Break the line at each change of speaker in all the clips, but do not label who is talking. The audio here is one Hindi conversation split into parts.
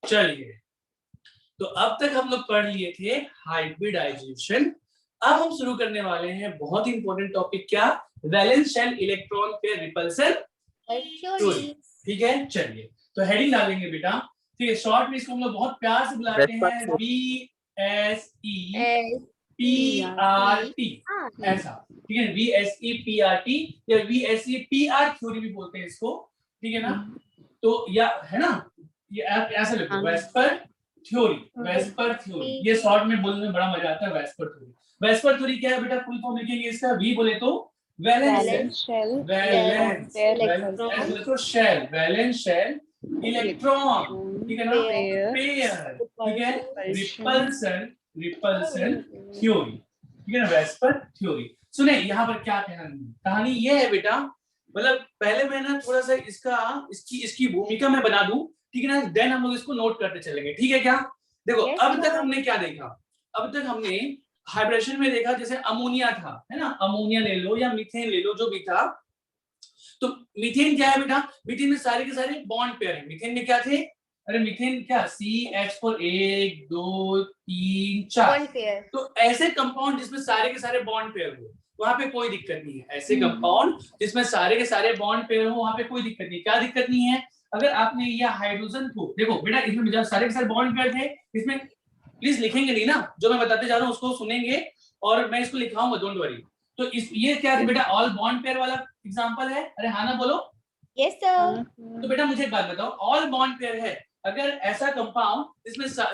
चलिए, तो अब तक हम लोग पढ़ लिए थे हाइब्रिडाइजेशन। अब हम शुरू करने वाले हैं बहुत ही इंपॉर्टेंट टॉपिक, क्या? Valence shell electron pair repulsion theory. ठीक है, चलिए तो हेडिंग डालेंगे बेटा। ठीक है, शॉर्ट में इसको हम लोग बहुत प्यार से बुलाते हैं VSEPRT, ऐसा। ठीक है, VSEPRT या VSEPR थ्योरी भी बोलते हैं इसको। ठीक है ना? तो या है ना, ये आप ऐसे लिखो, वेस्पर थ्योरी, वेस्पर थ्योरी। ये शॉर्ट में बोलने में बड़ा मजा आता है, वेस्पर थ्योरी। वेस्पर थ्योरी क्या है बेटा? फुल फॉर्म लिखेंगे इसका, वी बोले तो valence shell, valence shell, valence shell electron, ठीक है ना, पेयर, ठीक है, रिपल्सन, रिपल्सन थ्योरी, ठीक है ना, वेस्पर थ्योरी। सुने यहाँ पर क्या कहानी ये है बेटा। मतलब पहले मैं ना थोड़ा सा इसकी भूमिका मैं बना दूं, ठीक है ना, देन हम लोग इसको नोट करते चलेंगे। ठीक है क्या? देखो अब तक हमने क्या देखा? अब तक हमने हाइब्रिडेशन में देखा, जैसे अमोनिया था, है ना, अमोनिया ले लो या मीथेन ले लो, जो भी था। तो मीथेन क्या है बेटा? मीथेन में सारे के सारे बॉन्ड पेयर है। मीथेन में क्या थे? अरे मीथेन क्या, CH4 1 2 3 4। तो ऐसे कंपाउंड जिसमें सारे के सारे बॉन्ड पेयर हो, वहां पे कोई दिक्कत नहीं है। ऐसे कंपाउंड जिसमें सारे के सारे बॉन्ड पेयर हो, वहां पे कोई दिक्कत नहीं। क्या दिक्कत नहीं है? अगर आपने यह हाइड्रोजन को देखो बेटा, इसमें सारे के सारे बॉन्ड पेयर थे, इसमें प्लीज लिखेंगे नहीं ना, जो मैं बताते जा रहा हूँ उसको सुनेंगे और मैं इसको लिखाऊंगा, डोंट वरी। तो ये क्या है बेटा? ऑल बॉन्ड पेयर वाला एग्जांपल है। अरे हाँ ना बोलो।
Yes sir.
तो बेटा मुझे एक बात बताओ, ऑल बॉन्ड पेयर है, अगर ऐसा कंपाउंड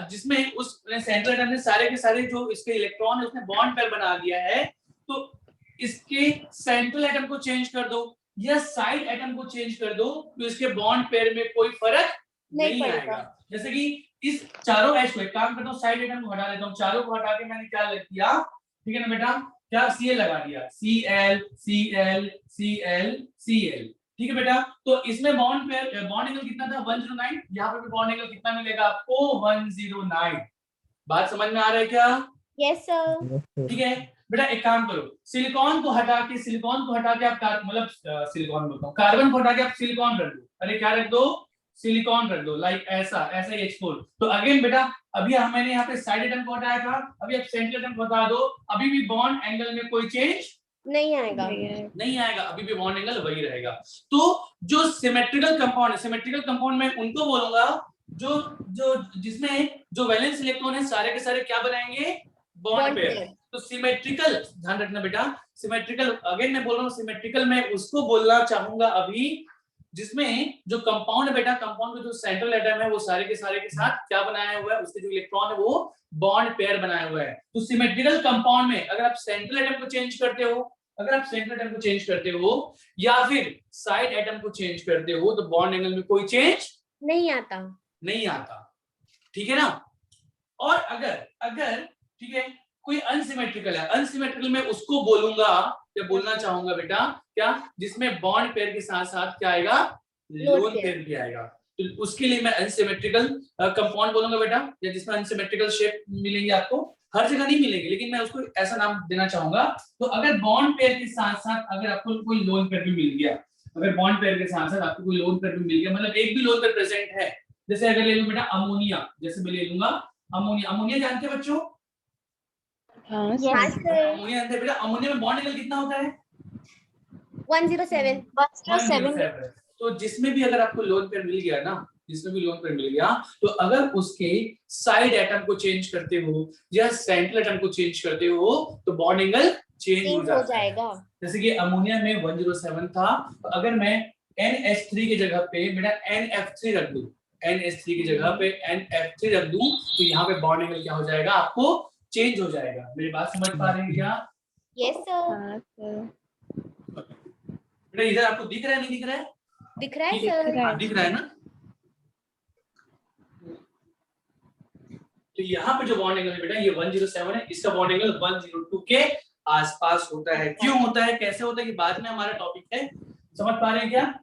जिसमें उस सेंट्रल एटम ने सारे के सारे जो इसके इलेक्ट्रॉन है उसने बॉन्ड पेयर बना दिया है, तो इसके सेंट्रल एटम को चेंज कर दो या साइड एटम को चेंज कर दो, तो इसके बॉन्ड पेयर में कोई फर्क नहीं आएगा। जैसे कि इस चारों एच को, एक काम करता हूँ, साइड एटम को हटा देता हूँ, चारों को हटा के मैंने क्या लिख दिया, ठीक है ना बेटा, क्या Cl लगा दिया, Cl Cl Cl Cl, ठीक है बेटा। तो इसमें बॉन्ड एंगल कितना था? 109। यहाँ पे भी बॉन्ड एंगल कितना मिलेगा आपको? 109। बात समझ में आ रहा है क्या?
Yes sir.
ठीक है बेटा, एक काम करो, सिलिकॉन को हटा के आप मतलब सिलिकॉन बोलता हूँ, कार्बन को हटा के आप सिलिकॉन रख दो। अरे क्या रख दो? सिलिकॉन रख दो, लाइक ऐसा ऐसा ही H4। तो अगेन बेटा, अभी मैंने यहाँ पे साइड एटम को हटाया था, अभी आप सेंट्रल एटम को हटा दो, अभी भी बॉन्ड एंगल में कोई चेंज
नहीं आएगा,
नहीं आएगा, अभी भी बॉन्ड एंगल वही रहेगा। तो जो सिमेट्रिकल कंपाउंड है, सिमेट्रिकल कंपाउंड में उनको बोलूंगा जो जो जिसमें जो वैलेंस इलेक्ट्रॉन है सारे के सारे क्या बनाएंगे? Bond pair. तो सिमेट्रिकल, ध्यान रखना बेटा, सिमेट्रिकल, अगेन मैं बोल रहा हूँ सिमेट्रिकल, मैं उसको बोलना चाहूंगा अभी जिसमें जो कंपाउंड है बेटा, कंपाउंड का जो सेंट्रल एटम है वो सारे के साथ क्या बनाया हुआ है, उसके जो इलेक्ट्रॉन है वो बॉन्ड पेयर बनाया हुआ है। तो सिमेट्रिकल कंपाउंड में अगर आप सेंट्रल एटम को चेंज करते हो, या फिर साइड एटम को चेंज करते हो, तो बॉन्ड एंगल में कोई चेंज नहीं आता। ठीक है ना? और अगर ठीक है कोई अनसिमेट्रिकल है, अनसिमेट्रिकल में उसको बोलूंगा या बोलना चाहूंगा बेटा, क्या, जिसमें बॉन्ड पेयर के साथ साथ क्या आएगा? लोन पेयर भी आएगा। तो उसके लिए मैं अनसिमेट्रिकल कंपाउंड बोलूंगा बेटा, या जिसमें अनसिमेट्रिकल शेप मिलेंगे आपको। हर जगह नहीं मिलेंगे, लेकिन मैं उसको ऐसा नाम देना चाहूंगा। तो अगर बॉन्ड पेयर के साथ साथ अगर आपको कोई लोन पेयर भी मिल गया, अगर बॉन्ड पेयर के साथ साथ आपको कोई लोन पेयर भी मिल गया, मतलब एक भी लोन पेयर प्रेजेंट है, जैसे अगर ले लूं बेटा अमोनिया, जैसे मैं ले लूंगा अमोनिया जानते हैं बच्चों? अमोनिया जानते हैं बेटा? अमोनिया में बॉन्ड एंगल कितना होता है? 107। तो जिसमें भी अगर आपको लोन पेयर मिल गया ना, तो अगर उसके साइड एटम को चेंज करते हो या सेंट्रल एटम को चेंज करते हो, तो बॉन्ड एंगल चेंज हो जाएगा। जैसे कि अमोनिया में 107 था, तो अगर मैं NH3 की जगह पे बेटा NF3 रख दूं, NH3 की जगह पे NF3 रख दूं, तो यहाँ पे बॉन्ड एंगल क्या हो जाएगा? आपको चेंज हो जाएगा। मेरी बात समझ पा रहे हैं क्या?
Yes sir.
बेटा इधर आपको दिख रहा है, नहीं दिख रहा है?
दिख रहा है सर।
दिख रहा है ना? तो यहाँ पे जो बॉन्ड एंगल है बेटा, ये 107 है, इसका बॉन्ड एंगल 102 के आसपास होता है। क्यों होता है, कैसे होता है, कि बाद में हमारा टॉपिक है। समझ पा रहे हैं क्या?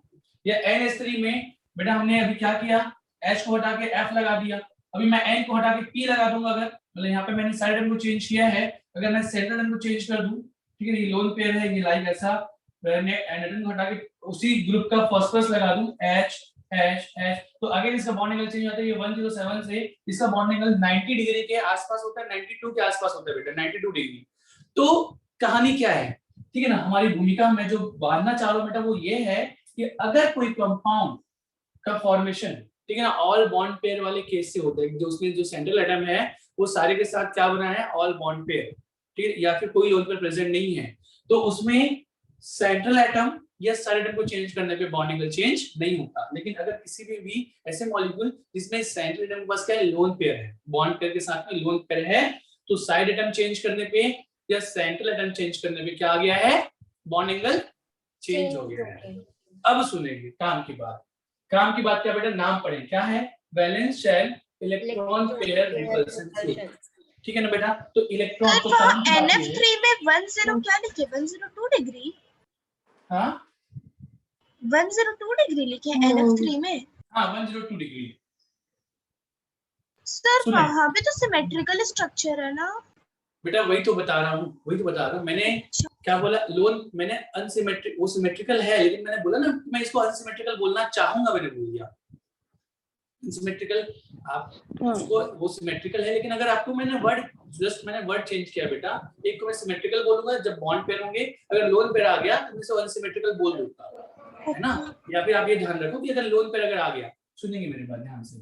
ये NH3 में बेटा हमने अभी क्या किया, H को हटा के F लगा दिया, अभी मैं N को हटा के P लगा दूंगा। अगर मतलब यहाँ पे मैंने साइड एटम को चेंज किया है, अगर मैं सेंट्रल एटम को चेंज कर दूं, ठीक है, ये लोन पेयर है, ये लाइक ऐसा, मैंने एटम को हटा के उसी ग्रुप का फॉस्फरस लगा दूं H, हैश हैश। तो अगेन इसका बॉन्ड एंगल चेंज होता है, ये 107 से इसका बॉन्ड एंगल 90 डिग्री के आसपास होता है, 92 के आसपास होता है बेटा, 92 डिग्री। तो कहानी क्या है, ठीक है ना, हमारी भूमिका में जो बांधना चाह रहा हूं बेटा वो ये है कि अगर कोई कंपाउंड का फॉर्मेशन, ठीक है ना, ऑल बॉन्ड पेयर वाले केस से होता है, जो उसमें जो सेंट्रल एटम है वो सारे के साथ क्या बना है, ऑल बॉन्ड पेयर, ठीक है, या फिर कोई लोन पेयर प्रेजेंट नहीं है, तो उसमें सेंट्रल एटम या सारे एटम को चेंज करने पे बॉन्ड एंगल चेंज नहीं होता। लेकिन अगर किसी भी ऐसे मॉलिक्यूल जिसमें सेंट्रल एटम के पास क्या है, लोन पेयर है, बॉन्ड पेयर के साथ में लोन पेयर है, तो साइड एटम चेंज करने पे या सेंट्रल एटम चेंज करने पे क्या आ गया है, बॉन्ड एंगल चेंज हो गया है। अब सुनेंगे काम की बात। काम की बात क्या बेटा, नाम पढ़ें, क्या है, valence shell electron pair repulsion theory, ठीक है ना बेटा। तो इलेक्ट्रॉन को काम की बात है,
NF3 में 10 क्या लिखे, 102 डिग्री,
हाँ
102 डिग्री लिखे NF3 में।
हाँ 102 डिग्री।
सर
सुने
वहां पे तो सिमेट्रिकल स्ट्रक्चर है ना
बेटा, वही तो बता रहा हूँ, वही तो बता रहा हूँ मैंने। क्या बोला, लोन मैंने अनसिमेट्रिक, वो सिमेट्रिकल है, लेकिन मैंने बोला ना मैं इसको अनसिमेट्रिकल बोलना चाहूंगा, मैंने बोल दिया सिमेट्रिकल, आप उसको वो सिमेट्रिकल है, लेकिन अगर आपको मैंने वर्ड चेंज किया बेटा, एक को मैं सिमेट्रिकल बोलूंगा जब बॉन्ड पेयर होंगे, अगर लोन पेयर आ गया तो मैं इसे अनसिमेट्रिकल बोल दूंगा, है ना। या फिर आप ये ध्यान रखो कि अगर लोन पेयर अगर आ गया, सुनेंगे मेरी बात ध्यान से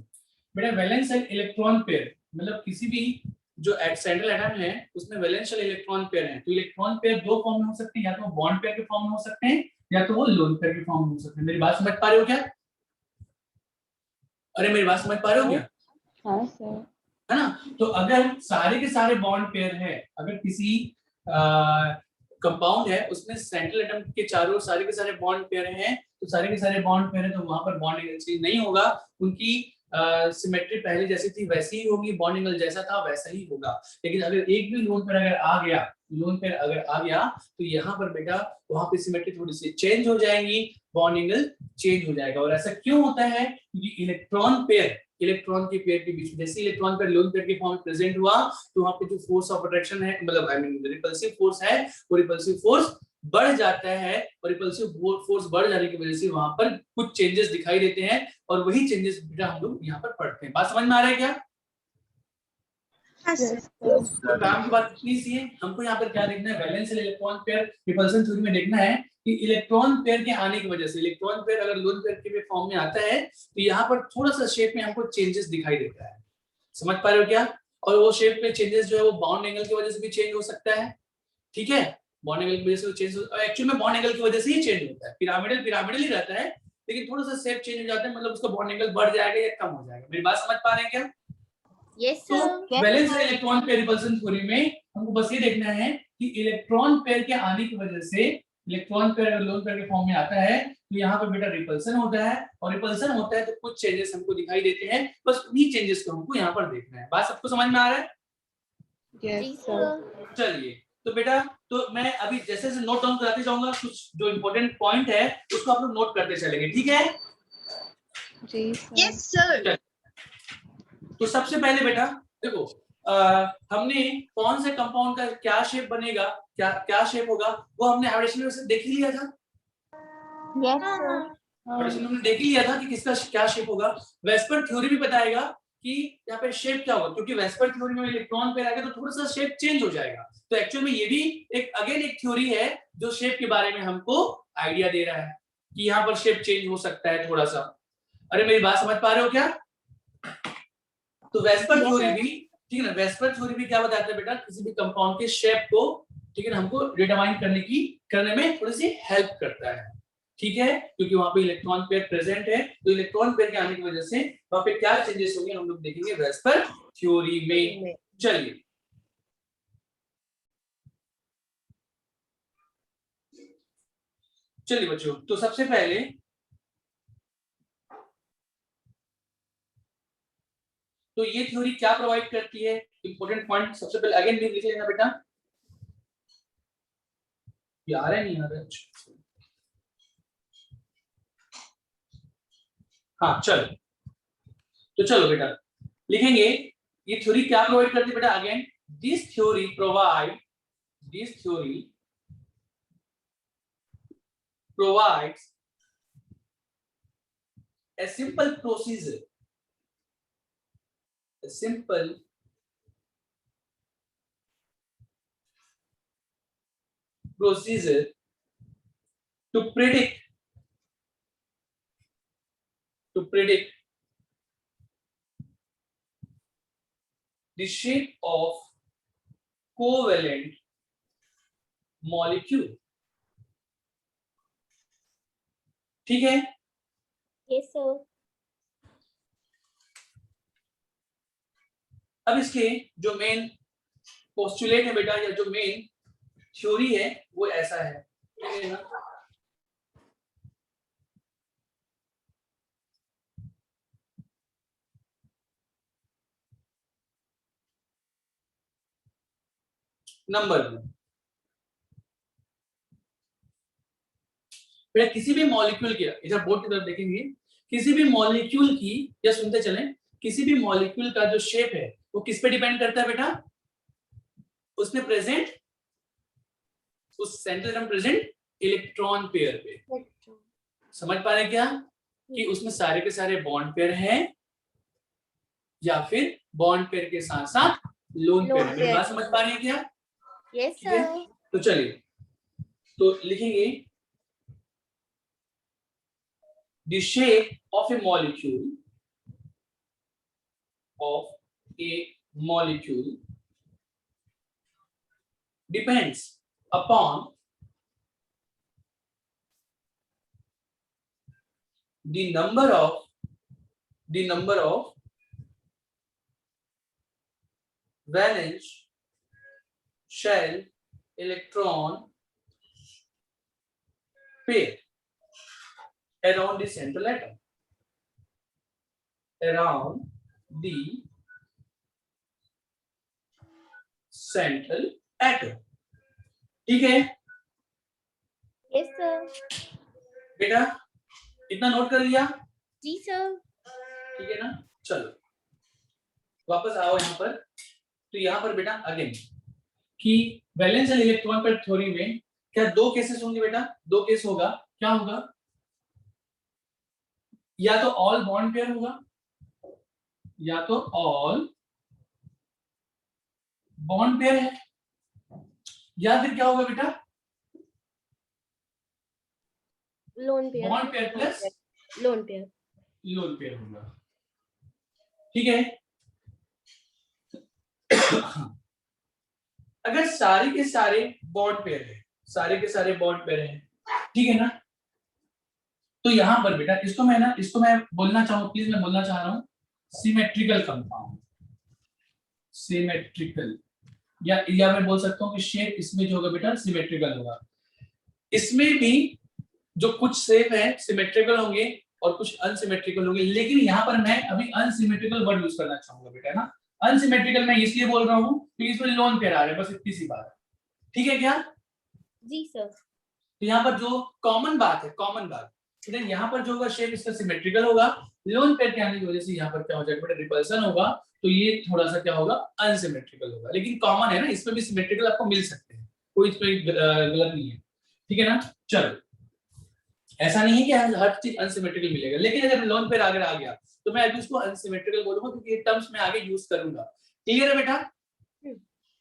बेटा, वैलेंस शेल इलेक्ट्रॉन पेयर मतलब किसी भी जो सेंट्रल एटम है उसमें वैलेंस शेल इलेक्ट्रॉन पेयर है, तो इलेक्ट्रॉन पेयर दो फॉर्म में हो सकते हैं, या तो बॉन्ड पेयर के फॉर्म में हो सकते हैं या तो वो लोन पेयर के फॉर्म में हो सकते हैं। मेरी बात समझ पा रहे हो क्या, अरे मेरी बात समझ पा रहे हो क्या,
हाँ सर,
है ना। तो अगर सारे के सारे बॉन्ड पेयर है, अगर किसी कंपाउंड है उसमें सेंट्रल एटम के चारों सारे के सारे बॉन्ड पेयर हैं, तो सारे के सारे बॉन्ड पेयर है, तो वहां पर बॉन्ड एंगल चेंज नहीं होगा, उनकी सिमेट्री पहले जैसी थी वैसी ही होगी, बॉन्ड एंगल जैसा था वैसा ही होगा। लेकिन अगर एक भी लोन पेयर अगर आ गया, लोन पेयर अगर आ गया, तो यहाँ पर बेटा वहां पे सिमेट्री थोड़ी सी चेंज हो जाएगी, बॉन्ड एंगल चेंज हो जाएगा। और ऐसा क्यों होता है, क्योंकि इलेक्ट्रॉन के पेयर के बीच जैसे इलेक्ट्रॉन पेयर लोन पेयर के फॉर्म में प्रेजेंट हुआ, तो वहां पे जो फोर्स ऑफ अट्रैक्शन है, मतलब आई मीन रिपल्सिव फोर्स है, वो रिपल्सिव फोर्स बढ़ जाता है, और रिपल्सिव फोर्स बढ़ जाने की वजह से वहां पर कुछ चेंजेस दिखाई देते हैं, और वही चेंजेस बेटा हम लोग यहाँ पर पढ़ते हैं। बात समझ में आ रहा है क्या? तो काम की बात इतनी सी है, हमको यहाँ पर क्या देखना है, valence shell electron pair repulsion theory में देखना है कि इलेक्ट्रॉन पेयर के आने की वजह से, इलेक्ट्रॉन पेयर अगर लोन पेयर के फॉर्म में आता है, तो यहाँ पर थोड़ा सा शेप में हमको चेंजेस दिखाई देता है, समझ पा रहे हो क्या? और वो शेप में चेंजेस जो है वो बॉन्ड एंगल की वजह से भी चेंज हो सकता है, ठीक है, बॉन्ड एंगल की वजह से चेंज, एक्चुअली में बॉन्ड एंगल की वजह से ही चेंज होता है, पिरामिडल ही रहता है, लेकिन थोड़ा सा शेप चेंज हो जाता है, मतलब उसका बॉन्ड एंगल बढ़ जाएगा या कम हो जाएगा। मेरी बात समझ पा रहे हैं क्या?
Yes,
तो
sir.
Valence shell electron pair repulsion theory में हमको बस ये देखना है कि इलेक्ट्रॉन पेयर के आने की वजह से, इलेक्ट्रॉन पेयर अगर लोन पेयर के फॉर्म में आता है, तो यहाँ पर बेटा रिपल्सन होता है, और रिपल्सन होता है तो कुछ चेंजेस हमको दिखाई देते हैं, बस उन्हीं चेंजेस को हमको यहाँ पर देखना है। बात सबको समझ में आ रहा है?
यस
जी
सर,
सर.
चलिए, तो बेटा तो मैं अभी जैसे जैसे नोट डाउन कराते जाऊंगा, कुछ जो इंपॉर्टेंट पॉइंट है उसको आप लोग नोट करते चलेंगे, ठीक है?
जी सर,
यस सर।
तो सबसे पहले बेटा देखो, हमने कौन से कंपाउंड का क्या शेप बनेगा, क्या क्या शेप होगा, वो हमने हाइब्रिडेशन में से देख ही लिया था।
Yes, sir.
हाइब्रिडेशन में हमने देख ही लिया था कि किसका क्या शेप होगा। वेस्पर थ्योरी भी बताएगा कि यहाँ पे शेप क्या होगा, क्योंकि वेस्पर थ्योरी में इलेक्ट्रॉन पेयर आएगा तो थोड़ा सा शेप चेंज हो जाएगा। तो एक्चुअल में ये भी एक थ्योरी है जो शेप के बारे में हमको आइडिया दे रहा है कि यहाँ पर शेप चेंज हो सकता है थोड़ा सा। अरे मेरी बात समझ पा रहे हो क्या? तो वेस्पर थ्योरी भी, ठीक है ना, वेस्पर थ्योरी भी क्या बताता है बेटा, किसी भी कंपाउंड के शेप को, ठीक है ना, हमको डिटरमाइन करने में थोड़ी सी हेल्प करता है, ठीक है, क्योंकि वहां पे इलेक्ट्रॉन पेयर प्रेजेंट है, तो इलेक्ट्रॉन पेयर के आने की वजह से वहां पे क्या चेंजेस होंगे हम लोग देखेंगे वेस्पर थ्योरी में। चलिए, चलिए बच्चों, तो सबसे पहले तो ये थ्योरी क्या प्रोवाइड करती है, इंपॉर्टेंट पॉइंट सबसे पहले अगेन लिख लेना बेटा, ये आ रहा है नहीं आ रहा है? हाँ चलो, तो चलो बेटा लिखेंगे, ये थ्योरी क्या प्रोवाइड करती है बेटा, again this theory provides a simple procedure, a simple procedure to predict the shape of covalent molecule. ठीक है?
Yes, sir.
अब इसके जो मेन पोस्टुलेट है बेटा, या जो मेन थ्योरी है वो ऐसा है, ठीक है ना? नंबर 1, बेटा किसी भी मॉलिक्यूल की, इधर बोर्ड की तरफ देखेंगे, किसी भी मॉलिक्यूल की, या सुनते चलें, किसी भी मॉलिक्यूल का जो शेप है वो किस पे डिपेंड करता है बेटा? उसमें प्रेजेंट, उस सेंटर में प्रेजेंट इलेक्ट्रॉन पेयर पे। समझ पा रहे क्या कि उसमें सारे के सारे बॉन्ड पेयर हैं या फिर बॉन्ड पेयर के साथ साथ लोन पेयर है? मेरी बात समझ पा रहे हैं क्या?
Yes,
ठीक है,
sir.
तो चलिए, तो लिखेंगे the shape of a molecule depends upon the number of valence shell electron pair around the central atom. Around the central atom. ठीक है
Yes, sir.
बेटा, इतना नोट कर लिया?
जी sir.
ठीक है ना? चलो वापस आओ यहाँ पर। तो यहाँ पर बेटा अगेन कि valence and electron pair theory में क्या दो केसेस होंगे बेटा? दो केस होगा। क्या होगा? या तो ऑल बॉन्ड पेयर होगा, या तो ऑल बॉन्ड पेयर है, या फिर क्या होगा बेटा?
Lone pair.
Bond pair plus
Lone pair.
Lone pair होगा। ठीक है, अगर सारे के सारे बॉन्ड पेयर है, सारे के सारे बॉन्ड पेयर है, ठीक है ना, तो यहां पर बेटा इसको मैं बोलना चाहूँ, प्लीज मैं बोलना चाह रहा हूं सिमेट्रिकल कंपाउंड, सिमेट्रिकल, या मैं बोल सकता हूं कि शेप इसमें जो होगा बेटा सिमेट्रिकल होगा। इसमें भी जो कुछ शेप है सिमेट्रिकल होंगे और कुछ अनसिमेट्रिकल होंगे, लेकिन यहाँ पर मैं अभी अनसिमेट्रिकल वर्ड यूज करना चाहूंगा बेटा ना। अनसिमेट्रिकल मैं इसलिए बोल रहा हूँ क्योंकि इसमें लोन पेयर आ रहे हैं, बस इतनी सी बात। ठीक है क्या?
जी सर।
तो यहाँ पर जो कॉमन बात है, कॉमन बात, यहाँ पर जो होगा शेप इसका सिमेट्रिकल होगा, लोन पेयर के आने की वजह से यहाँ पर क्या हो जाएगा बेटा? रिपल्सन होगा, तो ये थोड़ा सा क्या होगा? अनसिमेट्रिकल होगा। लेकिन कॉमन है ना, इसमें भी सिमेट्रिकल आपको मिल सकते हैं, कोई इसमें गलत नहीं है। ठीक है ना? चलो, ऐसा नहीं है कि हर चीज अनसिमेट्रिकल मिलेगा, लेकिन अगर लोन पेयर आगे आ गया तो मैं अभी उसको अनसिमेट्रिकल बोलूंगा क्योंकि ये टर्म्स मैं आगे यूज करूंगा। क्लियर है बेटा?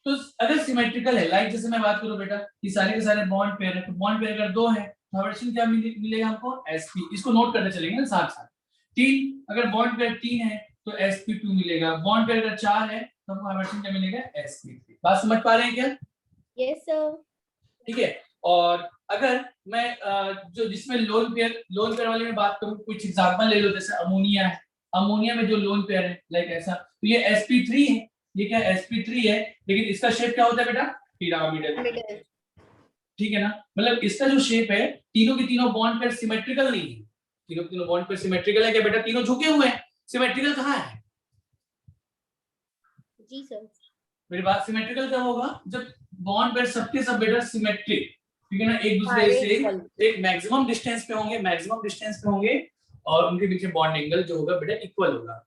तो अगर सिमेट्रिकल है, लाइक जैसे मैं बात करूं बेटा कि सारे के सारे बॉन्ड पेयर है, तो बॉन्ड पेयर अगर दो है तो हाइब्रिडेशन क्या मिलेगा हमको? sp। इसको नोट करते चलेंगे ना साथ साथ। 3, अगर बॉन्ड पेयर 3 है तो sp2 मिलेगा। बॉन्ड पेयर अगर 4 है तो हमको हाइब्रिडेशन क्या मिलेगा? sp3। बात समझ पा रहे हैं क्या?
Yes sir.
ठीक है, और अगर मैं जो जिसमें लोन पेयर वाले में बात करूं, कुछ एग्जांपल ले लो, जैसे अमोनिया है, अमोनिया में जो लोन पेयर है लाइक ऐसा, तो ये sp3 है, ये क्या sp3 है, लेकिन इसका शेप क्या होता है बेटा? पिरामिडल। ठीक है ना? मतलब इसका जो शेप है, तीनों के तीनों बॉन्ड पेयर सिमेट्रिकल नहीं है। तीनों के तीनों बॉन्ड पेयर सिमेट्रिकल है क्या बेटा? तीनों झुके हुए हैं, सिमेट्रिकल कहाँ है?
जी सर।
मेरी बात सिमेट्रिकल कब होगा? जब बॉन्ड पेयर सबके सब बेटा सिमेट्रिक, ठीक है ना, एक दूसरे से एक मैक्सिमम डिस्टेंस पे होंगे, मैक्सिमम डिस्टेंस पे होंगे, और उनके बीच में बॉन्ड एंगल जो होगा बेटा इक्वल होगा।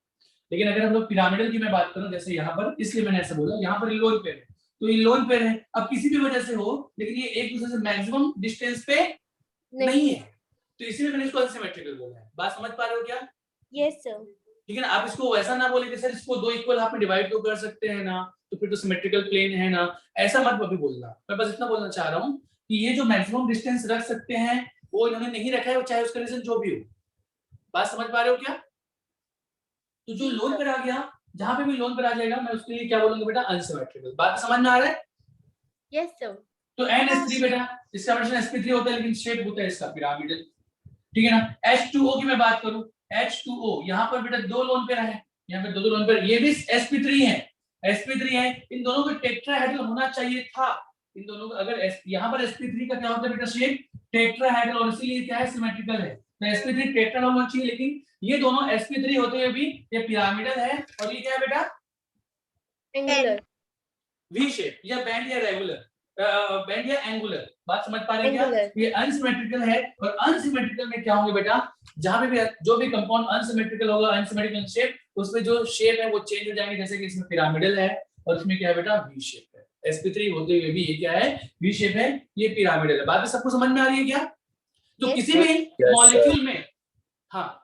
लेकिन अगर हम लोग पिरामिडल की मैं बात करूं, जैसे यहाँ पर, इसलिए मैंने ऐसा बोला, यहाँ पर लोन पेयर है, तो ये लोन पेयर है, अब किसी भी वजह से हो, लेकिन ये एक दूसरे से मैक्सिमम डिस्टेंस पे नहीं है, तो इसीलिए मैंने इसको अनसिमेट्रिकल बोला है। बात समझ पा रहे हो क्या?
Yes, sir.
ठीक है ना। आप इसको वैसा ना बोले कि सर इसको दो इक्वल हाफ में डिवाइड तो कर सकते हैं ना, तो फिर तो सिमेट्रिकल प्लेन है ना, ऐसा मत अभी बोलना। मैं बस इतना बोलना चाह रहा हूँ कि ये जो मैक्सिमम डिस्टेंस रख सकते हैं वो इन्होंने नहीं रखा है, चाहे उसका रीजन जो भी हो। बात समझ पा रहे हो क्या? तो जो लोन पर आ गया, जहां पे भी लोन पर आ जाएगा मैं उसके लिए क्या बोलूंगा बेटा, अनसिमेट्रिकल। बात समझ में आ रहा है?
Yes, sir.
तो NH3 बेटा, इसका वर्जन sp3 होता है लेकिन शेप होता है इसका पिरामिडल। ठीक है ना। H2O की मैं बात करूं, H2O यहाँ पर बेटा दो लोन पेयर है, यहाँ पे दो लोन पेयर, ये भी sp3 है, sp3 है। इन दोनों को टेट्राहेड्रल होना चाहिए था। इन दोनों का अगर यहाँ पर sp3 का क्या होता है बेटा, शेप टेट्राहेड्रल, और इसीलिए क्या है, सिमेट्रिकल है। तो sp3 टेट्राहेड्रल होना चाहिए, लेकिन ये दोनों sp3 होते हुए भी ये पिरामिडल है, और ये क्या है बेटा,
Angular.
वी शेप या बैंड या रेगुलर, बैंड या एंगुलर। बात समझ पा रहे हैं क्या?
Angular.
ये अनसिमेट्रिकल है, और अनसिमेट्रिकल में क्या होंगे बेटा, जहां पे भी जो भी कंपाउंड अनसिमेट्रिकल होगा, अनसिमेट्रिकल शेप, उसमें जो शेप है वो चेंज हो जाएंगे। जैसे कि इसमें पिरामिडल है और इसमें क्या है बेटा, वी शेप है। sp3 होते हुए भी ये क्या है, वी शेप है, ये पिरामिडल है। बात सबको समझ में आ रही है क्या? तो
Yes,
किसी
sir.
भी मॉलिक्यूल में, हाँ,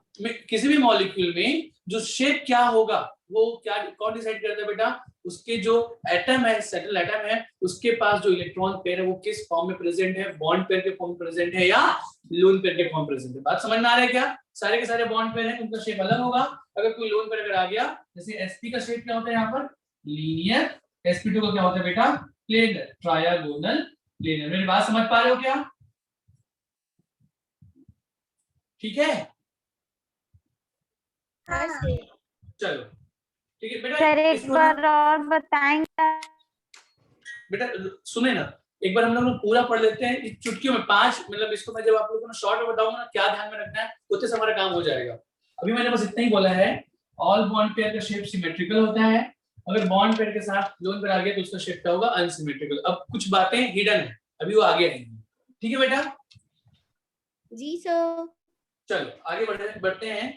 किसी भी मॉलिक्यूल में जो शेप क्या होगा वो क्या कौन डिसाइड करता है बेटा, उसके जो एटम है, सेटल एटम है, उसके पास जो इलेक्ट्रॉन पेयर है वो किस फॉर्म में प्रेजेंट है, बॉन्ड पेयर के फॉर्म में प्रेजेंट है या लोन पेयर के फॉर्म प्रेजेंट है। बात समझ में आ रहा है क्या? सारे के सारे बॉन्ड पेयर हैं, उनका शेप अलग होगा। अगर कोई लोन पेयर अगर आ गया, जैसे sp का शेप क्या होता है यहाँ पर, लीनियर, sp2 का क्या होता है बेटा, प्लेनर, ट्रायगोनल प्लेनर। मेरी बात समझ पा रहे हो क्या? ठीक है,
हाँ, sir.
चलो ठीक है बेटा।
सर एक
इसको ना
बार और बताएंगे?
बेटा सुने ना, एक बार हम लोग पूरा पढ़ लेते हैं इस चुटकियों में, 5 मतलब इसको मैं जब आप लोगों को शॉर्ट में बताऊंगा ना क्या ध्यान में रखना है, उतने से हमारा काम हो जाएगा। अभी मैंने बस इतना ही बोला है, ऑल बॉन्ड पेयर का शेप सिमेट्रिकल होता है। अगर बॉन्ड पेयर के साथ लोन पेयर आ गया तो उसका शेप क्या होगा, अनसिमेट्रिकल। अब कुछ बातें हिडन है, अभी वो आगे आएंगी। ठीक है बेटा,
जी सर।
चलो आगे बढ़ते हैं।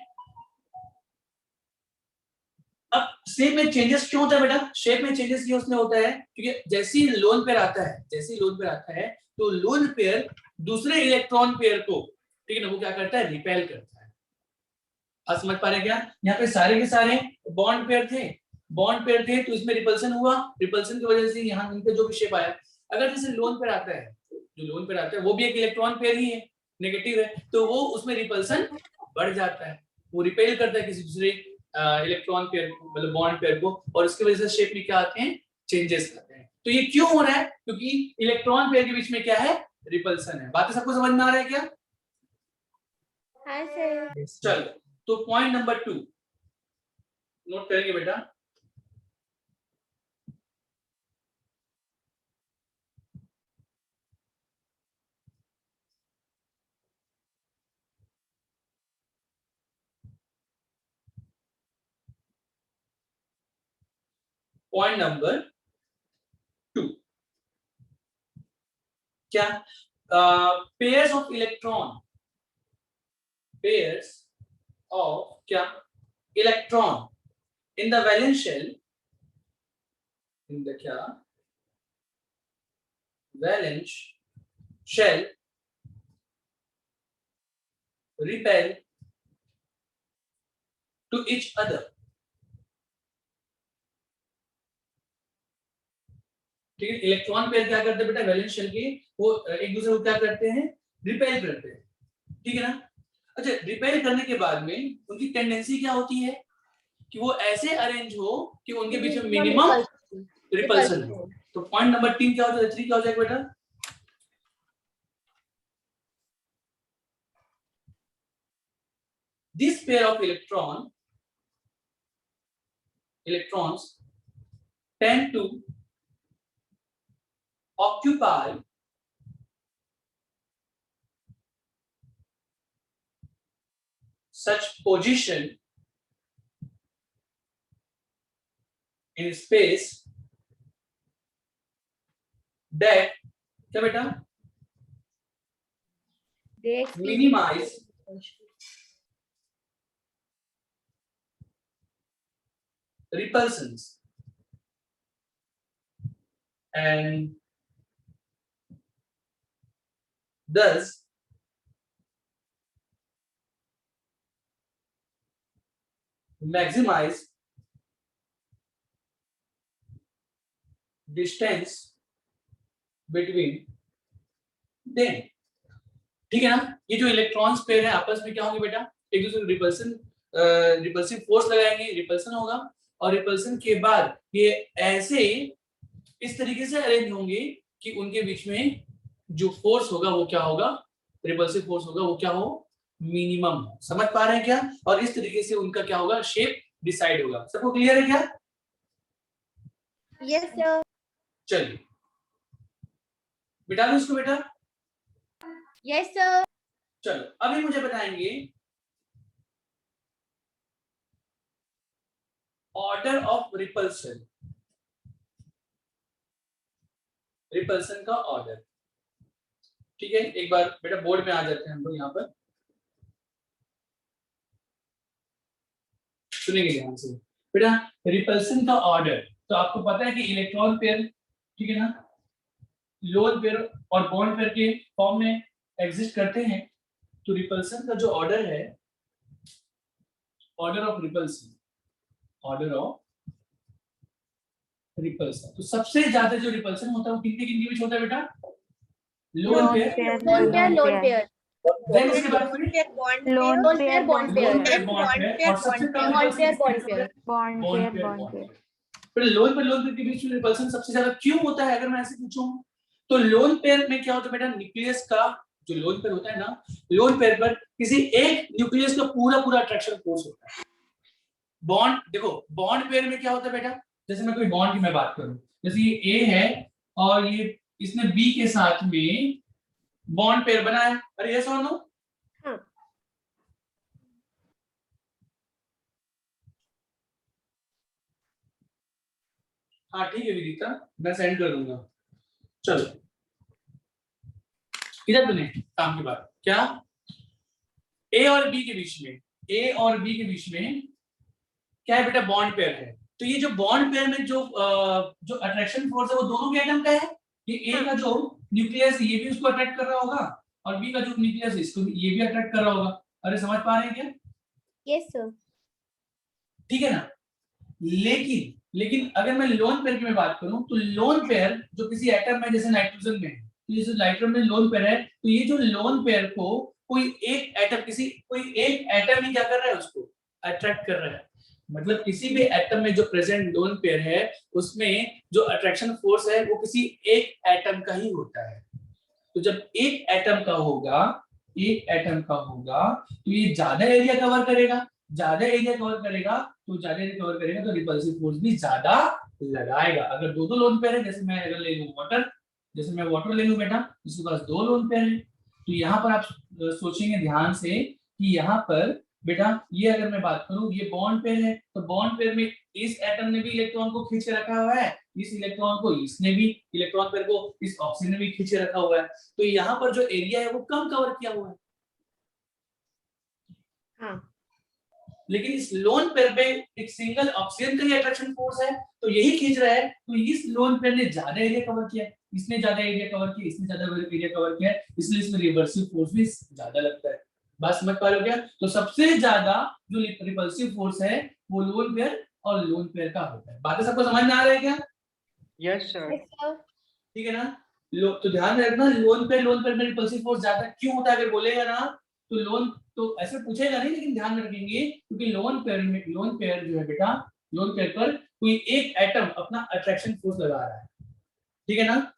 अब शेप में चेंजेस क्यों होता है बेटा? शेप में चेंजेस क्यों उसमें होता है, क्योंकि जैसे ही लोन पेयर आता है, जैसे ही लोन पेयर आता है तो लोन पेयर दूसरे इलेक्ट्रॉन पेयर को, ठीक है ना, वो क्या करता है, रिपेल करता है। आप समझ पा रहे हैं क्या? यहाँ पे सारे के सारे बॉन्ड पेयर थे, बॉन्ड पेयर थे तो इसमें रिपल्सन हुआ, रिपल्सन की वजह से यहाँ इनका जो भी शेप आया। अगर जैसे लोन पेयर आता है, जो लोन पेयर आता है वो भी एक इलेक्ट्रॉन पेयर ही है, नेगेटिव है, तो वो उसमें रिपल्सन बढ़ जाता है, वो रिपेल करता है किसी दूसरे इलेक्ट्रॉन पेयर को, मतलब बॉन्ड पेयर को, और इसकी वजह से शेप में क्या आते हैं, चेंजेस आते हैं। तो ये क्यों हो रहा है? क्योंकि इलेक्ट्रॉन पेयर के बीच में क्या है, रिपल्सन है। बातें सबको समझ में आ रहा है क्या?
हाँ सर।
चलो, तो पॉइंट नंबर 2 नोट करेंगे बेटा। पॉइंट नंबर 2 क्या, pairs of electron, pairs of क्या, electron in the valence shell, in the क्या, valence shell repel to each other। ठीक है, इलेक्ट्रॉन पेयर क्या करते हैं बेटा, वैलेंस शेल के, वो एक दूसरे को क्या करते हैं, रिपेल करते हैं। ठीक है ना। अच्छा, रिपेल करने के बाद में उनकी टेंडेंसी क्या होती है कि वो ऐसे अरेंज हो कि उनके बीच में मिनिमम रिपल्सन हो। तो पॉइंट नंबर 3 क्या हो जाएगा, 3 क्या हो जाएगा बेटा, this pair of electrons tend to occupy such position in space that क्या बेटा, minimize repulsions and thus maximize distance between them. ठीक है ना, ये जो इलेक्ट्रॉन्स पेयर है आपस में क्या होंगे बेटा, एक दूसरे को रिपल्सिव फोर्स लगाएंगे, रिपल्सन होगा, और रिपल्सन के बाद ये ऐसे इस तरीके से अरेंज होंगे कि उनके बीच में जो फोर्स होगा वो क्या होगा, रिपल्सिव फोर्स होगा वो क्या हो, मिनिमम। समझ पा रहे हैं क्या? और इस तरीके से उनका क्या होगा, शेप डिसाइड होगा। सबको क्लियर है क्या?
Yes sir.
चलिए बिठा दो इसको बेटा।
Yes sir.
चलो अभी मुझे बताएंगे ऑर्डर ऑफ रिपल्सन, रिपल्सन का ऑर्डर। ठीक है, एक बार बेटा बोर्ड में आ जाते हैं हम लोग यहाँ पर, सुनेंगे ध्यान से बेटा। रिपल्सन का ऑर्डर, तो आपको पता है कि इलेक्ट्रॉन पेयर, ठीक है ना, लोन पेयर और बॉन्ड पेयर के फॉर्म में एग्जिस्ट करते हैं। तो रिपल्सन का जो ऑर्डर है, order of repulsion, order of repulsion, तो सबसे ज्यादा जो रिपल्सन होता है वो किनके किनके बीच होता है बेटा, lone pair,
lone pair.
Then इसके बाद फिर
bond
lone
lone
pair
pair bond pair.
Bond pair, और सबसे कम
bond pair bond
repulsion
pair.
Bond pair
फिर लोन पेयर के बीच में रिपल्सन सबसे ज्यादा क्यों होता है, अगर मैं ऐसे पूछूं तो लोन पेयर में क्या होता है बेटा, न्यूक्लियस का जो लोन पेयर होता है ना, लोन पेयर पर किसी एक न्यूक्लियस का पूरा पूरा अट्रैक्शन फोर्स होता है। बॉन्ड देखो, बॉन्ड पेयर में क्या होता है बेटा, जैसे मैं कोई बॉन्ड की मैं बात करूं, जैसे ये ए है और ये इसने बी के साथ में बॉन्ड पेयर बनाया, अरे यस और नो?
हाँ।
हाँ ठीक है विदिता, मैं सेंड कर दूंगा। चलो इधर बने काम की बात, क्या ए और बी के बीच में, ए और बी के बीच में क्या है बेटा, बॉन्ड पेयर है। तो ये जो बॉन्ड पेयर में जो अट्रैक्शन फोर्स है वो दोनों के एटम का है। ये ए का जो न्यूक्लियस ये भी उसको अट्रैक्ट कर रहा होगा, और बी का जो न्यूक्लियस है इसको ये भी अट्रैक्ट कर रहा होगा। अरे समझ पा रहे हैं क्या?
Yes sir.
ठीक है ना, लेकिन अगर मैं लोन पेयर की मैं बात करूं तो लोन पेयर जो किसी एटम में, जैसे नाइट्रोजन में, तो जैसे नाइट्रोजन में लोन पेयर है, तो ये जो लोन पेयर को कोई एक एटम ही क्या कर रहा है, उसको अट्रैक्ट कर रहा है। मतलब किसी भी एटम में जो प्रेजेंट लोन पेयर है उसमें जो अट्रैक्शन फोर्स है वो किसी एक एटम का ही होता है। तो जब एक एटम का होगा, तो ये ज्यादा एरिया कवर करेगा, तो रिपल्सिव फोर्स भी ज्यादा लगाएगा। अगर दो लोन पेयर है, जैसे मैं अगर ले लूं वाटर, जैसे मैं वाटर ले लूं बेटा, इसके पास दो लोन पेयर है, तो यहाँ पर आप सोचेंगे ध्यान से कि यहाँ पर बेटा ये अगर मैं बात करूं, ये बॉन्ड पेयर है, तो बॉन्ड पेयर में इस एटम ने भी इलेक्ट्रॉन को खींच के रखा हुआ है, इस इलेक्ट्रॉन को इसने भी, इलेक्ट्रॉन पेयर को इस ऑक्सीजन ने भी खींच के रखा हुआ है। तो यहाँ पर जो एरिया है वो कम कवर किया हुआ है।
हाँ।
लेकिन इस लोन पेयर पे एक सिंगल ऑक्सीजन का ही अट्रैक्शन फोर्स है, तो यही खींच रहा है, तो इस लोन पेयर ने ज्यादा एरिया कवर किया, इसने ज्यादा एरिया कवर किया, इसने ज्यादा एरिया कवर किया, इसलिए इसमें रिवर्सिव फोर्स भी ज्यादा लगता है। बात समझ पा रहे हो क्या? तो सबसे ज्यादा जो रिपल्सिव फोर्स है वो लोन पेयर और लोन पेयर का होता है। बातें सबको समझ में आ रहा है क्या?
Yes sir.
ठीक है ना, तो ध्यान रखना, लोन पेयर में रिपल्सिव फोर्स ज्यादा क्यों होता है, अगर बोलेगा ना तो लोन, तो ऐसे पूछेगा नहीं, लेकिन ध्यान रखेंगे क्योंकि लोन पेयर जो है बेटा, लोन पेयर पर कोई एक एटम अपना अट्रैक्शन फोर्स लगा रहा है। ठीक है ना,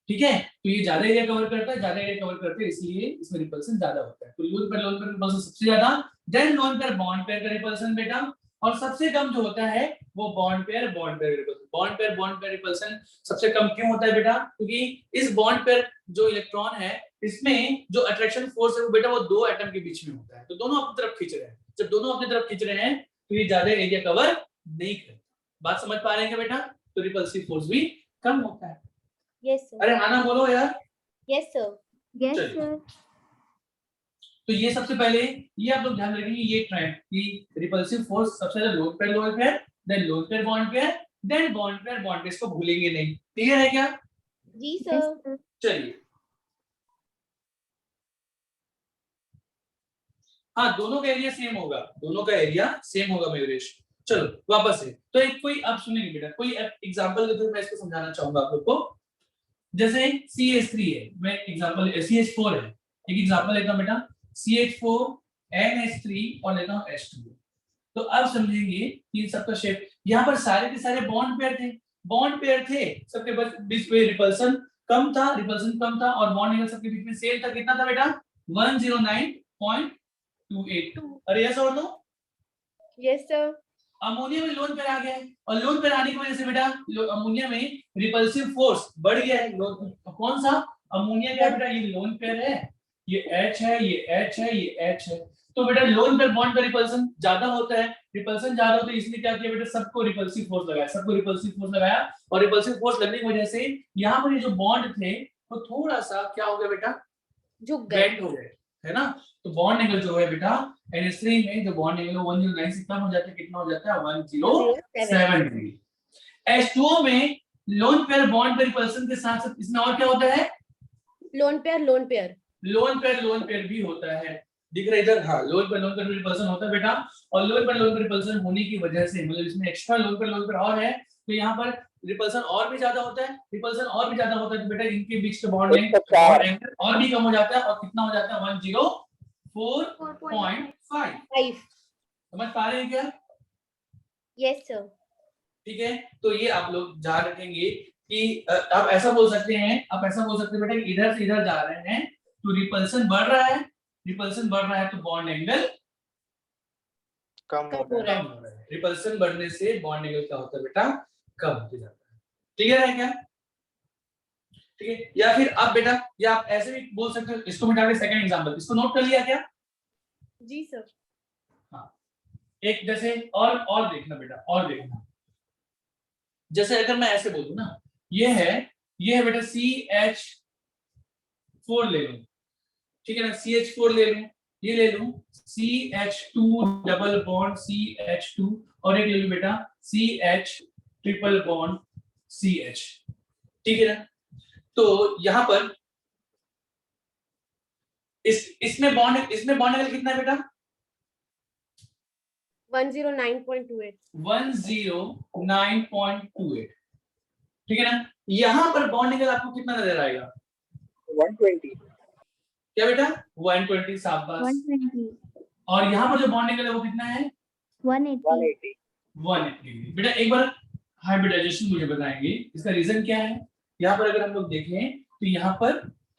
ठीक है, तो ये ज्यादा एरिया कवर करता है, इसलिए इसमें रिपल्सन ज्यादा होता है। तो लोन पेयर रिपल्सन सबसे ज्यादा, then lone pair bond pair का रिपल्सन बेटा, और सबसे कम जो होता है वो बॉन्ड पेयर रिपल्सन सबसे कम क्यों होता है बेटा, क्योंकि इस बॉन्ड पेयर जो इलेक्ट्रॉन है इसमें जो अट्रैक्शन फोर्स है वो बेटा वो दो एटम के बीच में होता है, तो दोनों अपनी तरफ खींच रहे हैं। जब दोनों अपनी तरफ खींच रहे हैं तो ये ज्यादा एरिया कवर नहीं करते। बात समझ पा रहे हैं क्या बेटा? तो रिपल्सिव फोर्स भी कम होता है।
Yes sir.
अरे हाँ ना बोलो यार।
Yes sir. Yes sir.
तो ये सबसे पहले ये आप लोग ध्यान रखेंगे, ये ट्रेंड कि रिपल्सिव फोर्स सबसे ज्यादा lone pair, then lone pair bond pair, then bond pair, इसको भूलेंगे नहीं। क्लियर है क्या?
जी सर।
चलिए हाँ दोनों का एरिया सेम होगा, दोनों का एरिया सेम होगा मयूरेश। चलो वापस से, तो एक कोई आप सुनेंगे बेटा, कोई एग्जांपल के थ्रू मैं इसको समझाना चाहूंगा आप लोग को। जैसे CH3 है, मैं एग्जांपल CH4 है, एक एग्जांपल लेता हूं बेटा, CH4 NH3 और लेता हूं H2। तो अब समझेंगे कि सबका शेप, यहाँ पर सारे के सारे बॉन्ड पेयर थे, सबके बीच में रिपल्सन कम था, और बॉन्ड एंगल सबके बीच में सेम था। कितना था बेटा? 109.28। अरे यस और नो?
Yes sir.
अमोनिया में लोन पेयर आ गया है, और लोन पेयर आने की वजह से बेटा अमोनिया में रिपल्सिव फोर्स बढ़ गया है। कौन सा? अमोनिया का बेटा, ये लोन पेयर है, ये H है, ये H है, ये H है। तो बेटा लोन पेयर बॉन्ड का रिपल्सन ज्यादा होता है, इसलिए क्या किया बेटा, सबको रिपल्सिव फोर्स लगाया, और रिपल्सिव फोर्स लगने की वजह से यहाँ पर ये जो बॉन्ड थे वो थोड़ा सा क्या हो गया बेटा,
झुक गए,
बेंड हो गए, है ना। तो बॉन्ड एंगल जो है बेटा NH3 में जो बॉन्ड एंगल 109 से कम हो जाता है, कितना हो जाता है? 107 डिग्री। H2O में लोन पेयर बॉन्ड पे रिपल्सन के साथ साथ इसमें और क्या होता है?
लोन पेयर भी होता है। दिख रहा है इधर? हाँ, लोन पेयर रिपल्सन होता है बेटा, और लोन पेयर रिपल्सन होने की वजह से, मतलब इसमें एक्स्ट्रा लोन पेयर और है, तो यहाँ पर रिपल्सन और भी ज्यादा होता है, तो बेटा इनके बीच का बॉन्ड लेंथ और भी कम हो जाता है, और कितना हो जाता है? 104.5। समझ पा रहे हैं क्या? Yes sir.
ठीक है, तो ये आप लोग ध्यान रखेंगे कि आप ऐसा बोल सकते हैं, बेटा कि इधर से इधर जा रहे हैं तो रिपल्सन बढ़ रहा है, तो बॉन्ड एंगल
कम हो रहा है।
रिपल्सन बढ़ने से बॉन्ड एंगल क्या होता है बेटा? कम होते जाता है। क्लियर है क्या? ठीक है, या फिर आप बेटा, या आप ऐसे भी बोल सकते हो, इसको मिटा के सेकंड एग्जांपल, इसको नोट कर लिया क्या?
जी सर।
हाँ, एक जैसे और देखना बेटा, जैसे अगर मैं ऐसे बोलूं ना, ये है बेटा CH4 ले लूं, ठीक है ना, CH4 ले लूं, ये ले लूं CH2 डबल बॉन्ड CH2, और एक ले लूं बेटा CH ट्रिपल बॉन्ड CH, ठीक है ना। तो यहां पर इसमें बॉन्ड एंगल कितना है बेटा?
109.28।
109.28, ठीक है ना। यहां पर बॉन्ड एंगल आपको कितना नजर आएगा?
120।
क्या बेटा? 120, शाबाश।
120,
और यहाँ पर जो बॉन्ड एंगल है वो कितना है?
180।
180। बेटा एक बार हाइब्रिडाइजेशन मुझे बताएंगे, इसका रीजन क्या है? यहाँ पर अगर हम लोग देखें तो यहाँ पर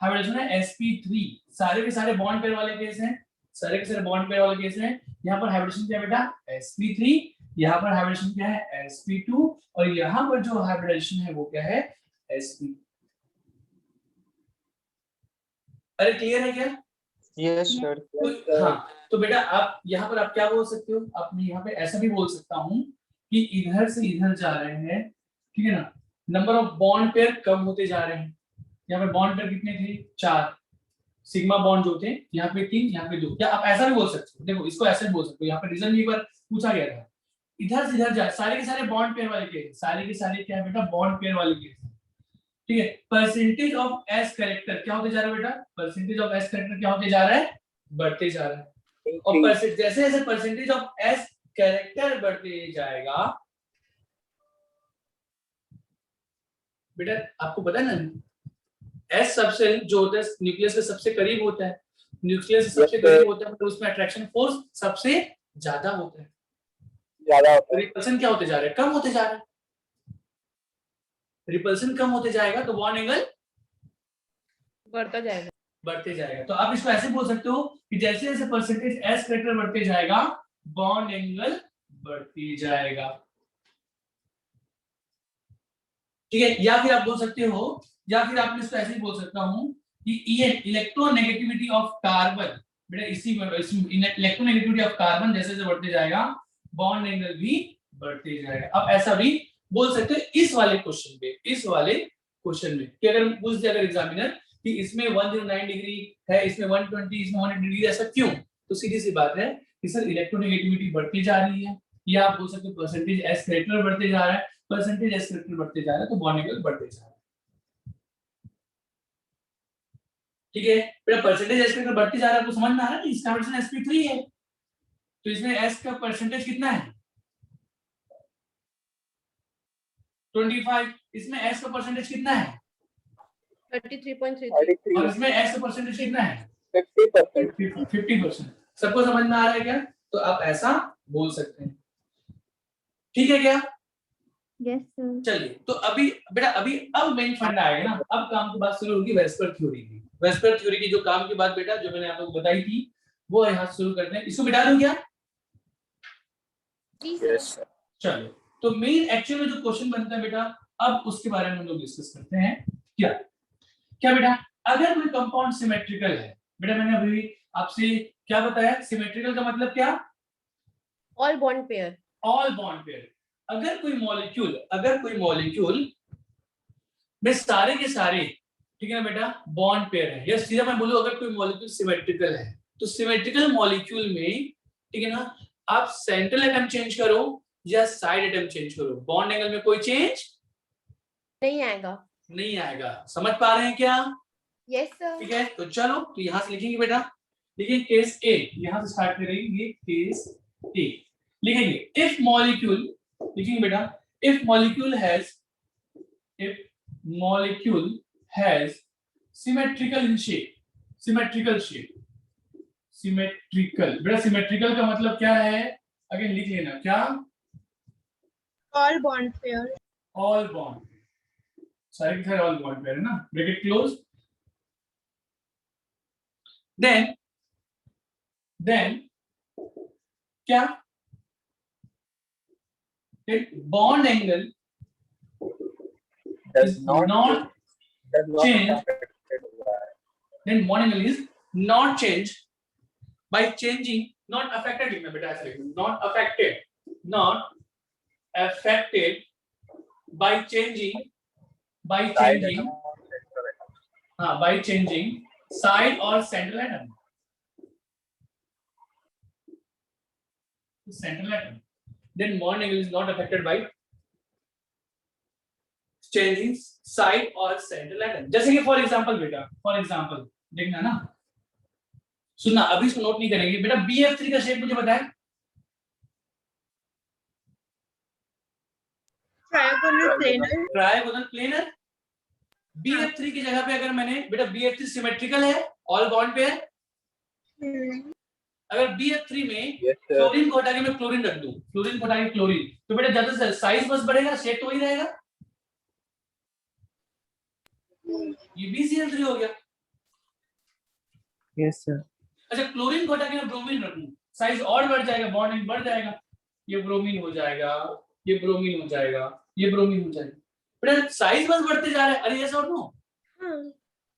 हाइब्रिडाइजेशन है sp3, सारे के सारे बॉन्ड पेयर वाले केस हैं, यहाँ पर हाइब्रिडेशन क्या है बेटा? sp3, यहाँ पर हाइब्रिडेशन क्या है? sp2, और यहाँ पर जो हाइब्रिडाइजेशन है वो क्या है? sp। अरे क्लियर है क्या?
Yes sir.
हाँ, तो बेटा आप यहाँ पर आप क्या बोल सकते हो? आप मैं यहाँ पे ऐसा भी बोल सकता हूँ कि इधर से इधर जा रहे हैं, ठीक है ना, नंबर ऑफ बॉन्ड पेयर कम होते जा रहे हैं। यहाँ पे बॉन्ड पेयर कितने थे? 4 सिग्मा बॉन्ड जो थे, यहाँ पे 3, यहाँ पे 2। क्या आप ऐसा भी बोल सकते हो? देखो इसको ऐसे बोल सकते हो, यहाँ पे रीजन भी एक बार पूछा गया था। इधर से इधर जा, सारे के सारे बॉन्ड पेयर वाले केस, सारे के सारे क्या है बेटा? बॉन्ड पेयर वाले केस, ठीक है। परसेंटेज ऑफ एस कैरेक्टर क्या होते जा रहा है बेटा? परसेंटेज ऑफ एस कैरेक्टर क्या होते जा रहा है? बढ़ते जा रहा है। और जैसे जैसे परसेंटेज ऑफ एस कैरेक्टर बढ़ते जाएगा बेटा, आपको पता है ना, एस सबसेल जो होता है न्यूक्लियस के सबसे करीब होता है, तो उसमें अट्रैक्शन फोर्स सबसे ज्यादा होता है। रिपल्सन क्या होते जा रहा है? कम होते जा रहा है। रिपल्सन कम होते जाएगा तो बॉन्ड एंगल
बढ़ते जाएगा।
तो आप इसको ऐसे बोल सकते हो कि जैसे जैसे परसेंटेज एस कैरेक्टर बढ़ते जाएगा बॉन्ड एंगल बढ़ती जाएगा, ठीक है। या फिर आप बोल सकते हो, या फिर आप इसको ऐसे ही बोल सकता हूं कि इलेक्ट्रोनेगेटिविटी ऑफ कार्बन, बेटा इलेक्ट्रोनेगेटिविटी ऑफ कार्बन जैसे जैसे बढ़ते जाएगा बॉन्ड एंगल भी बढ़ते जाएगा। आप ऐसा भी बोल सकते हो इस वाले क्वेश्चन में कि अगर पूछ दिया अगर एग्जामिनर कि इसमें 109 डिग्री है, इसमें 120, इसमें 180 डिग्री, ऐसा क्यों? तो सीधी सी बात है कि सर इलेक्ट्रोनेगेटिविटी बढ़ती जा रही है, या आप बोल सकते हो परसेंटेज एस कैरेक्टर बढ़ते जा रहा है, तो बॉन्ड एंगल बढ़ते जा रहा है।
ठीक है बेटा, परसेंटेज एस का बढ़ती जा रहा है, आपको समझ में आ रहा है कि इसका परसेंटेज sp3 है, तो इसमें एस का परसेंटेज कितना है 25, इसमें एस का परसेंटेज कितना है
33.33
33
और इसमें एस का परसेंटेज कितना है
50%.
50%. सबको समझ में आ रहा है क्या? तो आप ऐसा बोल सकते हैं, ठीक है क्या?
Yes sir.
चलिए, तो अभी बेटा अब मेन फंडा आएगा ना, अब काम की बात शुरू होगी वेस्पर थ्योरी की। वेस्पर थ्योरी की जो काम की बात बेटा जो मैंने आप लोगों को बताई थी वो यहाँ शुरू करते हैं। इसको मिटा दूं क्या?
Yes, sir.
चलो, तो मेन एक्चुअल में जो क्वेश्चन बनता है बेटा, अब उसके बारे में हम लोग डिस्कस करते हैं। क्या क्या बेटा, अगर कोई कंपाउंड सिमेट्रिकल है, बेटा मैंने अभी आपसे क्या बताया, सिमेट्रिकल का मतलब क्या?
all bond pair
all bond pair. अगर कोई मॉलिक्यूल में सारे के सारे, ठीक है ना बेटा, बॉन्ड पेयर है, या सीधा मैं बोलूं अगर कोई मॉलिक्यूल सिमेट्रिकल है, तो सिमेट्रिकल मॉलिक्यूल में, ठीक है ना, आप सेंट्रल एटम चेंज करो या साइड एटम चेंज करो, बॉन्ड एंगल में कोई चेंज
नहीं आएगा।
समझ पा रहे हैं क्या?
Yes sir.
ठीक है, तो चलो, तो यहां से लिखेंगे बेटा, देखिए केस ए, यहां से स्टार्ट करेंगे, केस ए लिखेंगे, इफ मॉलिक्यूल, लिखेंगे बेटा, if molecule has symmetrical in shape, symmetrical बेटा, सिमेट्रिकल का मतलब क्या है, अगेन लिख लेना, क्या?
all bond pair
all bond, सारे के सारे ऑल बॉन्ड पेयर है ना, ब्रैकेट क्लोज, देन क्या, bond angle
Does
is
not
not change.
affected by.
then bond angle is not changed by changing, not affected लिखना बेटा, ऐसा लिखना, not affected by changing
Side atom or central atom.
by changing side or central atom, then bond angle is not affected by changing side or central atom। जैसे कि फॉर एग्जांपल बेटा, फॉर एग्जांपल देखना ना, सुनना, अभी इसको नोट नहीं करेंगे बेटा, BF3 का शेप मुझे बताएं। Triangular planar. BF3 की जगह पे अगर मैंने बेटा, BF3 सिमेट्रिकल है, ऑल बॉन्ड पेयर, अगर BF3 में
Yes, sir.
क्लोरीन को हटा के मैं क्लोरीन रख दूं, क्लोरीन को हटा के क्लोरीन, तो बेटा ज्यादा से साइज बस बढ़ेगा, शेप तो वही रहेगा, ये BCl3 हो गया।
Yes, sir.
अच्छा, क्लोरीन को हटा के मैं ब्रोमीन रख दूं, साइज और बढ़ जाएगा, बॉन्डिंग बढ़ जाएगा, ये ब्रोमीन हो जाएगा, ये ब्रोमीन हो जाएगा, ये ब्रोमीन हो जाएगा, बेटा साइज बस बढ़ते जा रहा है। अरे ऐसा और नो,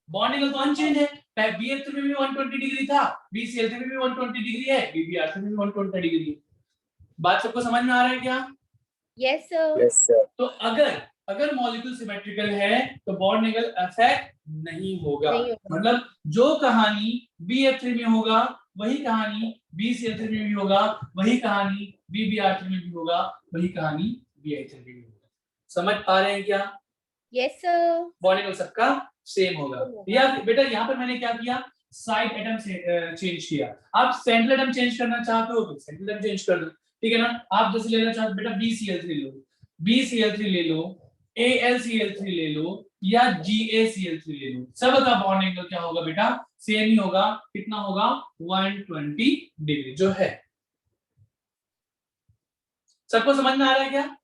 बॉन्ड एंगल तो अनचेंज है, BF3 में भी 120 डिग्री था, BCl3 में भी 120 डिग्री है, BBr3 में भी 120 डिग्री है। बात सबको समझ में आ रहा है क्या?
Yes sir.
Yes, sir.
तो अगर मॉलिक्यूल सिमेट्रिकल है तो बॉन्ड एंगल अफेक्ट नहीं होगा, मतलब जो कहानी BF3 में होगा वही कहानी BCl3 में भी होगा, वही कहानी BBr3 में भी होगा, वही कहानी BI3 में भी होगा। समझ पा रहे हैं क्या?
Yes sir.
बॉन्ड एंगल सबका सेम होगा। या बेटा यहाँ पर मैंने क्या किया, साइड एटम से चेंज किया, आप सेंट्रल एटम चेंज करना चाहते हो तो सेंट्रल एटम चेंज कर दो, ठीक है ना। आप जैसे लेना चाहते बेटा BCl3 लो, BCl3 ले लो, AlCl3 ले लो या GaCl3 ले लो, सबका बॉन्ड एंगल क्या होगा बेटा, सेम ही होगा। कितना होगा, 120 डिग्री जो है। सबको समझ में आ रहा है क्या?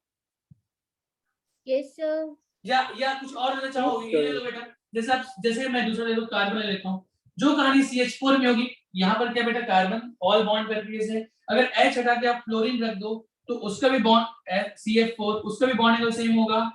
Yes sir.
या कुछ और लेना चाहोगे? ये ले लो बेटा, जैसे मैं दूसरा ले लो, कार्बन ले लेता हूँ, जो कहानी CH4 में होगी, यहाँ पर क्या बेटा, कार्बन ऑल बॉन्ड पेयर है, अगर H हटा के आप फ्लोरीन रख दो तो उसका भी बॉन्ड CF4, उसका भी बॉन्ड एंगल सेम होगा।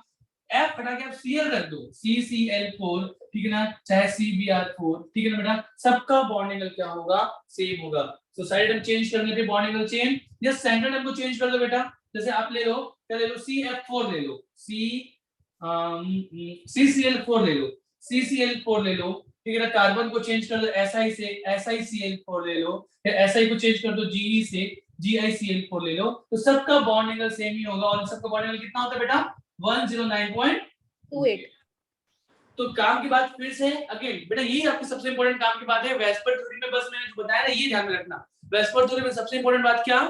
F हटा के आप Cl रख दो, CCl4, ठीक है ना, चाहे CBr4, ठीक है ना बेटा, सबका बॉन्ड एंगल क्या होगा, सेम होगा। तो साइड एटम चेंज करने पे बॉन्ड एंगल चेंज, या सेंट्रल एटम को चेंज कर दो बेटा, जैसे आप ले लो, क्या ले लो, CF4 ले लो, CCl4 ले लो, CCl4 ले लो, ठीक है ना, कार्बन को चेंज कर दो Si से, SiCl4 ले लो, या Si को चेंज कर दो Ge से, GiCl4 ले लो, तो सबका बॉन्ड एंगल सेम ही होगा। और सबका बॉन्ड एंगल कितना होता है बेटा, 109.28।
तो काम की बात फिर से अगेन बेटा, यही आपकी सबसे इंपॉर्टेंट काम की बात है। वेस्पर थ्योरी में बस मैंने जो बताया ना, ये ध्यान में रखना। वेस्पर थ्योरी में सबसे इंपॉर्टेंट बात क्या,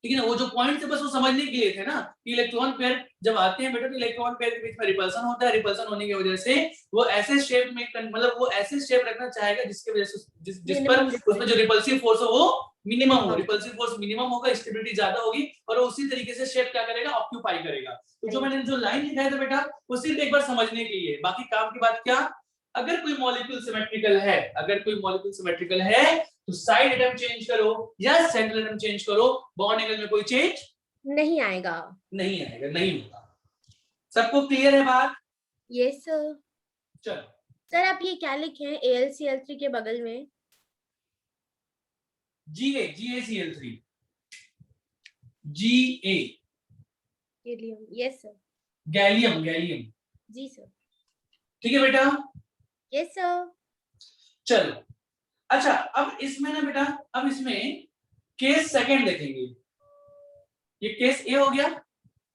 ठीक है ना, वो जो पॉइंट थे बस वो समझने के लिए थे ना कि इलेक्ट्रॉन पेयर जब आते हैं बेटा तो इलेक्ट्रॉन पेयर के बीच में रिपल्सन होता है। रिपल्सन होने की वजह से वो ऐसे शेप में मतलब वो ऐसे शेप रखना चाहेगा जिसके वजह से जिस पर उसमें जो रिपल्सिव फोर्स है वो मिनिमम हो। रिपल्सिव फोर्स मिनिमम होगा, स्टेबिलिटी ज्यादा होगी और उसी तरीके से शेप क्या करेगा, ऑक्यूपाई करेगा। तो जो मैंने जो लाइन लिखाया था बेटा वो सिर्फ एक बार समझने के लिए, बाकी काम की बात क्या, अगर कोई मॉलिक्यूल सिमेट्रिकल है, अगर कोई मॉलिक्यूल सिमेट्रिकल है तो साइड एटम चेंज करो या सेंट्रल एटम चेंज करो, बॉन्ड एंगल में कोई चेंज
नहीं आएगा।
नहीं आएगा, नहीं होगा। सबको क्लियर है बात?
Yes sir.
चलो
सर आप ये क्या लिखे हैं AlCl3 के बगल में?
GaCl3 Ga
gallium. Yes sir.
Gallium, gallium,
जी सर।
ठीक है बेटा।
Yes sir.
चलो अच्छा, अब इसमें ना बेटा, अब इसमें केस सेकंड देखेंगे। ये केस ए हो गया,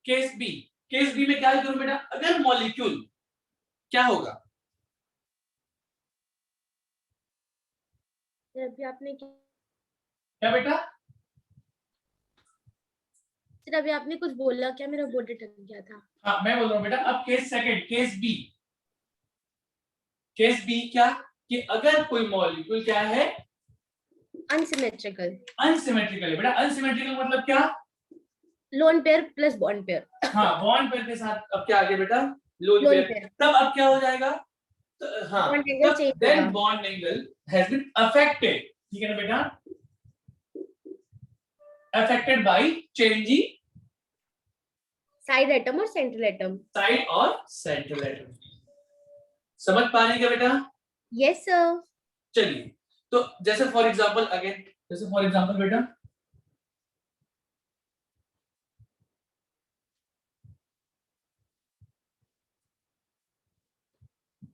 केस बी। केस बी में क्या करूं बेटा, अगर मॉलिक्यूल क्या होगा,
सर अभी आपने
क्या बेटा,
सर अभी आपने कुछ बोला क्या, मेरा बोर्ड अटक गया था।
हाँ मैं बोल रहा हूं बेटा, अब case second, case B. Case B क्या, कि अगर कोई मॉलिक्यूल क्या है,
अनसिमेट्रिकल।
अनसिमेट्रिकल है बेटा। अनसिमेट्रिकल मतलब क्या,
lone pair plus bond pair.
हाँ बॉन्ड पेयर के साथ अब क्या आ गया बेटा, लोन
लोन
पेयर।
पेयर।
तब अब क्या हो जाएगा, तो हाँ
बॉन्ड एंगल चेंज
देन
होगा।
Bond angle has been affected, ठीक है ना बेटा, affected by changing
side atom और सेंट्रल एटम।
साइड और सेंट्रल एटम। समझ पा रहे हैं क्या बेटा?
Yes sir.
चलिए, तो जैसे फॉर एग्जांपल अगेन, जैसे फॉर एग्जांपल बेटा,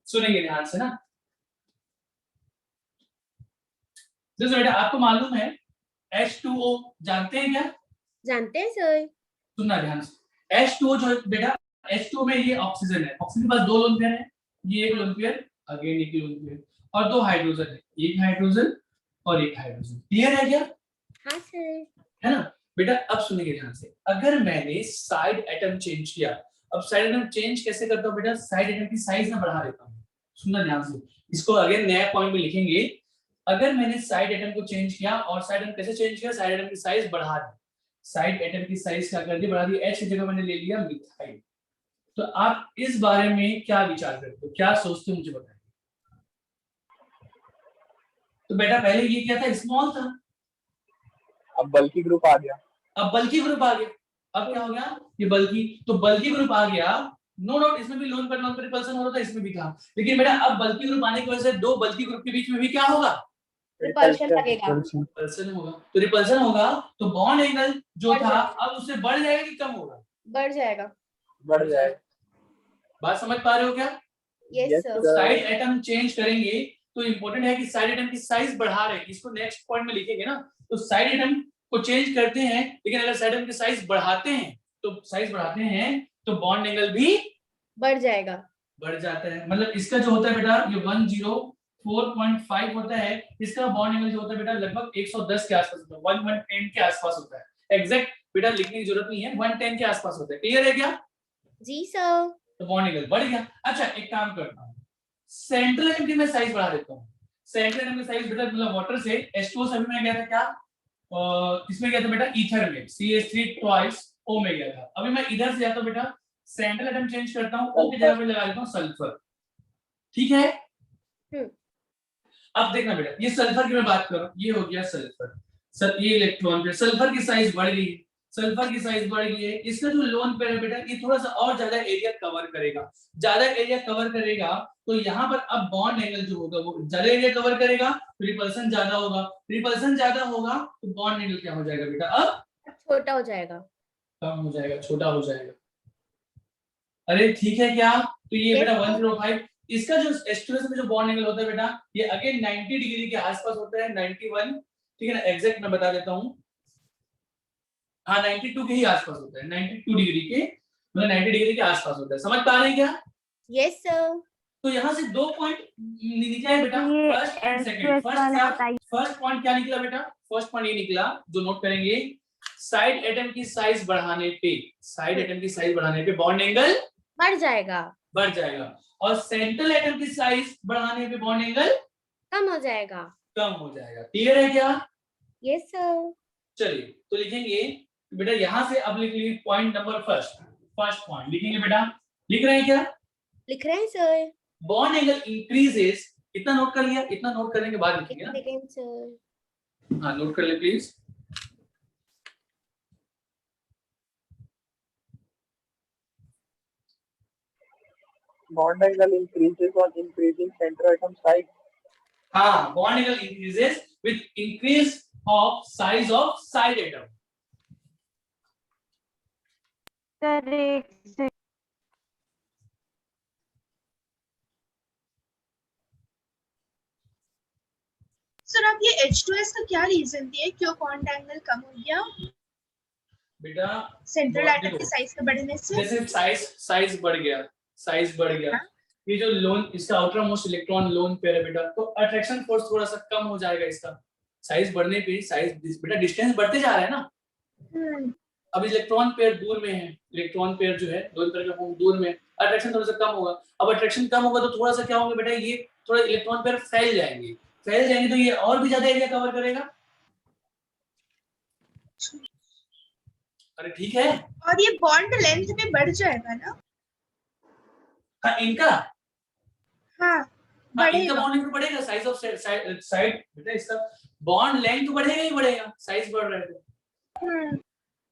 सुनेंगे ध्यान से ना। जैसे बेटा आपको मालूम है H2O, जानते हैं क्या?
जानते हैं सर।
सुनना ध्यान से। H2O जो है बेटा, H2O में ये ऑक्सीजन है, ऑक्सीजन के पास दो लोन पेयर है, ये एक लोन पेयर, अगेन एक लोन पेयर, और दो हाइड्रोजन है, एक हाइड्रोजन और एक हाइड्रोजन। क्लियर है क्या?
हाँ सर।
है ना बेटा। अब सुनिए ध्यान से, अगर मैंने साइड एटम चेंज किया, अब साइड एटम चेंज कैसे करता हूं बेटा, साइड एटम की साइज ना बढ़ा देता हूं। सुनना ध्यान से, इसको अगेन नया पॉइंट में लिखेंगे। अगर मैंने साइड एटम को चेंज किया, और साइड एटम कैसे चेंज किया, साइड एटम की साइज बढ़ा दी। साइड एटम की साइज क्या कर दी, बढ़ा दी। H की जगह मैंने ले लिया मिथाइल। तो आप इस बारे में क्या विचार करते हो, क्या सोचते हो, मुझे बताइए। तो बेटा पहले ये क्या था, स्मॉल था,
अब बल्कि ग्रुप आ गया।
अब बल्कि ग्रुप आ गया। अब क्या हो गया, ये बल्कि, तो बल्कि ग्रुप आ गया, नो डाउट इसमें भी लोन पर रिपल्सन हो रहा था, इसमें भी था। लेकिन बेटा अब बल्कि ग्रुप आने की वजह से दो बल्कि ग्रुप के बीच में भी क्या होगा,
रिपल्शन लगेगा।
रिपल्सन होगा। तो रिपल्सन होगा तो बॉन्ड एंगल जो था अब उससे बढ़ जाएगा कि कम होगा,
बढ़ जाएगा।
बढ़ जाए।
बात समझ पा रहे हो क्या?
Yes sir.
तो साइड एटम चेंज करेंगे तो इंपॉर्टेंट है कि साइड एटम की साइज बढ़ा रहे हैं, इसको नेक्स्ट पॉइंट में लिखेंगे ना। तो साइड एटम को चेंज करते हैं, लेकिन अगर साइड एटम की साइज बढ़ाते हैं, तो साइज बढ़ाते हैं तो बॉन्ड एंगल भी
बढ़ जाएगा।
बढ़ जाता है। मतलब इसका जो होता है बेटा, ये 104.5 होता है, इसका बॉन्ड एंगल जो होता है बेटा लगभग 110 के आसपास होता है, 110 के आसपास होता है। एग्जैक्ट बेटा लिखने की जरूरत नहीं है, 110 के आसपास होता है। क्लियर है क्या?
जी सर।
तो बॉन्ड एंगल बढ़ गया। अच्छा एक काम करता हूं, सेंट्रल एटम की मैं साइज बढ़ा देता हूं। सेंट्रल एटम की साइज बेटा, मतलब वाटर से H2O से अभी मैं गया था क्या, इसमें गया था बेटा ईथर में, CH3 ट्वाइस O में गया था। अभी मैं इधर से जाता हूं बेटा, सेंट्रल एटम चेंज करता हूं, O की जगह पे लगा देता हूं सल्फर। ठीक है? अब देखना बेटा, ये सल्फर की मैं बात कर रहा हूं, ये हो गया सल्फर, सर ये इलेक्ट्रॉन पे, सल्फर की साइज बढ़ गई, सल्फर की साइज बढ़ गई है। इसका जो लोन पेयर है बेटा, ये थोड़ा सा और ज्यादा एरिया कवर करेगा। ज्यादा एरिया कवर करेगा तो यहाँ पर अब बॉन्ड एंगल जो होगा वो ज्यादा एरिया कवर करेगा, तो रिपल्सन ज्यादा होगा। रिपल्सन ज्यादा होगा तो बॉन्ड एंगल क्या हो जाएगा बेटा, अब
छोटा हो जाएगा।
कम हो जाएगा, छोटा हो जाएगा। अरे ठीक है क्या? तो ये बेटा 105, इसका जो H2S में जो बॉन्ड एंगल होता है बेटा, ये अगेन 90 डिग्री के आसपास होता है, 91, ठीक है ना, एग्जैक्ट मैं बता देता हूँ, हाँ 92 के ही आसपास होता है, 92 डिग्री के, मतलब 90 डिग्री के आसपास होता है। समझ पा रहे हैं क्या?
Yes sir.
तो यहाँ से 2 पॉइंट निकला है बेटा,
ये
first and second.
S2S
first
वाला
क्या,
बताइए।
फर्स्ट पॉइंट क्या निकला बेटा? फर्स्ट पॉइंट ये निकला जो नोट करेंगे, साइड एटम की साइज बढ़ाने पे, साइड एटम की साइज बढ़ाने पे बॉन्ड एंगल
बढ़ जाएगा।
बढ़ जाएगा, और सेंट्रल एटम की साइज बढ़ाने पे बॉन्ड एंगल
कम हो जाएगा।
कम हो जाएगा। क्लियर है क्या?
Yes sir.
चलिए तो लिखेंगे बेटा, यहां से अब लिख लीजिए पॉइंट नंबर फर्स्ट पॉइंट लिखेंगे बेटा। लिख रहे हैं क्या?
लिख रहे हैं सर।
बॉन्ड एंगल इंक्रीजेस, इतना नोट कर लिया, इतना नोट करने के बाद लिखेंगे ना।
Second sir.
हाँ नोट कर ले please.
Bond angle increases on increasing center atom size.
हाँ, bond angle increases with increase of size of side atom.
Sir एक से
सर आप ये H2S का क्या रीजन दिए, क्यों बॉन्ड एंगल कम हो गया?
बेटा
सेंट्रल
देखो,
एटम की साइज के बढ़ने से।
जैसे साइज बढ़ गया, साइज बढ़ गया, ये जो लोन, इसका outer most electron lone pair है बेटा, तो अट्रैक्शन फोर्स थोड़ा सा कम हो जाएगा इसका। साइज बढ़ने पे, साइज बेटा डिस्टेंस बढ़ते जा रहा है ना। अब इलेक्ट्रॉन पेयर दूर में है, इलेक्ट्रॉन पेयर जो है लोन पेयर का दूर में, अट्रैक्शन थोड़ा सा कम होगा। अब अट्रैक्शन कम होगा तो थोड़ा सा क्या होगा बेटा, ये थोड़ा इलेक्ट्रॉन पेयर फैल जाएंगे, फैल जाएंगे तो ये और भी ज्यादा एरिया कवर करेगा। अरे ठीक है।
और ये बॉन्ड लेंथ भी बढ़ जाएगा ना?
हाँ इनका,
हाँ
इनका
बढ़ेगा।
बॉन्ड लेंथ बढ़ेगा, साइज ऑफ साइड बेटा, इसका बॉन्ड लेंथ तो बढ़ेगा ही बढ़ेगा, साइज बढ़ रहा है तो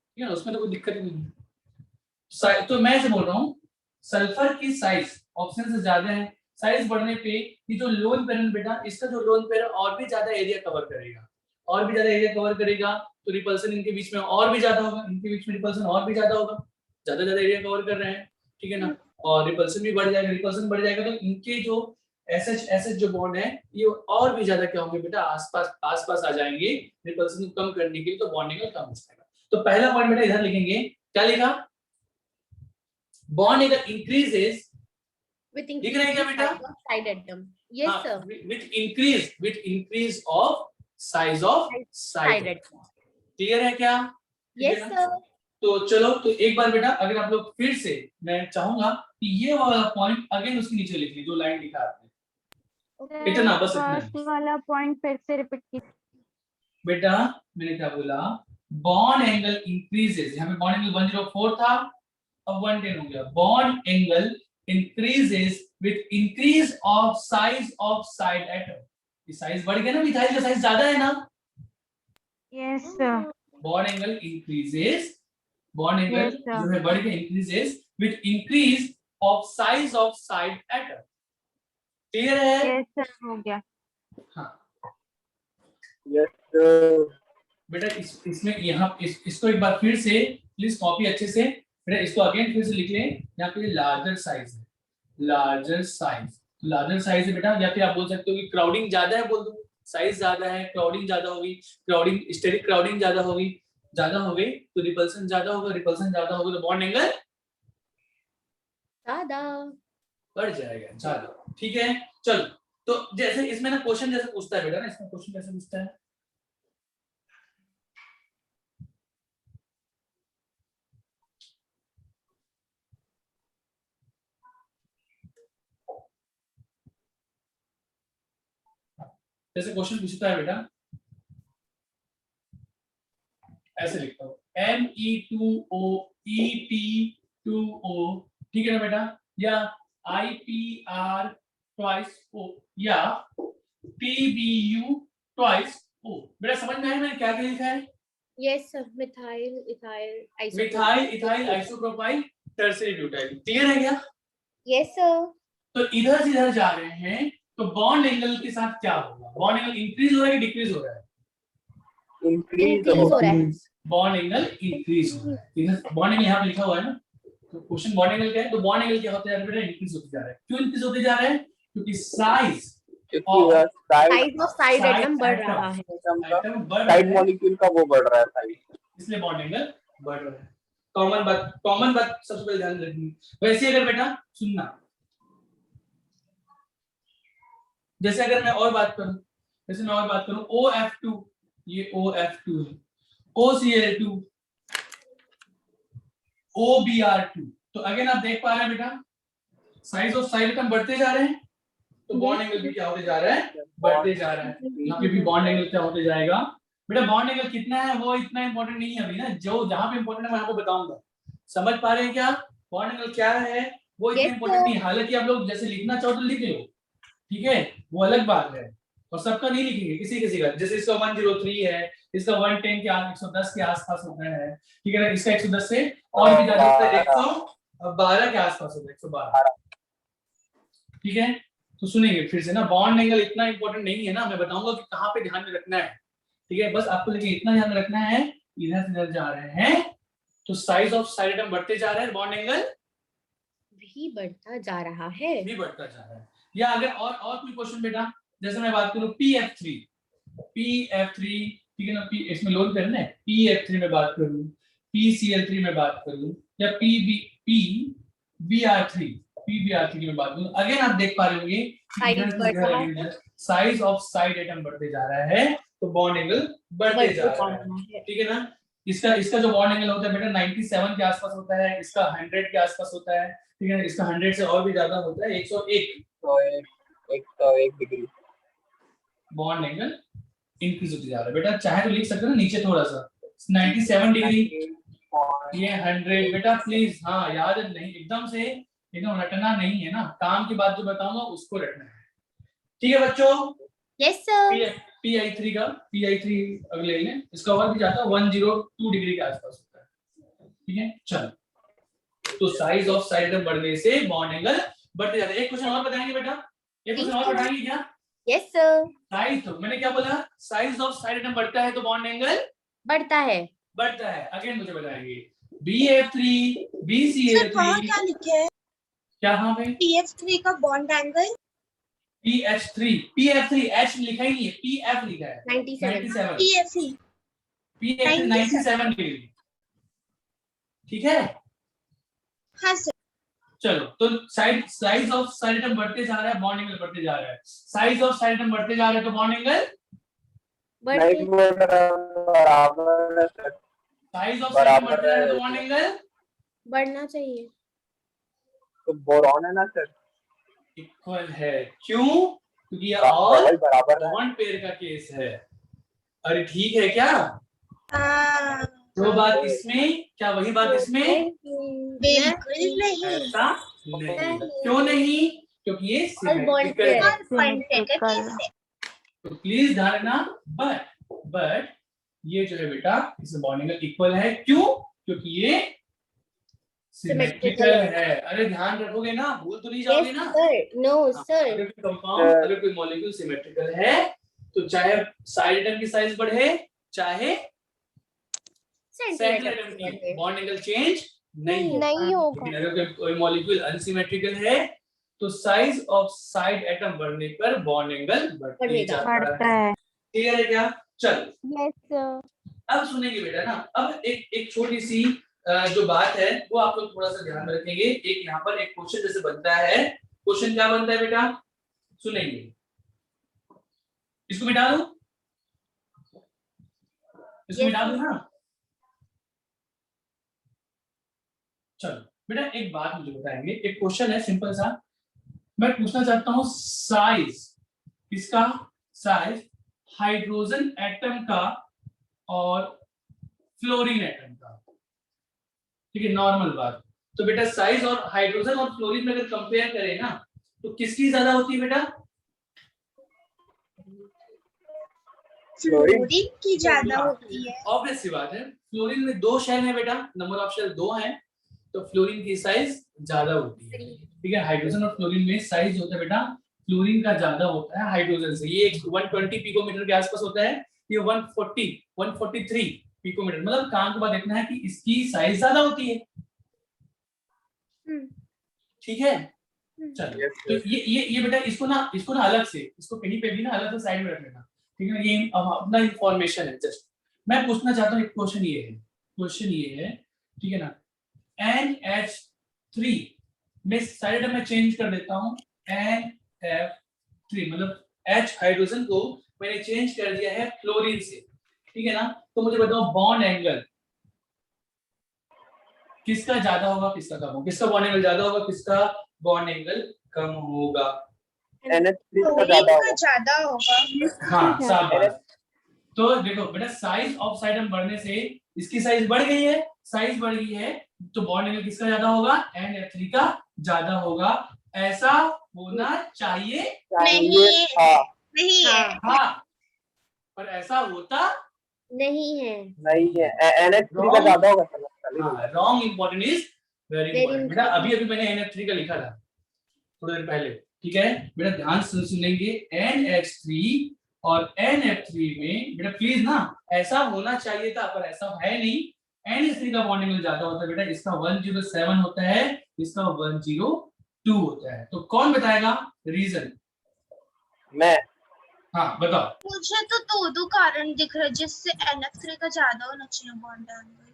ठीक है ना, उसमें तो कोई दिक्कत ही नहीं है। तो मैं ऐसे बोल रहा हूँ, सल्फर की साइज ऑक्सीजन से ज्यादा है, साइज बढ़ने पे ये जो लोन पेयर है बेटा, इसका जो लोन पेयर और भी ज्यादा एरिया कवर करेगा, और भी ज्यादा एरिया कवर करेगा, तो रिपल्सन इनके बीच में और भी ज्यादा होगा, इनके बीच में रिपल्सन और भी ज्यादा होगा, ज्यादा एरिया कवर कर रहे हैं, ठीक है ना, और रिपल्सन भी बढ़ जाएगा, रिपल्सन बढ़ जाएगा तो इनके जो एसएच जो बॉन्ड है ये और भी ज्यादा क्या होंगे बेटा, आसपास आ जाएंगे, रिपल्सन को कम करने के लिए, तो बॉन्डिंग कम हो जाएगा। तो पहला पॉइंट बेटा इधर लिखेंगे, क्या लिखा? बॉन्ड एंगल इंक्रीजेस
with
लिख रहे हैं क्या बेटा?
side atom. Yes sir.
with increase of size of side atom. Clear है क्या?
Yes sir.
तो चलो, तो एक बार बेटा अगर आप लोग फिर से, मैं चाहूंगा कि ये वाला पॉइंट अगेन उसके नीचे लिख लीजिए, जो लाइन लिखा आपने, इतना बस इतना।
फर्स्ट वाला पॉइंट फिर से रिपीट कीजिए
बेटा मैंने क्या बोला, बॉन्ड एंगल इंक्रीजेस, यहाँ पे बॉन्ड एंगल 104 था, अब 110 हो गया। Bond angle increases with increase of size of side atom, ये साइज बढ़ गया ना, मिथाइल का साइज ज्यादा है ना।
Yes sir
bond angle increases, bond angle
Yes, sir.
जो है बढ़ के increases with increase of size of side atom. Clear है?
यस सर हो गया
हाँ
Yes, sir.
बेटा इसमें यहाँ इसको एक बार फिर से प्लीज कॉपी अच्छे से, बेटा इसको अगेन फिर से लिख लें। यहाँ पे लार्जर साइज है, लार्जर साइज है बेटा, या फिर आप बोल सकते हो कि क्राउडिंग ज्यादा है, बोल दो साइज ज्यादा है, क्राउडिंग ज्यादा होगी, क्राउडिंग स्टेरिक क्राउडिंग ज्यादा होगी, ज्यादा हो गई तो रिपल्सन ज्यादा होगा, रिपल्सन ज्यादा होगा तो बॉन्ड एंगल
ज्यादा
बढ़ जाएगा ज्यादा। ठीक है चलो, तो जैसे इसमें ना क्वेश्चन जैसे पूछता है बेटा ना, इसमें क्वेश्चन कैसे पूछता है, जैसे क्वेश्चन पूछता है बेटा, ऐसे लिखता हूँ Me2O ठीक है ना बेटा, या IPR twice O या PBU twice O। बेटा समझ में आया मैंने क्या क्या लिखा है?
Yes sir, methyl ethyl
methyl ethyl isopropyl tertiary butyl. Clear है क्या?
Yes sir.
तो इधर से इधर जा रहे हैं तो बॉन्ड एंगल के साथ क्या होगा? बॉन्ड एंगल इंक्रीज हो रहा है कि डिक्रीज हो रहा है?
Increase
हो रहा है।
बॉन्ड एंगल इंक्रीज हो रहा है। इधर बॉन्ड एंगल यहाँ पे लिखा हुआ है ना, तो क्वेश्चन बॉन्ड एंगल क्या है, तो बॉन्ड एंगल क्या होता है बेटा, इंक्रीज होते जा रहा है। क्यों इंक्रीज होते जा रहा है? क्योंकि size
size of side atom बढ़ रहा है,
एटम बढ़ रहा
साइड
है,
मॉलिक्यूल का वो बढ़ रहा है साइज,
इसलिए बॉन्ड एंगल बढ़ रहा है। कॉमन बात सबसे पहले ध्यान रखनी। वैसे अगर बेटा सुनना, जैसे अगर मैं और बात करूं, OF2, ये OF2 है, OCl2, OBr2। तो अगेन आप देख पा रहे हैं बेटा, साइज ऑफ साइड एटम बढ़ते जा रहे हैं, तो बॉन्ड एंगल भी क्या होते जा रहा है, बढ़ते जा रहा है। यहाँ पे भी बॉन्ड एंगल क्या होते जाएगा बेटा, बॉन्ड एंगल कितना है वो इतना इंपॉर्टेंट नहीं है अभी ना, जो जहां पे इंपॉर्टेंट है मैं आपको बताऊंगा। समझ पा रहे हैं क्या, बॉन्ड एंगल क्या है वो इतना इंपॉर्टेंट नहीं है। हालांकि आप लोग जैसे लिखना चाहो तो लिख लो, ठीक है, वो अलग बात है, और सबका नहीं लिखेंगे, किसी किसी का, जैसे इसका 103 है, इसका 110 के 110 के आसपास होता है, ठीक है ना, इसका 110 से और भी ज्यादा होता है, 112 के आसपास होता है, 112, ठीक है। तो सुनेंगे फिर से ना, बॉन्ड एंगल इतना इंपॉर्टेंट नहीं है ना, मैं बताऊंगा कि कहाँ पे ध्यान में रखना है, ठीक है। बस आपको लेकिन इतना ध्यान रखना है, इधर से इधर जा रहे हैं तो साइज ऑफ साइड एटम बढ़ते जा रहे हैं, बॉन्ड एंगल
भी बढ़ता जा रहा है,
भी बढ़ता जा रहा है। या अगर और कोई क्वेश्चन बेटा, जैसे मैं बात करूं PF3, ठीक है ना, इसमें लोड करना है, PF3 में बात करूं, PCl3 में बात करूं, या PBr3 में बात करूं, अगेन आप देख पा रहे होंगे साइज ऑफ साइड एटम बढ़ते जा रहा है, तो बॉन्ड एंगल बढ़ते जा रहा है, ठीक है ना। इसका जो बॉन्ड एंगल होता है बेटा 97 के आसपास होता है, इसका 100 के आसपास होता है, ठीक है, इसका 100 से और भी ज्यादा होता है, 101
डिग्री
बॉन्ड एंगल इंक्रीज होते जा रहा है बेटा। चाहे तो लिख सकते हो ना नीचे थोड़ा सा 97 डिग्री, ये 100 बेटा प्लीज, हाँ याद नहीं, एकदम से एकदम रटना नहीं है ना, काम की बात जो बताऊंगा उसको रटना है, ठीक है बच्चों।
Yes sir.
PI3 अगले लें, इसका और भी जाता है 102 डिग्री के आसपास होता है, ठीक है। चलो, तो साइज ऑफ साइड एटम बढ़ने से बॉन्ड एंगल बढ़ते जाते हैं। एक क्वेश्चन और बताएंगे बेटा, एक क्वेश्चन और बताएंगे क्या?
Yes sir.
साइज, तो मैंने क्या बोला, साइज ऑफ साइड एटम बढ़ता है तो बॉन्ड एंगल
बढ़ता है,
अगेन मुझे बताएंगे BF3 BCl3
क्या लिखे है
क्या, हाँ भाई
PF3 का बॉन्ड एंगल,
PH3 H लिखा ही नहीं है, PF लिखा है 97
PF3
PF3 97 डिग्री, ठीक है।
हाँ सर।
चलो, तो साइज ऑफ साइड एटम बढ़ते जा रहा है, बॉन्ड एंगल बढ़ते जा रहा है, साइज ऑफ साइड एटम बढ़ते जा रहा है तो बॉन्ड एंगल
बराबर है sir,
size of side atom बढ़ते जा रहा है तो बॉन्ड एंगल
बढ़ना चाहिए,
तो बोरॉन है ना सर,
इक्वल है, क्यों? क्योंकि ये ऑल
बराबर है,
बॉन्ड पेयर का केस है। अरे ठीक है क्या,
हाँ,
जो बात इसमें क्या वही बात इसमें,
बिल्कुल नहीं।
ऐसा नहीं, क्यों नहीं? क्योंकि ये
bond
सिमेट्रिकल
pair।
है,
और पॉइंट का केस है।
तो प्लीज ध्यान रखना। बट ये जो है बेटा, इसमें बॉन्ड एंगल इक्वल है, क्यों? क्योंकि ये सिमेट्रिकल है। अरे ध्यान रखोगे ना, भूल तो नहीं जाओगे ना।
No sir.
अगर कोई कंपाउंड, अगर कोई मॉलिक्यूल सिमेट्रिकल है तो चाहे साइड एटम की साइज बढ़े, चाहे सेंट्रल एटम की, बॉन्ड एंगल चेंज नहीं होगा। लेकिन अगर कोई मॉलिक्यूल अनसिमेट्रिकल है तो साइज ऑफ साइड एटम बढ़ने पर बॉन्ड एंगल बढ़ते जाता है। क्लियर है क्या? चलो,
यस सर।
अब सुनेंगे बेटा ना, अब एक छोटी सी जो बात है वो आप लोग थोड़ा सा ध्यान में रखेंगे। एक यहाँ पर एक क्वेश्चन जैसे बनता है, क्वेश्चन क्या बनता है बेटा, सुनेंगे। इसको मिटा दूं, इसको मिटा दूं ना। चलो बेटा, एक बात मुझे बताएंगे, एक क्वेश्चन है सिंपल सा, मैं पूछना चाहता हूं साइज, इसका साइज हाइड्रोजन एटम का और फ्लोरीन एटम का, ठीक है, नॉर्मल बात। तो बेटा साइज और हाइड्रोजन और फ्लोरीन में अगर कंपेयर करें ना, तो किसकी ज्यादा होती है बेटा?
फ्लोरीन की ज्यादा होती है।
ऑब्वियस सी बात है, फ्लोरीन में 2 शेल है बेटा, नंबर ऑफ शेल 2 है, तो फ्लोरीन की साइज ज्यादा होती है, ठीक है। हाइड्रोजन और फ्लोरीन में साइज जो होता है बेटा, फ्लोरीन का ज्यादा होता है हाइड्रोजन से। ये 120 पिकोमीटर के आसपास होता है, ये 143 पिकोमीटर, मतलब काम के बाद देखना है कि इसकी साइज ज्यादा होती है, ठीक है। चलो, तो ये बेटा इसको ना अलग से, इसको कहीं पे भी ना अलग से साइड में रख लेना, ठीक है। ये अपना इंफॉर्मेशन है जस्ट। मैं पूछना चाहता हूँ, एक क्वेश्चन ये है, ठीक है ना, NH3 में साइड में चेंज कर देता हूँ, NF3 मतलब
H हाइड्रोजन को मैंने चेंज कर दिया है फ्लोरीन से, ठीक है ना। तो मुझे बताओ बॉन्ड एंगल किसका ज्यादा होगा किसका कम होगा, किसका बॉन्ड एंगल ज्यादा होगा किसका बॉन्ड एंगल कम होगा?
NH3 का
क्लोरीन
ज्यादा
का ज्यादा होगा।
हाँ शाबाश। तो देखो बेटा साइज ऑफ साइटम बढ़ने से इसकी साइज बढ़ गई है, साइज बढ़ गई है तो बॉन्ड एंगल किसका ज्यादा होगा? NH3 का ज्यादा होगा। ऐसा होना चाहिए
नहीं
हाँ
नहीं है।
हाँ, पर ऐसा होता
नहीं है।
नहीं है, NH3 का ज्यादा होगा सर।
हाँ, wrong important is very
Very
important. बेटा
important.
अभी अभी मैंने NH3 का लिखा था थोड़ी देर पहले, ठीक है बेटा ध्यान से सुनेंगे। NH3 और NF3 में बेटा प्लीज ना, ऐसा होना चाहिए था पर ऐसा है नहीं। NH3 का बॉन्ड एंगल ज्यादा होता है बेटा, इसका 107 होता है, इसका 102 होता है। तो कौन बताएगा रीजन?
मैं
हाँ बताओ।
मुझे तो दो कारण दिख रहे हैं जिससे NF3 का ज्यादा होना चाहिए बॉन्ड एंगल।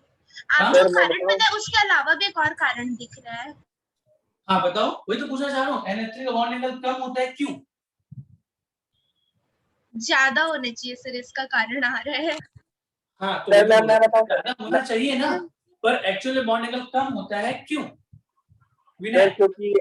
हाँ?
आपको
सर, मैं
कारण
बताऊं?
पता है, उसके अलावा भी एक और कारण दिख रहा है।
हाँ बताओ, वही तो पूछना चाह रहा हूँ। NH3 का बॉन्ड एंगल कम होता है क्यों?
ज्यादा होने चाहिए सर, इसका कारण आ रहा है।
हाँ तो
सर, मैं बताऊं?
ज्यादा होना चाहिए ना, पर एक्चुअली बॉन्ड एंगल कम होता है क्यों?
सर
विनय
क्योंकि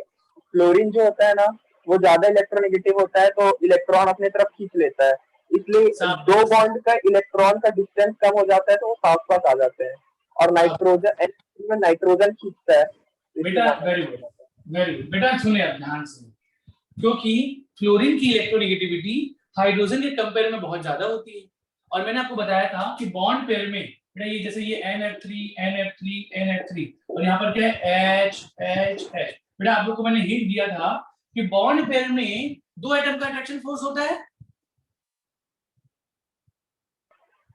फ्लोरीन जो होता है ना, वो ज्यादा इलेक्ट्रोनेगेटिव होता है तो इलेक्ट्रॉन अपने तरफ खींच लेता है, इसलिए
शाबाश।
दो बॉन्ड का इलेक्ट्रॉन का डिस्टेंस कम हो जाता है तो वो पास पास आ जाते हैं। और नाइट्रोजन में नाइट्रोजन खींचता है।
बेटा वेरी गुड, वेरी गुड। बेटा सुने आप ध्यान से, क्योंकि फ्लोरीन की इलेक्ट्रोनेगेटिविटी हाइड्रोजन के कंपेयर में बहुत ज्यादा होती है। और मैंने आपको बताया था कि बॉन्ड पेयर में बेटा ये जैसे ये NF3 NF3 NF3 और यहाँ पर क्या है H H H। बेटा आप लोग को मैंने हिंट दिया था कि बॉन्ड पेयर में दो एटम का अट्रैक्शन फोर्स होता है।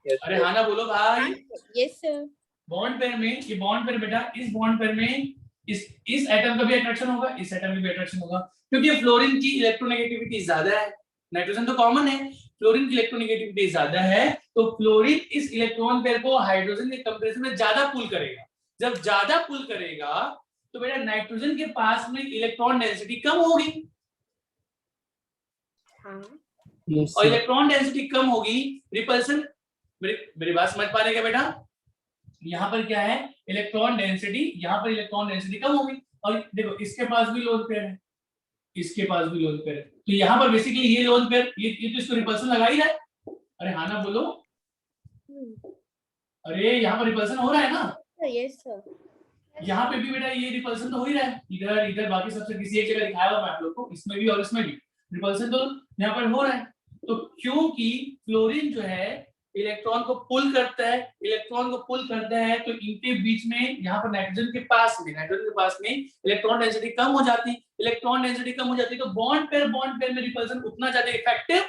अरे हाँ ना बोलो भाई।
Yes sir.
बॉन्ड पेयर में, ये बॉन्ड पेयर बेटा, इस बॉन्ड पेयर में इस एटम का भी अट्रैक्शन होगा, इस एटम का भी अट्रैक्शन होगा, क्योंकि फ्लोरीन की इलेक्ट्रोनेगेटिविटी ज्यादा है। नाइट्रोजन तो कॉमन है, फ्लोरीन की इलेक्ट्रोनेगेटिविटी ज्यादा है, तो फ्लोरीन इस इलेक्ट्रॉन पेयर को हाइड्रोजन के कंपैरिजन में ज्यादा पुल करेगा। जब ज्यादा पुल करेगा तो बेटा नाइट्रोजन के पास में इलेक्ट्रॉन डेंसिटी कम होगी,
हाँ।
और इलेक्ट्रॉन डेंसिटी कम होगी, रिपल्सन। मेरी बात समझ पा रहे क्या बेटा? यहाँ पर क्या है, इलेक्ट्रॉन डेंसिटी, यहाँ पर इलेक्ट्रॉन डेंसिटी कम होगी। और देखो इसके पास भी लोन पेयर है, इसके पास भी लोन पेयर है, तो यहाँ पर बेसिकली ये लोन पेयर ये तो इसको रिपल्सन लगा ही रहा है। अरे हाँ ना बोलो, अरे यहाँ पर रिपल्सन हो रहा है ना।
Yes sir.
यहाँ पे भी बेटा ये रिपल्सन तो हो ही रहा है, इधर इधर बाकी सबसे किसी एक जगह दिखाया हुआ मैं आप लोग को, इसमें भी और इसमें भी रिपल्सन तो यहाँ पर हो रहा है। तो क्योंकि फ्लोरीन जो है इलेक्ट्रॉन को पुल करता है, इलेक्ट्रॉन को पुल करता है, तो इनके बीच में यहाँ पर नाइट्रोजन के पास में इलेक्ट्रॉन डेंसिटी कम हो जाती, इलेक्ट्रॉन डेंसिटी कम हो जाती, तो बॉन्ड पेयर में रिपल्सन उतना ज्यादा इफेक्टिव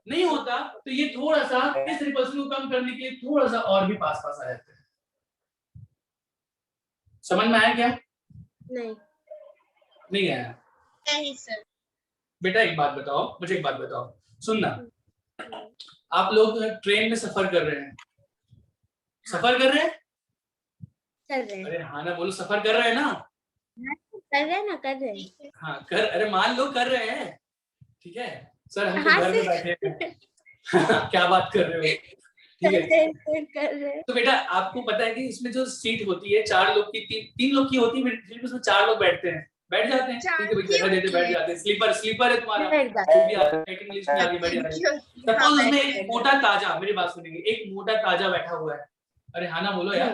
नहीं होता। तो ये थोड़ा सा इस रिपल्सन को कम करने के लिए थोड़ा सा और भी पास पास आ जाते हैं। समझ में आया क्या? नहीं आया?
नहीं सर।
बेटा एक बात बताओ, मुझे एक बात बताओ, सुनना। आप लोग ट्रेन में सफर कर रहे हैं, सफर कर रहे हैं?
कर रहे हैं।
अरे हाँ ना बोलो, सफर कर रहे हैं ना?
कर रहे हैं ना, कर रहे हैं।
हाँ कर, अरे मान लो कर रहे हैं, ठीक है सर, हम तो
हाँ,
घर में बैठे हैं। क्या बात कर रहे हो? ठीक है,
कर रहे हैं।
तो बेटा आपको पता है कि इसमें जो सीट होती है 4 लोग की, 3 लोग की होती है, फिर उसमें 4 लोग बैठते हैं, बैठ जाते हैं, ठीक है बैठा देते, बैठ जाते हैं। स्लीपर है तुम्हारा,
बैठ जाते हैं।
भी वेटिंग लिस्ट में आगे बैठ जाते हैं। सपोज उसमें एक मोटा ताजा, मेरी बात सुनेंगे, एक मोटा ताजा बैठा हुआ है। अरे हाँ ना बोलो यार,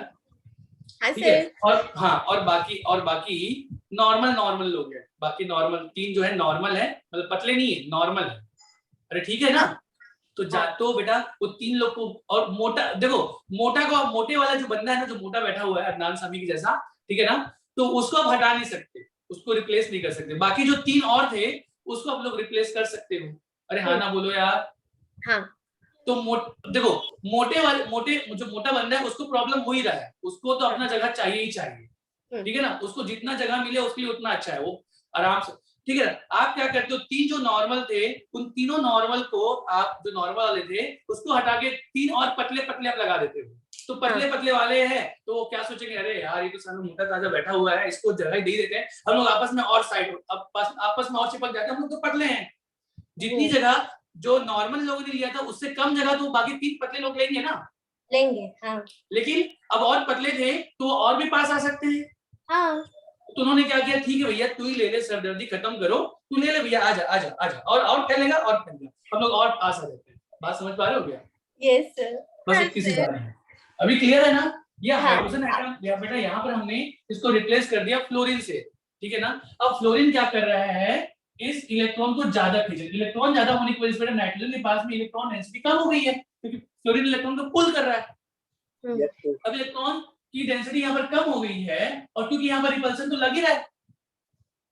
हाँ
ठीक है।
सर।
और हाँ, और बाकी नॉर्मल लोग हैं, बाकी नॉर्मल 3 जो है नॉर्मल है, मतलब पतले नहीं है, नॉर्मल है। अरे ठीक है ना? तो तो बेटा वो 3 लोग को, और मोटा, देखो मोटे वाला जो बंदा है ना, जो मोटा बैठा हुआ है अदनान सामी की जैसा, ठीक है ना, तो उसको आप हटा नहीं सकते, उसको रिप्लेस नहीं कर सकते। बाकी जो 3 और थे उसको आप लोग रिप्लेस कर सकते हो। अरे हाँ ना बोलो यार।
हाँ।
तो देखो मोटे जो मोटा बंदा है उसको प्रॉब्लम हो ही रहा है, उसको तो अपना जगह चाहिए ही चाहिए, ठीक है ना, उसको जितना जगह मिले उसके लिए उतना अच्छा है, वो आराम से, ठीक है। आप क्या करते हो, 3 जो नॉर्मल थे उन तीनों नॉर्मल को, आप जो नॉर्मल वाले थे उसको हटा के 3 और पतले आप लगा देते हो। तो पतले वाले हैं तो वो क्या सोचेंगे, अरे यार ये तो सामने मोटा ताजा बैठा हुआ है, इसको जगह ही दे देते हैं, हम लोग आपस में और साइड आपस में और चिपक जाते हैं, हम लोग तो पतले हैं,
जितनी जगह जो नॉर्मल लोगों ने लिया था उससे कम जगह तो बाकी 3 पतले लोग लेंगे ना,
लेंगे। हाँ
लेकिन अब और पतले थे तो और भी पास आ सकते हैं।
हाँ
तो उन्होंने क्या किया, ठीक है भैया तू ही ले ले, सरदर्दी खत्म करो, तू ले ले भैया, आजा आजा आजा, और फैलेगा और फैलेगा, हम लोग और पास आ जाते हैं। बात समझ पा रहे हो क्या?
Yes sir.
बस
हाँ,
इतनी सी
सर।
बात है। अभी क्लियर है ना? ये
हाँ।
हाइड्रोजन एटम या बेटा यहाँ पर हमने इसको रिप्लेस कर दिया फ्लोरीन से, ठीक है ना। अब फ्लोरीन क्या कर रहा है, इस इलेक्ट्रॉन को ज्यादा खींचे, इलेक्ट्रॉन ज्यादा होने की वजह से नाइट्रोजन के पास में इलेक्ट्रॉन डेंसिटी कम हो गई है क्योंकि फ्लोरीन इलेक्ट्रॉन को पुल कर रहा है।
Yes, sir.
अब इलेक्ट्रॉन की डेंसिटी यहाँ पर कम हो गई है और क्योंकि यहाँ पर रिपल्सन तो लग ही रहा है,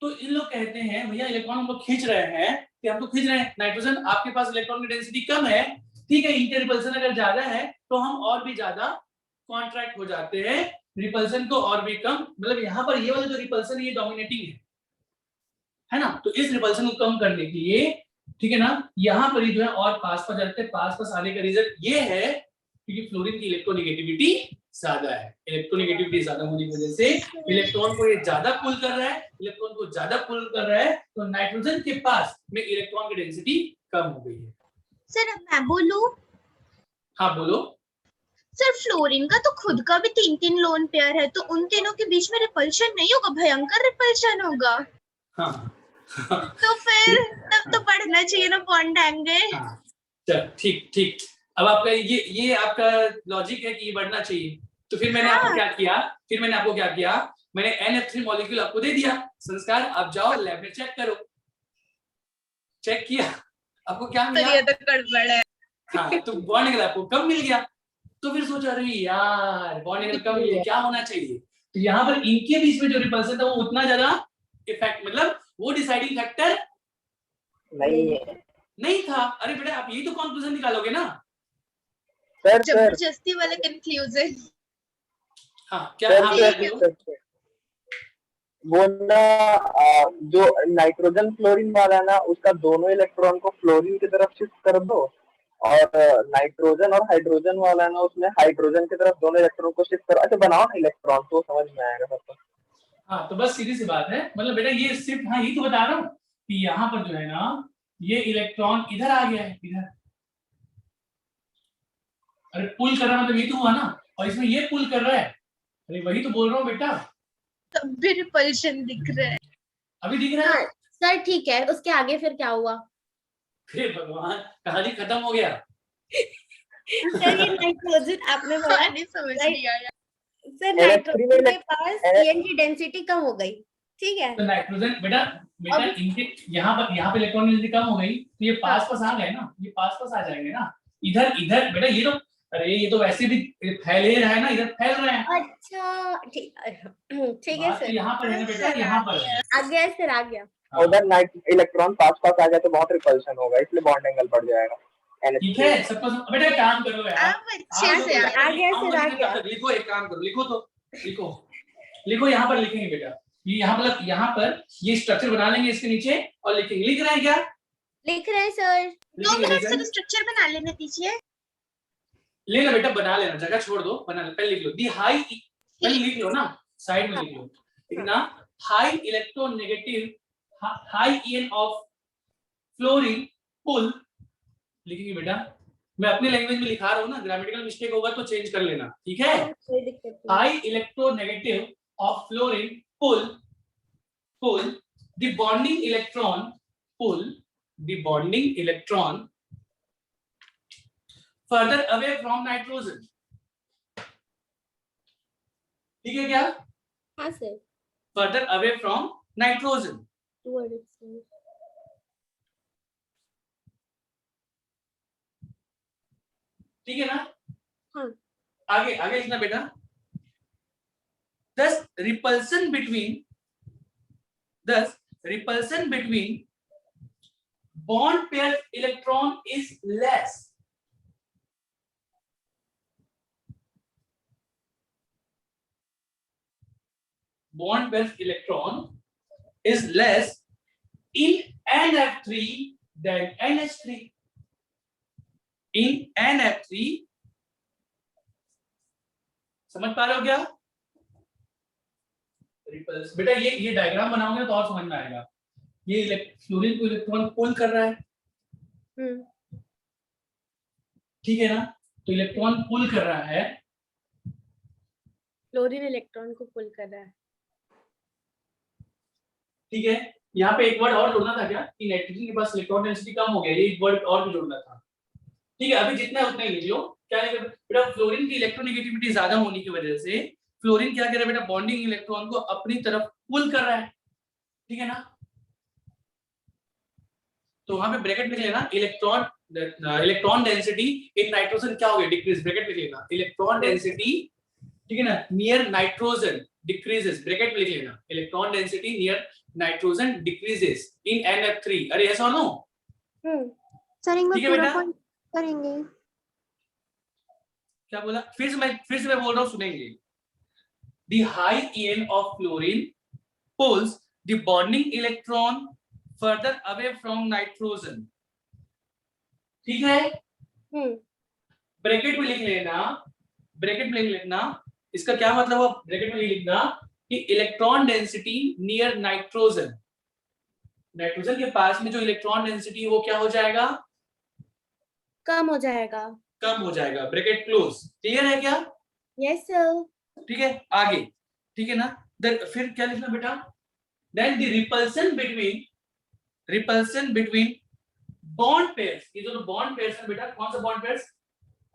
तो इन लोग कहते हैं भैया इलेक्ट्रॉन हम लोग खींच रहे हैं कि हम तो खींच रहे हैं, नाइट्रोजन आपके पास इलेक्ट्रॉन की डेंसिटी कम है, ठीक है, इनके रिपल्सन अगर ज्यादा है तो हम और भी ज्यादा कॉन्ट्रैक्ट हो जाते हैं, रिपल्सन को और भी कम, मतलब यहाँ पर ये वाला जो रिपल्सन ये डोमिनेटिंग है ना, तो इस रिपल्सन को कम करने के लिए, ठीक है ना, यहाँ पर ही जो है और पास पास जाते हैं। पास आने का रीजन ये है क्योंकि फ्लोरीन की इलेक्ट्रोनेगेटिविटी ज्यादा है, इलेक्ट्रोनेगेटिविटी ज्यादा होने की वजह से इलेक्ट्रॉन को ये ज्यादा पुल कर रहा है, इलेक्ट्रॉन को ज्यादा पुल कर रहा है, तो नाइट्रोजन के पास में इलेक्ट्रॉन की डेंसिटी कम हो गई है।
सर अब मैं बोलूं?
हाँ बोलो।
सर फ्लोरीन का तो खुद का भी 3 लोन पेयर है, तो उन तीनों के बीच में रिपल्शन नहीं होगा, भयंकर रिपल्शन होगा।
हाँ
तो फिर तब तो पढ़ना चाहिए ना बॉन्ड एंगल।
हाँ चल ठीक ठीक। अब आपका ये आपका लॉजिक है कि ये बढ़ना चाहिए, तो फिर मैंने आपको क्या किया, मैंने NF3 मॉलिक्यूल आपको दे दिया, संस्कार आप जाओ लैब में चेक करो। चेक किया, आपको क्या मिला?
ये तो गड़बड़ है।
हाँ तो बॉन्ड एंगल आपको कम मिल गया, तो फिर सोचा अरे यार बॉन्ड एंगल कम मिल गया, क्या होना चाहिए, तो यहाँ पर इनके बीच में जो रिपल्सन था वो उतना ज्यादा इफेक्ट, मतलब वो डिसाइडिंग फैक्टर नहीं था। अरे बेटा आप यही तो कंक्लूजन निकालोगे ना।
सर
जबरदस्ती वाला कंक्लूजन।
हाँ क्या?
सर,
हाँ
सर,
बोलो।
सर, वो ना जो नाइट्रोजन फ्लोरीन वाला ना उसका दोनों इलेक्ट्रॉन को फ्लोरीन की तरफ शिफ्ट कर दो, और नाइट्रोजन और हाइड्रोजन वाला ना उसमें हाइड्रोजन की तरफ दोनों इलेक्ट्रॉन को शिफ्ट करो। अच्छा बनाओ ना इलेक्ट्रॉन, तो समझ में आएगा सबको।
हाँ तो बस सीधी सी बात है, मतलब बेटा ये शिफ्ट, हाँ यही तो बता रहा हूँ कि यहाँ पर जो है ना ये इलेक्ट्रॉन इधर आ गया है, इधर, अरे पुल कर रहा मतलब ये तो हुआ ना, और इसमें ये पुल कर रहा है, अरे वही तो बोल रहा हूँ बेटा।
तब भी रिपल्शन दिख रहा है।
अभी दिख रहा है?
सर ठीक है, उसके आगे फिर क्या हुआ?
फिर भगवान कहानी खत्म हो गया।
सर ये नाइट्रोजन आपने बोला,
नहीं समझ नहीं आया।
सर नाइट्रोजन के पास EN की डेंसिटी कम हो गई, ठीक है,
तो नाइट्रोजन बेटा इनके यहाँ पे इलेक्ट्रॉन डेंसिटी कम हो गई, तो ये पास आ गए ना, ये पास आ जाएंगे ना, इधर बेटा ये तो, अरे ये तो वैसे भी फैल ही रहा है ना, इधर फैल रहे हैं।
अच्छा ठीक है सर,
यहाँ पर है ना बेटा, यहाँ पर
आ गया सर, आ गया।
उधर इलेक्ट्रॉन पास आ गया तो बहुत रिपल्शन होगा, इसलिए बॉन्ड एंगल बढ़ जाएगा।
ठीक है सबको बेटा काम करो यार,
अब अच्छे से
आ गया सर, आ गया।
लिखो, एक काम करो, लिखो यहाँ पर लिखेंगे बेटा, ये यहाँ पर ये स्ट्रक्चर बना लेंगे इसके नीचे और लिखेंगे। लिख रहे हैं क्या?
लिख रहे हैं सर।
2 मिनट से स्ट्रक्चर बना लेने दीजिए।
लेना बेटा, बना लेना, जगह छोड़ दो, बना ले, पहले लिख लो दी हाई, पहले लिख लो ना, साइड में लिख लो, ठीक है ना, high electronegative, high EN of fluorine pull लिखेंगे बेटा। मैं अपने लैंग्वेज में लिखा रहा हूँ ना, ग्रामेटिकल मिस्टेक होगा तो चेंज कर लेना, ठीक है। High electronegative of fluorine pull the bonding electron further away from nitrogen, ठीक है क्या?
हाँ sir.
further away from nitrogen, ठीक है ना?
हाँ।
आगे लिखना बेटा, thus repulsion between bond pair electron is less. Bond pair electron is less in NF3 than NH3. In NF3, समझ पा रहे हो क्या? रिपल्स बेटा ये डायग्राम बनाओगे तो और समझ में आएगा। ये फ्लोरीन को इलेक्ट्रॉन पुल कर रहा है, ठीक है ना, तो इलेक्ट्रॉन पुल कर रहा है,
फ्लोरीन इलेक्ट्रॉन को पुल कर रहा है।
ठीक है। यहाँ पे एक वर्ड और जोड़ना था क्या कि नाइट्रोजन के पास इलेक्ट्रॉन डेंसिटी कम हो गया, ये एक वर्ड और भी जोड़ना था। ठीक है, अभी जितना है उतना ही लिख लो। क्या लिख बेटा, फ्लोरीन की इलेक्ट्रोनेगेटिविटी ज्यादा होने की वजह से फ्लोरीन क्या कर रहा है बेटा, बॉन्डिंग इलेक्ट्रॉन को अपनी तरफ पुल कर रहा है, ठीक है ना। तो वहां पे ब्रैकेट में लेना, इलेक्ट्रॉन डेंसिटी इन नाइट्रोजन क्या हो गया, डिक्रीज, ब्रैकेट में लेना, इलेक्ट्रॉन डेंसिटी, ठीक है ना, नियर नाइट्रोजन डिक्रीजेस, ब्रैकेट में लिख लेना, electron density near nitrogen decreases इन NF3। अरे यस और नो?
सर एक बार
ठीक है
पूरा
बेटा,
पॉइंट करेंगे?
क्या बोला, फिर से मैं बोल रहा हूं, सुनेंगे। The high EN of fluorine pulls the bonding electron further away from nitrogen, ठीक है। ब्रैकेट में लिख लेना, ब्रैकेट में लिख लेना, इसका क्या मतलब है, ब्रैकेट में लिखना कि electron density near nitrogen, nitrogen के पास में जो इलेक्ट्रॉन डेंसिटी है वो क्या हो जाएगा,
कम हो जाएगा।
कम हो जाएगा, ब्रैकेट क्लोज। क्लियर है क्या?
Yes sir.
ठीक है, आगे, ठीक है ना। फिर क्या लिखना बेटा, then the repulsion between bond pairs, ये दोनों बॉन्ड पेयर्स हैं बेटा, कौन सा बॉन्ड पेयर्स,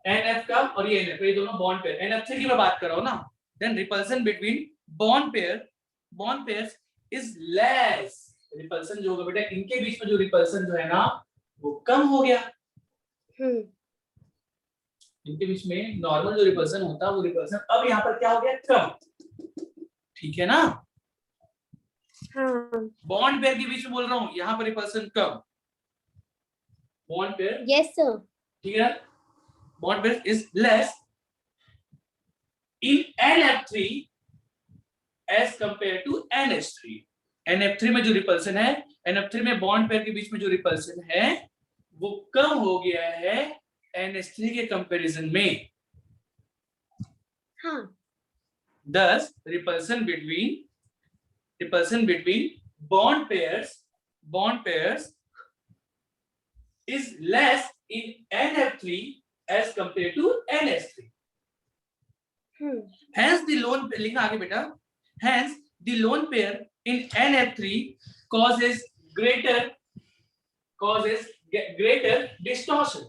NF का और ये NF, ये दोनों बॉन्ड पेयर, NF3 की मैं बात कर रहा हूं ना। Then repulsion between bond pairs is less, repulsion जो होगा बेटा, इनके बीच में जो रिपल्सन जो है ना वो कम हो गया। इनके बीच में नॉर्मल जो रिपल्सन होता है वो रिपल्सन अब यहाँ पर क्या हो गया, कम, ठीक है ना।
हाँ।
बॉन्ड पेयर के बीच में बोल रहा हूँ, यहाँ पर रिपल्सन कम, बॉन्ड पेयर,
यस सर।
ठीक है, bond pair is less in NF3 as compared to NH3। NF3 में जो रिपल्सन है, NF3 में बॉन्ड पेयर के बीच में जो रिपल्सन है वो कम हो गया है NH3 के कंपैरिजन में।
हाँ।
Thus repulsion between bond pairs is less in NF3 as compared to NH3। Hence the lone pair, लिखना आगे बेटा, hence the lone pair in NF3 causes greater distortion।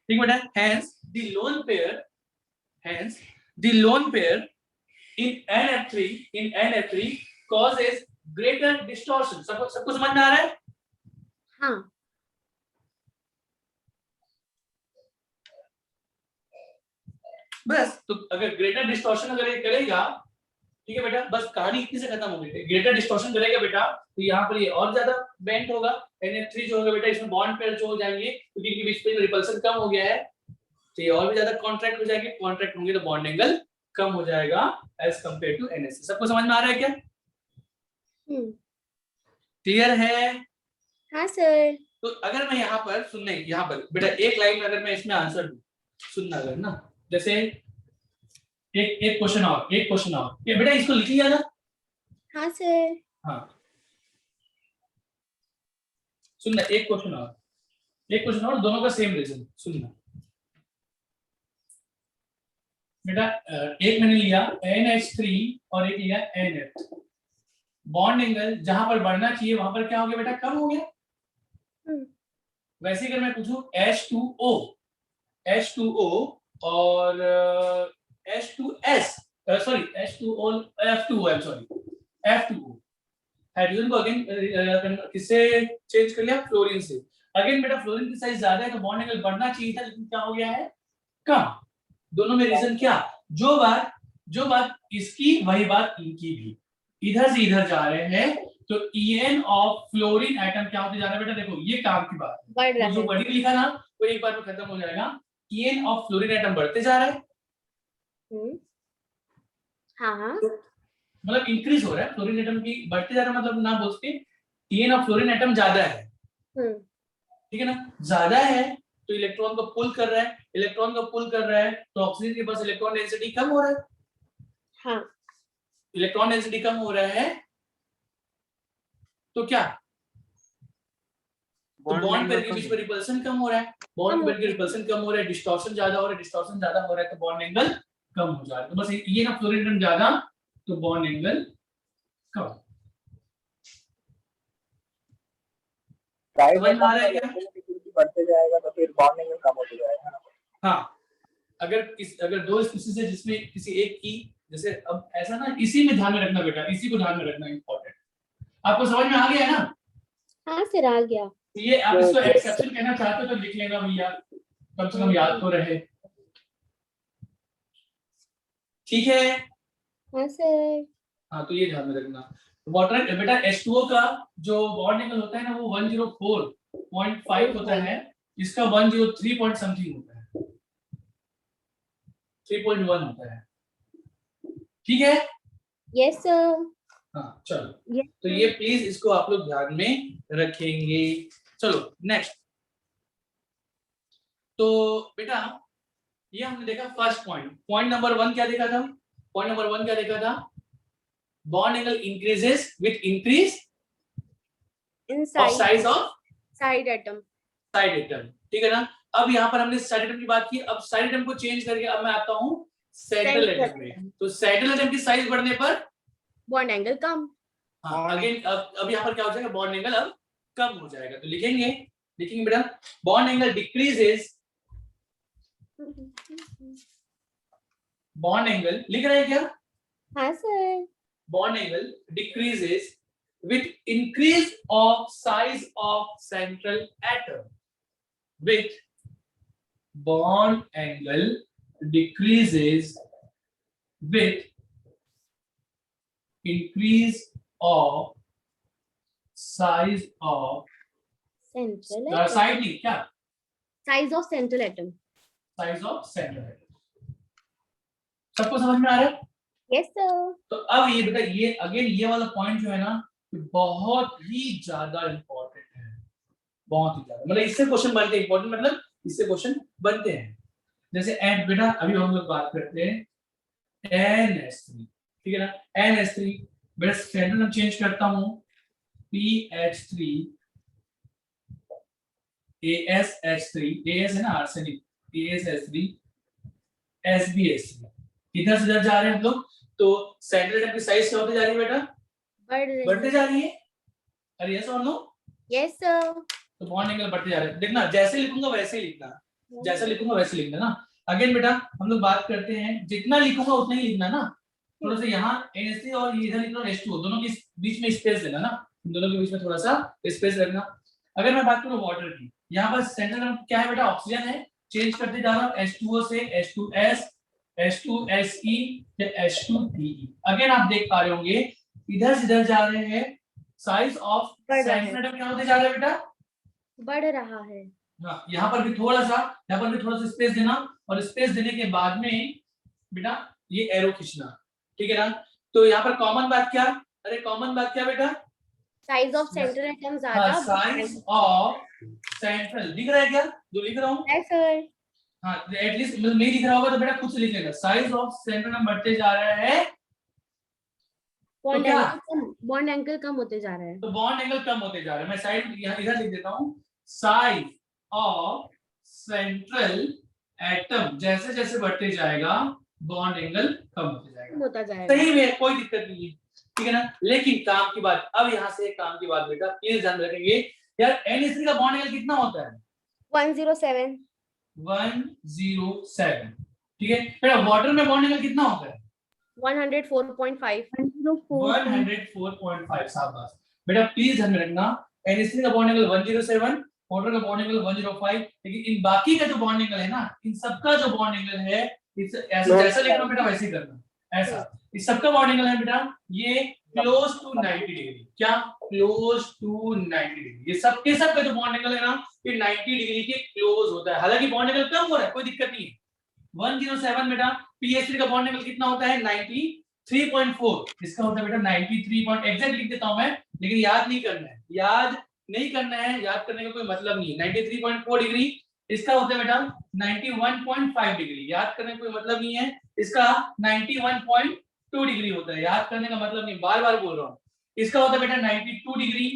ठीक बेटा, hence the lone pair in NF3 causes greater distortion। सबको समझ में आ रहा है?
हाँ।
बस, तो अगर ग्रेटर डिस्टॉर्शन अगर ये करेगा, ठीक है बेटा, बस कहानी इतनी से खत्म हो गई। ग्रेटर डिस्टॉर्शन करेगा बेटा तो यहाँ पर ये और ज्यादा बेंट होगा, NF3 जो होगा बेटा इसमें बॉन्ड पेयर जो हो जाएंगे क्योंकि इनके बीच में रिपल्सन कम हो गया है तो ये और भी ज्यादा कॉन्ट्रैक्ट हो जाएंगे, कॉन्ट्रैक्ट होंगे तो बॉन्ड एंगल कम हो जाएगा एज कंपेयर टू NH। सबको समझ में आ रहा है क्या? क्लियर है?
हाँ सर।
तो अगर मैं यहाँ पर बेटा एक लाइन में अगर मैं इसमें आंसर दूं, सुनना अगर ना, जैसे एक क्वेश्चन और ये बेटा इसको लिख लिया ना?
हाँ सर।
हाँ, सुनना, एक क्वेश्चन और दोनों का सेम रीजन सुनना बेटा। एक मैंने लिया NH3 और एक लिया NF, बॉन्ड एंगल जहां पर बढ़ना चाहिए वहां पर क्या हो गया बेटा, कम हो गया। वैसे अगर मैं पूछूं H2O और H2S, sorry H2O F2O hydrogen को अगेन किससे चेंज कर लिया, फ्लोरीन से। अगेन बेटा फ्लोरीन की साइज ज्यादा है तो बॉन्ड एंगल बढ़ना चाहिए था लेकिन क्या हो गया है, कम। दोनों में रीजन क्या, जो बात इसकी वही बात इनकी भी, इधर से इधर जा रहे हैं तो EN ऑफ फ्लोरीन एटम क्या होते जा रहा है बेटा, देखो ये काम की बात है, तो जो बड़ी लिखा ना वो एक बार में खत्म हो जाएगा। EN ऑफ फ्लोरीन एटम बढ़ते जा रहा है,
हाँ,
मतलब इंक्रीज हो रहा है, फ्लोरीन एटम की बढ़ते जा रहा है, मतलब ना बोल के EN ऑफ फ्लोरीन एटम ज्यादा है, ठीक है ना, ज्यादा है तो इलेक्ट्रॉन को पुल कर रहा है, तो ऑक्सीजन के पास इलेक्ट्रॉन डेंसिटी कम हो रहा है।
हाँ।
इलेक्ट्रॉन डेंसिटी कम हो रहा है तो क्या, तो बॉन्ड पेयर के बीच में रिपल्शन कम हो रहा है, बॉन्ड पेयर के रिपल्शन कम हो रहा है, डिस्टॉर्शन ज्यादा हो रहा है, डिस्टॉर्शन ज्यादा हो रहा है तो बॉन्ड एंगल कम हो जा रहा है। तो बस ये ना फ्लोरीन एटम ज्यादा तो बॉन्ड एंगल कम। समझ में आ रहा है क्या?
बढ़ते जाएगा तो फिर बॉन्ड एंगल कम होते जाएगा ना।
हाँ, अगर दो स्पीशीज है जिसमें किसी एक की, जैसे अब ऐसा ना, इसी में ध्यान में रखना बेटा, इसी को ध्यान में रखना इंपॉर्टेंट। आपको समझ में आ गया है ना?
हाँ सर आ गया।
ये आप इसको एक्सेप्शन कहना चाहते हो तो लिख लेना भैया, कम से कम याद तो रहे। ठीक है?
हाँ सर।
हाँ, तो ये ध्यान में रखना। वाटर बेटा H2O का जो बॉन्ड एंगल होता है ना वो 104.5 होता है, इसका 103 पॉइंट समथिंग होता है, 3.1 होता है। ठीक है?
Yes sir.
हाँ चलो, तो ये प्लीज इसको आप लोग ध्यान में रखेंगे। चलो नेक्स्ट। तो बेटा ये हमने देखा फर्स्ट पॉइंट नंबर 1 क्या देखा था? पॉइंट नंबर 1 क्या देखा था? Bond angle increases with increase
in
of size of
side atom.
ठीक है ना? अब यहाँ पर हमने साइड एटम की बात की, अब साइड एटम को चेंज करके अब मैं आता हूँ सेंट्रल एटम में। तो सेंट्रल एटम की साइज बढ़ने पर
बॉन्ड एंगल कम।
हाँ, अगेन अब यहाँ पर क्या हो जाएगा? बॉन्ड एंगल अब कम हो जाएगा। तो लिखेंगे बेटा, bond angle decreases, bond angle लिख रहे हैं क्या?
हाँ sir.
Bond angle decreases with increase of size of central atom. With bond angle decreases with increase of size of
central atom.
Side नहीं क्या?
Size of central atom.
Size of central atom. सबको समझ में आ रहा है?
Yes sir.
तो अब ये बेटा, ये अगेन ये वाला पॉइंट जो है ना बहुत ही ज्यादा इंपॉर्टेंट है, बहुत ही ज्यादा। मतलब इससे क्वेश्चन बनते हैं, इंपॉर्टेंट मतलब इससे क्वेश्चन बनते हैं। जैसे एंड बेटा अभी हम लोग बात करते हैं NH3, ठीक है ना? NH3 बेटा स्टैंडर्ड में चेंज करता हूं, PH3 ASH3, AS है ना आर्सेनिक, ASH3 SbH3, इधर से इधर जा रहे हैं हम लोग। तो सेंट्रल एटम की साइज क्या होती जा रही है बेटा? बढ़ते जा रही है। अरे यस और नो?
Yes sir.
तो बॉन्ड एंगल बढ़ते जा रहे हैं। देखना जैसे लिखूंगा वैसे ही लिखना, जैसा लिखूंगा वैसे लिखना ना। अगेन बेटा हम लोग बात करते हैं, जितना लिखूंगा उतना ही लिखना ना। थोड़ा सा यहाँ NH3 और इधर लिखना H2O, दोनों के बीच में स्पेस देना ना, इन दोनों के बीच में थोड़ा सा स्पेस रखना। अगर मैं बात करूँ वाटर की, यहाँ पर सेंट्रल एटम क्या है बेटा? ऑक्सीजन है। चेंज करते जा रहा हूँ H2O से H2S, H2Se या H2Pe। अगेन आप देख पा रहे होंगे इधर से इधर जा रहे हैं, साइज ऑफ सेंट्रल एटम क्या होते जा रहा है बेटा?
बढ़ रहा है।
हाँ, यहाँ पर भी थोड़ा सा स्पेस देना, और स्पेस देने के बाद में बेटा ये एरो खींचना, ठीक है ना? तो यहाँ पर कॉमन बात क्या? अरे कॉमन बात क्या बेटा?
साइज ऑफ सेंट्रल एटम ज्यादा।
साइज ऑफ सेंट्रल दिख रहा है क्या जो लिख रहा हूँ?
Yes sir.
हाँ, एटलीस्ट नहीं दिख रहा होगा तो बेटा खुद से लिख लेना। साइज ऑफ सेंट्रल एटम बढ़ते जा रहा है
बॉन्ड एंगल कम होते जा रहा है।
तो बॉन्ड एंगल कम होते जा रहा है। मैं साइड यहाँ इधर लिख देता हूँ, साइज ऑफ सेंट्रल एटम जैसे जैसे बढ़ते जाएगा बॉन्ड एंगल कम होते जाएगा। सही में कोई दिक्कत नहीं है, ठीक है ना? लेकिन काम की बात, अब यहाँ से काम की बात बेटा प्लीज ध्यान रखेंगे यार, NH3 का बॉन्ड एंगल कितना होता है?
107।
107, ठीक है बेटा। वाटर में बॉन्ड एंगल कितना होता है?
104.5।
104.5, शाबाश बेटा। प्लीज ध्यान में रखना, NH3 का बॉन्ड एंगल 107, वाटर का बॉन्ड एंगल 105, लेकिन इन बाकी का जो बॉन्ड एंगल है ना, इन सबका जो बॉन्ड एंगल है, ऐसे जैसा लिखना बेटा वैसे ही करना, ऐसा। इस सबका बॉन्ड एंगल है बेटा ये क्लोज टू 90 डिग्री। क्या? Close to 90 degree. ये सबके सब का जो बॉन्ड एंगल है ना, ये 90 डिग्री के क्लोज होता है। हालांकि बॉन्ड एंगल कम हो रहा है, कोई दिक्कत नहीं है। 107 बेटा। PH3 का बॉन्ड एंगल कितना होता है? 93.4। इसका होता है बेटा 93. एग्जैक्ट लिख देता हूं मैं, लेकिन याद नहीं करना है, याद करने का कोई मतलब नहीं है। 93.4 डिग्री इसका होता है बेटा 91.5 डिग्री, याद करने का कोई मतलब नहीं है। इसका 91.2 डिग्री होता है, याद करने का मतलब नहीं, बार बार बोल रहा हूँ। इसका होता है बेटा 92 डिग्री,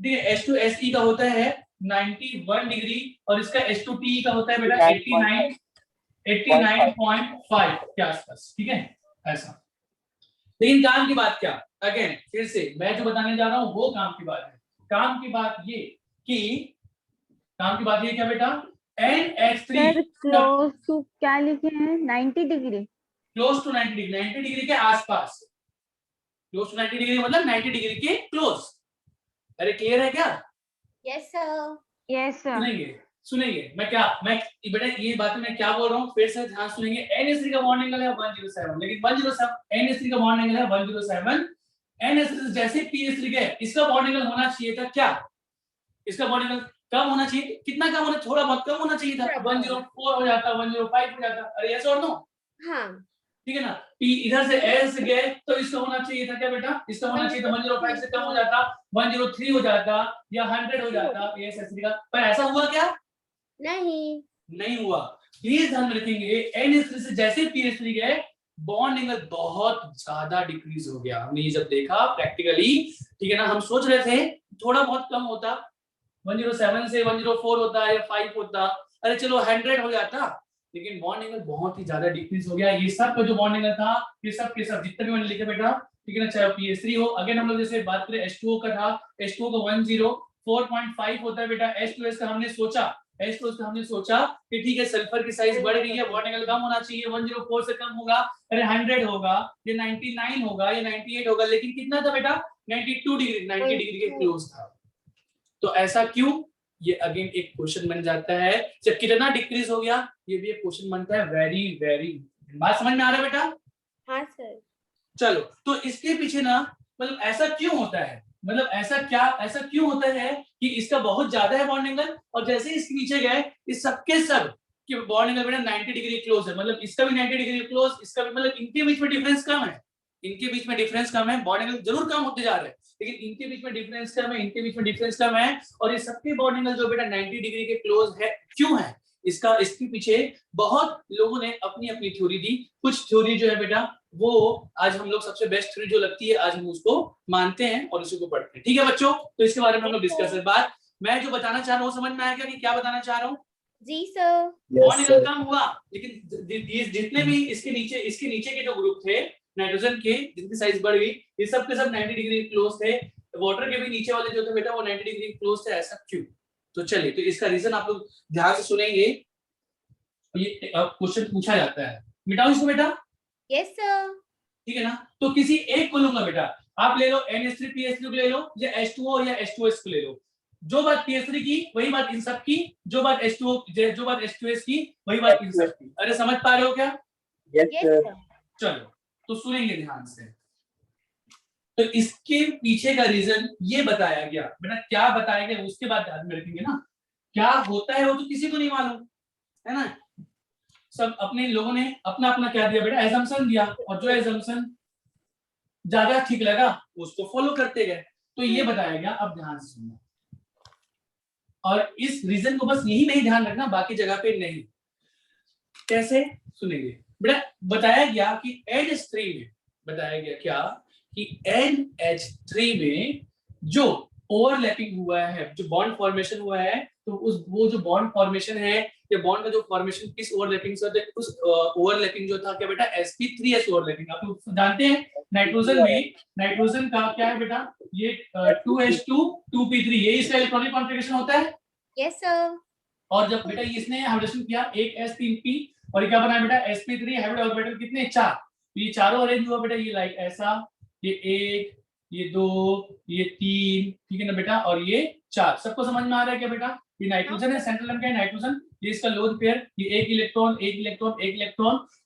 ठीक है। H2Se का होता है 91 डिग्री और इसका H2TE का होता है बेटा 89.5 के आसपास, ठीक है ऐसा। लेकिन काम की बात क्या, अगेन फिर से मैं जो बताने जा रहा हूं वो काम की बात है। काम की बात ये क्या बेटा, NH3
क्लोज टू क्या लिखे हैं 90 degree,
close to 90 degree, 90 degree के आसपास, क्लोज टू 90 डिग्री मतलब 90 डिग्री के क्लोज। अरे क्लियर है क्या?
Yes sir.
Yes sir.
सुनेंगे मैं बेटा ये बातें मैं क्या बोल रहा हूँ फिर से ध्यान सुनेंगे। NH3 का बॉन्ड एंगल है 107, लेकिन 107 NH3 का बॉन्ड एंगल है 107, NH3 जैसे PH3 के इसका बॉन्ड एंगल होना चाहिए था क्या, इसका बॉन्ड एंगल कम होना चाहिए, कितना कम होना, थोड़ा बहुत कम होना चाहिए था, 104 हो जाता, 105 हो जाता। अरे यस और नो?
हाँ
ठीक है ना। P इधर से S गए तो इसका होना चाहिए था क्या बेटा, इसका होना चाहिए था 105 से कम हो जाता, 103 हो जाता या 100 हो जाता NH3 का। पर ऐसा हुआ क्या? नहीं हुआ। प्लीज ध्यान रखेंगे, NH3 से जैसे PH3 गए बॉन्ड एंगल बहुत ज्यादा डिक्रीज हो गया। हमने ये जब देखा प्रैक्टिकली, ठीक है ना, हम सोच रहे थे थोड़ा बहुत कम होता, 107 से 104 होता या 5 होता, अरे चलो 100 हो जाता, लेकिन बॉन्ड एंगल बहुत ही ज्यादा डिक्रीज हो गया। ये सब का जो बॉन्ड एंगल था, ये सब के सब जितने भी मैंने लिखे बेटा, ठीक है ना, चाहे PH3 हो, अगेन हम लोग जैसे बात करें H2O का था, H2O का 104.5 होता है बेटा, H2S का हमने सोचा कि ठीक है सल्फर की साइज बढ़ गई है, बॉन्ड एंगल कम होना चाहिए, 104 से कम होगा, अरे 100 होगा, ये 99 होगा, ये 98 होगा, लेकिन कितना था बेटा 92 डिग्री, 90 डिग्री के क्लोज था। तो ऐसा क्यों, ये अगेन एक क्वेश्चन बन जाता है। जब कितना डिक्रीज हो गया, ये भी एक क्वेश्चन बनता है। वेरी वेरी बात समझ में आ रहा है बेटा?
हाँ सर।
चलो, तो इसके पीछे ना मतलब ऐसा क्यों होता है, मतलब ऐसा क्यों होता है कि इसका बहुत ज्यादा है बॉन्ड एंगल और जैसे इसके नीचे गए इस सबके सब कि बॉन्ड एंगल बेटा 90 डिग्री क्लोज है, मतलब इसका भी 90 डिग्री क्लोज, इसका भी, मतलब इनके बीच में डिफरेंस कम है, बॉन्ड एंगल जरूर कम होते जा रहे हैं, लेकिन इनके बीच में डिफरेंस कम है, और ये सबके बॉन्ड एंगल जो बेटा 90 डिग्री के क्लोज है, क्यों है? इसके पीछे बहुत लोगों ने अपनी अपनी थ्योरी दी। कुछ थ्योरी जो है बेटा वो आज हम लोग सबसे बेस्ट थ्योरी जो लगती है आज हम उसको मानते हैं और उसी को पढ़ते हैं, ठीक है बच्चों? तो इसके बारे में हम लोग डिस्कस करें। बात मैं जो बताना चाह रहा हूँ समझ में आया क्या कि क्या बताना चाह रहा हूँ?
जी सर।
बॉन्ड एंगल कम हुआ, लेकिन जितने भी इसके नीचे के जो ग्रुप थे नाइट्रोजन के, जिनकी साइज बढ़ गई, ये सब के सब 90 डिग्री क्लोज थे। वाटर के भी नीचे वाले जो थे बेटा वो 90 डिग्री क्लोज थे। ऐसा क्यों? तो चलिए, तो इसका रीजन आप लोग ध्यान से सुनेंगे। ये क्वेश्चन पूछा जाता है, मिटाओ इसको बेटा।
Yes sir.
ठीक है ना, तो किसी एक को लूंगा बेटा, आप ले लो NH3 PH3 को ले लो, या H2O या H2S को ले लो। जो बात PH3 की वही बात इन सब की, जो बात H2S की वही बात इन सब की। अरे समझ पा रहे हो क्या?
Yes sir.
चलो, तो सुनेंगे ध्यान से। तो इसके पीछे का रीजन ये बताया गया बेटा, क्या बताया गया उसके बाद ध्यान में रखेंगे ना। क्या होता है वो तो किसी को नहीं मालूम है ना, सब अपने लोगों ने अपना अपना क्या दिया बेटा, एजम्पशन दिया, और जो एजम्पशन ज्यादा ठीक लगा उसको फॉलो करते गए। तो ये बताया गया, अब ध्यान से सुनना, और इस रीजन को बस यही नहीं ध्यान रखना, बाकी जगह पे नहीं। कैसे सुनेंगे बेटा? बताया गया कि NH3 में, बताया गया क्या कि NH3 में जो ओवरलैपिंग हुआ है, जो बॉन्ड फॉर्मेशन हुआ है, तो वो जो बॉन्ड फॉर्मेशन है, ये बॉन्ड का जो फॉर्मेशन किस ओवरलैपिंग से होता है, उस ओवरलैपिंग जो था क्या बेटा, sp3s ओवरलैपिंग। आप लोग जानते हैं नाइट्रोजन में, नाइट्रोजन का क्या है बेटा, ये 2h2 2p3, ये इसका इलेक्ट्रॉनिक कॉन्फ़िगरेशन होता है।
Yes sir.
और जब बेटा इसने हाइड्रोजन किया, एक s3p, और ये क्या बना बेटा, sp3 हाइब्रिड ऑर्बिटल कितने, 4। तो ये चारों अरेंज हुआ बेटा, ये लाइक ऐसा, ये 1, ये 2, ये 3, ठीक है ना बेटा, और ये 4। सबको समझ में आ रहा है क्या बेटा? ये नाइट्रोजन है, सेंट्रल एटम का है नाइट्रोजन, ये इसका लोन पेयर, ये एक इलेक्ट्रॉन,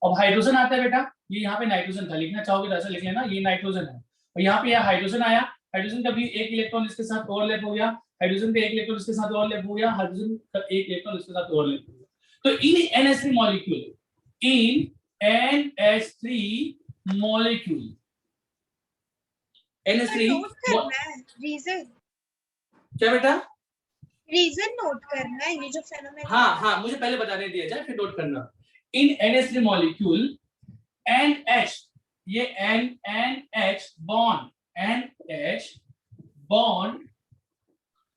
और हाइड्रोजन आता है बेटा, ये यहाँ पे नाइट्रोजन था, लिखना चाहोगे तो ऐसा लिख लेना, ये नाइट्रोजन है, और यहाँ पे हाइड्रोजन आया, हाइड्रोजन का भी एक इलेक्ट्रॉन इसके साथ ओवरलैप हो गया, हाइड्रोजन का एक इलेक्ट्रॉन इसके साथ ओवरलैप हो गया, हाइड्रोजन का एक इलेक्ट्रॉन इसके साथ ओवरलैप हो गया। तो इन NH3 मॉलिक्यूल NH3
रीजन
क्या बेटा?
रीजन नोट करना है, ये जो फेनोमेनन।
हाँ, मुझे पहले बताने दिया जाए फिर नोट करना। इन NH3 मॉलिक्यूल NH, ये NH बॉन्ड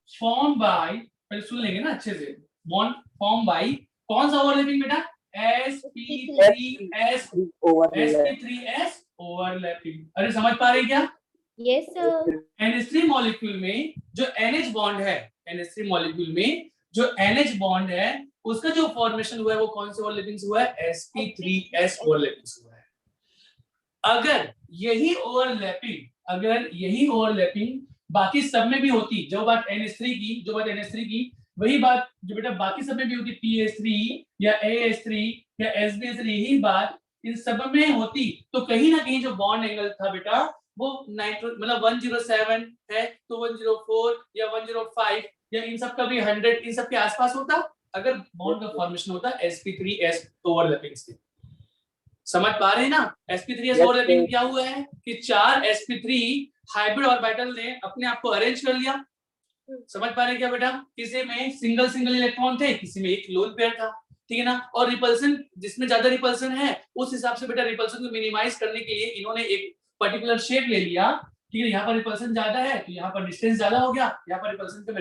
फॉर्म बाय पहले सुन लेंगे ना अच्छे से। बॉन्ड फॉर्म बाई कौन सा ओवरलैपिंग बेटा? sp3s sp3s overlapping. अरे समझ पा रहे क्या?
Yes sir.
NH3 मॉलिक्यूल में जो NH बॉन्ड है, NH3 मॉलिक्यूल में जो NH बॉन्ड है उसका जो फॉर्मेशन हुआ है वो कौन से ओवरलैपिंग से हुआ है? sp3s ओवरलैपिंग से हुआ है। अगर यही ओवरलैपिंग बाकी सब में भी होती, जो बात NH3 की वही बात जो बेटा बाकी सब में भी होती, PS3 या AS3 या SBS3, यही बात इन सब में होती, तो कहीं ना कहीं जो बॉन्ड एंगल था बेटा वो मतलब 107 है तो 104 या 105 या इन सब का भी 100 इन सब के आसपास होता अगर बॉन्ड का फॉर्मेशन होता sp3s ओवरलैपिंग से। समझ पा रहे हैं ना? sp3s ओवरलैपिंग क्या हुआ है कि 4 sp3 हाइब्रिड ऑर्बिटल ने अपने आप को अरेंज कर लिया। समझ पा रहे हैं क्या बेटा? किसी में सिंगल इलेक्ट्रॉन थे, किसी में एक लोन पेयर था, ठीक है ना? और रिपल्सन, जिसमें ज्यादा रिपल्सन है उस हिसाब से बेटा रिपल्सन को मिनिमाइज करने के लिए इन्होंने एक पर्टिकुलर शेप ले लिया, ठीक है? यहाँ पर रिपल्सन ज्यादा है तो यहाँ पर डिस्टेंस ज्यादा हो गया, यहाँ पर रिपल्सन का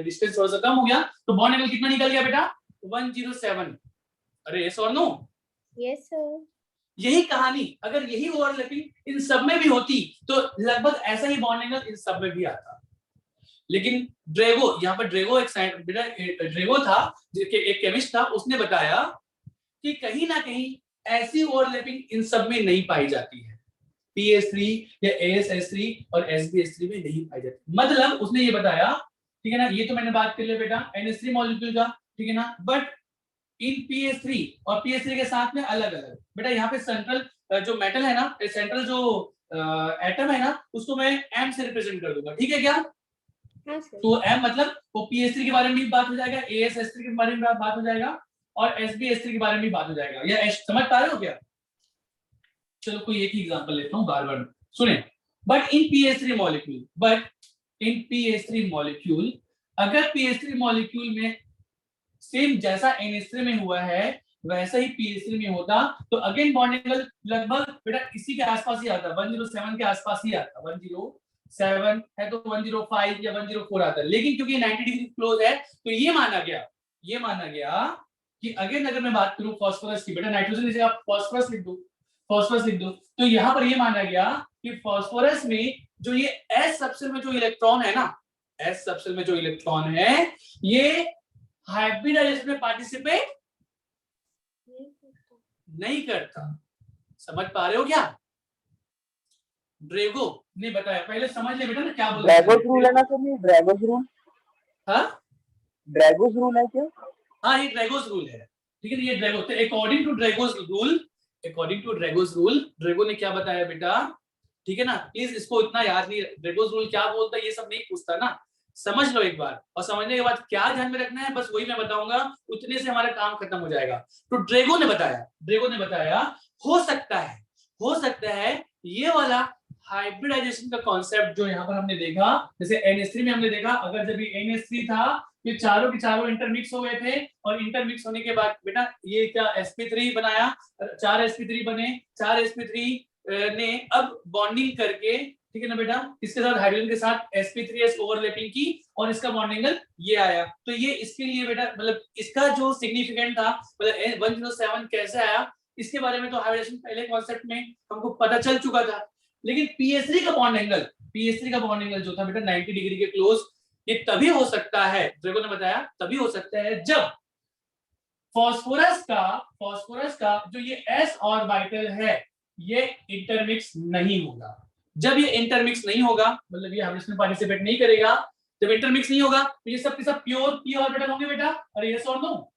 डिस्टेंस थोड़ा सा कम हो गया, तो बॉन्ड एंगल कितना निकल गया बेटा? 107। अरे यस और नो?
Yes sir.
यही कहानी अगर यही ओवरलैपिंग इन सब में भी होती तो लगभग ऐसा ही बॉन्ड एंगल इन सब में भी आता। लेकिन ड्रेगो, यहाँ पर ड्रेगो ड्रेगो था, एक केमिस्ट था, उसने बताया कि कहीं ना कहीं ऐसी ओवरलैपिंग इन सब में नहीं पाई जाती है। PS3 या ASS3 और SBS3 में नहीं पाई जाती। मतलब उसने ये बताया, ठीक है ना? ये तो मैंने बात कर लिया बेटा NH3 मॉलिक्यूल का, ठीक है ना? बट इन PS3 और PS3 के साथ में अलग अलग बेटा यहाँ पे सेंट्रल जो मेटल है ना, सेंट्रल जो एटम है ना, उसको मैं M से रिप्रेजेंट कर दूंगा, ठीक है क्या? तो M मतलब वो PS3 के बारे में भी बात हो जाएगा, ASS3 के बारे में बात हो जाएगा और SBS3 के बारे में भी बात हो जाएगा। या समझ पा रहे हो क्या? चलो कोई एक ही एग्जांपल लेता हूँ, बार-बार सुने। बट इन PS3 मॉलिक्यूल अगर PS3 मॉलिक्यूल में सेम जैसा NH3 में हुआ है वैसा ही PS3 में होता तो अगेन बॉन्ड एंगल लगभग बेटा इसी के आसपास ही आता, 107 के आसपास ही आता। 107 है तो 105 या 104 आता है, लेकिन क्योंकि 90 डिग्री क्लोज है तो ये माना गया कि अगेन अगर मैं बात करूं फास्फोरस की, बेटा नाइट्रोजन की जगह आप फास्फोरस लिख दो, तो यहां पर ये माना गया कि फास्फोरस में जो ये S सबसेल में जो इलेक्ट्रॉन है ना, S सबसेल में जो इलेक्ट्रॉन है ये हाइब्रिडाइजेशन में पार्टिसिपेट नहीं करता। समझ पा रहे हो क्या? ड्रेगो ने बताया, पहले समझ ले बेटा ना क्या बोल रहा है।
ड्रैगोस रूल है ना सर? ये ड्रैगोस रूल,
हाँ
ड्रैगोस रूल है क्या?
हाँ ये ड्रैगोस रूल है, ठीक है? ये ड्रैगो, तो according to Drago's rule Drago ने क्या बताया बेटा, ठीक है ना? प्लीज इसको इतना याद नहीं, ड्रैगोस रूल क्या बोलता है ये सब नहीं पूछता ना, समझ लो एक बार, और समझने के बाद क्या ध्यान में रखना है बस वही मैं बताऊंगा, उतने से हमारा काम खत्म हो जाएगा। तो ड्रैगो ने बताया हो सकता है ये वाला हाइब्रिडाइजेशन का कॉन्सेप्ट जो यहाँ पर हमने देखा, जैसे NH3 में हमने देखा, अगर जब ये NH3 था ये चारों के चारों इंटरमिक्स हो गए थे और इंटरमिक्स होने के बाद बेटा ये क्या sp3 बनाया, 4 sp3 बने, 4 sp3 ने अब बॉन्डिंग करके, ठीक है ना बेटा, इसके साथ हाइड्रोजन के साथ sp3s ओवरलैपिंग की और इसका बॉन्ड एंगल ये आया। तो ये इसके लिए बेटा मतलब इसका जो सिग्निफिकेंट था, मतलब 107 कैसे आया इसके बारे में तो हाइब्रिडेशन पहले कॉन्सेप्ट में हमको पता चल चुका था। लेकिन PS3 का बॉन्ड एंगल जो था बेटा 90 डिग्री के क्लोज, ये तभी हो सकता है, ड्रैगो ने बताया तभी हो सकता है जब फास्फोरस का जो ये s ऑर्बिटल है ये इंटरमिक्स नहीं होगा। जब ये इंटरमिक्स नहीं होगा मतलब ये हाइब्रिडेशन में पार्टिसिपेट नहीं करेगा, जब इंटरमिक्स नहीं होगा तो ये सब के सब प्योर p ऑर्बिटल होंगे बेटा। अरे यस और नो?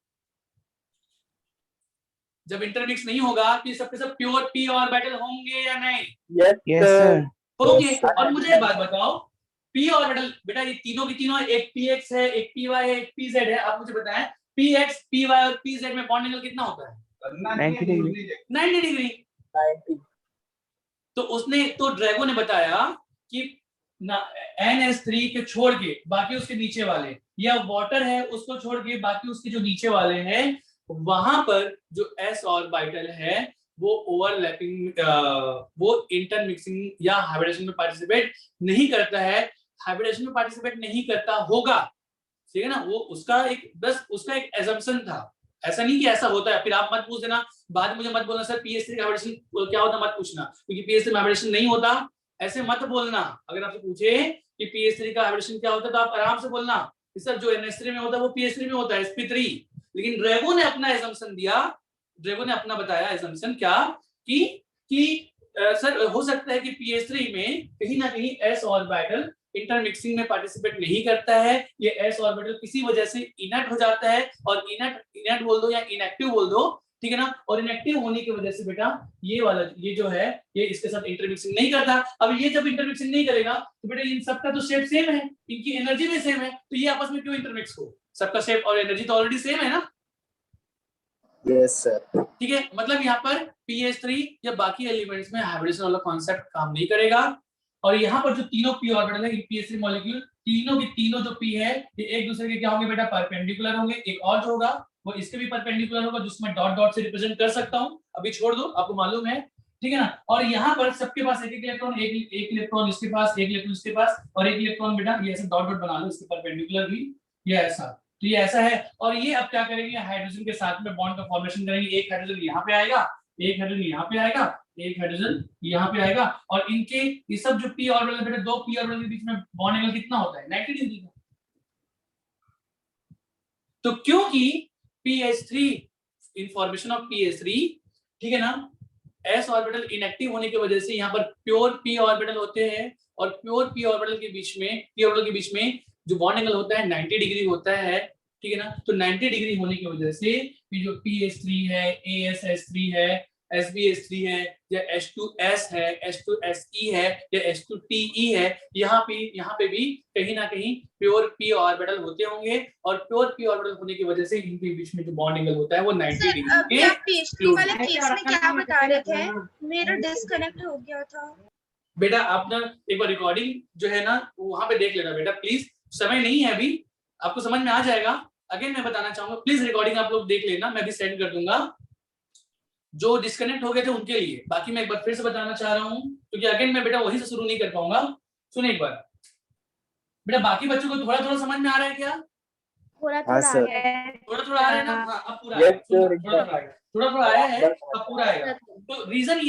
जब इंटरमिक्स नहीं होगा तो ये सब के सब प्योर p ऑर्बिटल होंगे या नहीं?
Yes sir.
ओके, और मुझे एक बात बताओ, p ऑर्बिटल बेटा ये तीनों की तीनों, एक px है, एक py है, एक pz है, आप मुझे बताएं px py और pz में बॉन्ड एंगल कितना होता है?
90 डिग्री।
90 डिग्री।
90।
तो ड्रैगो ने बताया कि NH3 के छोड़ के बाकी उसके नीचे वाले, या वाटर है उसको छोड़ के बाकी उसके जो नीचे वाले हैं वहां पर जो s ऑर्बिटल है वो ओवरलैपिंग वो इंटरमिक्सिंग या हाइब्रिडेशन में पार्टिसिपेट नहीं करता है। हाइब्रिडेशन में पार्टिसिपेट नहीं करता होगा ठीक है ना, वो उसका एक बस उसका एक एजम्पशन था, ऐसा नहीं कि ऐसा होता है। फिर आप मत पूछ देना बाद में, मुझे मत बोलना सर पीएच3 का हाइब्रिडेशन क्या होता है, मत पूछना, क्योंकि पीएच3 में हाइब्रिडेशन नहीं होता, ऐसे मत बोलना। अगर आपसे पूछे कि पीएच3 का हाइब्रिडेशन क्या होता है तो आप आराम से बोलना कि सर जो NH3 में होता है वो पीएच3 में होता है, sp3। लेकिन ड्रैगो ने अपना एजम्पशन दिया, ड्रैगो ने अपना बताया एजम्पशन क्या कि सर हो सकता है कि पीएच3 में कहीं ना कहीं s ऑर्बिटल इंटरमिक्सिंग में पार्टिसिपेट नहीं करता है, ये s ऑर्बिटल किसी वजह से इनर्ट हो जाता है, और इनर्ट बोल दो या इनएक्टिव बोल दो, ठीक है ना। और इनएक्टिव होने की वजह से बेटा ये वाला ये जो है ये इसके साथ इंटरमिक्सिंग नहीं करता। अब ये जब इंटरमिक्सिंग नहीं करेगा तो बेटा इन सबका तो शेप सेम है, इनकी एनर्जी भी सेम है, तो ये आपस में क्यों इंटरमिक्स हो, सबका शेप और एनर्जी तो ऑलरेडी सेम है ना।
Yes sir.
ठीक है, मतलब यहाँ पर pH3 या बाकी एलिमेंट्स में हाइब्रिडेशन वाला कॉन्सेप्ट काम नहीं करेगा। और यहाँ पर जो तीनों p ऑर्बिटल है इन pH3 मॉलिक्यूल, तीनों की तीनों जो p है ये एक दूसरे के क्या होंगे बेटा, परपेंडिकुलर होंगे। एक और जो होगा वो इसके भी परपेंडिकुलर होगा, जिसमें डॉट डॉट से रिप्रेजेंट कर सकता हूँ, अभी छोड़ दो, आपको मालूम है, ठीक है ना। और यहाँ पर सबके पास एक एक इलेक्ट्रॉन, एक इलेक्ट्रॉन इसके पास, एक इलेक्ट्रॉन इसके पास, और एक इलेक्ट्रॉन बेटा ये ऐसे डॉट डॉट बना लो इसके परपेंडिकुलर भी, ये ऐसा, तो ये ऐसा है। और ये अब क्या करेंगे, हाइड्रोजन के साथ में बॉन्ड का फॉर्मेशन करेंगे। एक हाइड्रोजन यहाँ पे आएगा, एक हाइड्रोजन यहाँ पे आएगा, एक हाइड्रोजन यहाँ पे आएगा, और इनके ये सब जो p ऑर्बिटल बेटा, दो p ऑर्बिटल के बीच में बॉन्ड एंगल कितना होता है, 90 डिग्री का। तो क्योंकि pH3 इंफॉर्मेशन ऑफ pH3, ठीक है ना, s ऑर्बिटल इनएक्टिव होने की वजह से यहाँ पर प्योर p ऑर्बिटल होते हैं, और प्योर p ऑर्बिटल के बीच में p ऑर्बिटल के बीच में जो बॉन्ड एंगल होता है 90 डिग्री होता है, ठीक है ना। तो 90 डिग्री होने की वजह से ये जो pH3 है, ASH3 है, SbH3 है, या H2S है, H2Se है, या H2Te है, यहाँ पे भी कहीं ना कहीं प्योर p ऑर्बिटल होते होंगे, और प्योर p ऑर्बिटल होने की वजह से इनके बीच में जो बॉन्ड एंगल होता है वो 90 डिग्री
अभी
के
आप pH3 वाले केस में क्या बता रहे थे, मेरा डिस्कनेक्ट हो गया था।
बेटा आप ना एक बार रिकॉर्डिंग जो है ना वहां पे देख लेना बेटा प्लीज, समय नहीं है अभी, आपको समझ में आ जाएगा। अगेन मैं बताना चाहूंगा, प्लीज रिकॉर्डिंग आप लोग देख लेना, मैं भी सेंड कर दूंगा जो डिस्कनेक्ट हो गए थे उनके लिए। बाकी मैं एक बार फिर से बताना चाह रहा हूँ, क्योंकि अगेन मैं बेटा वही से शुरू नहीं कर पाऊंगा। सुनिए एक बार बेटा, बाकी बच्चों को थोड़ा थोड़ा समझ में आ रहा है क्या,
थोड़ा
हाँ
थोड़ा
सर।
है,
थोड़ा थोड़ा आ रहा है ना, हाँ अब पूरा आएगा, थोड़ा थोड़ा आया है, अब पूरा आएगा। तो रीजन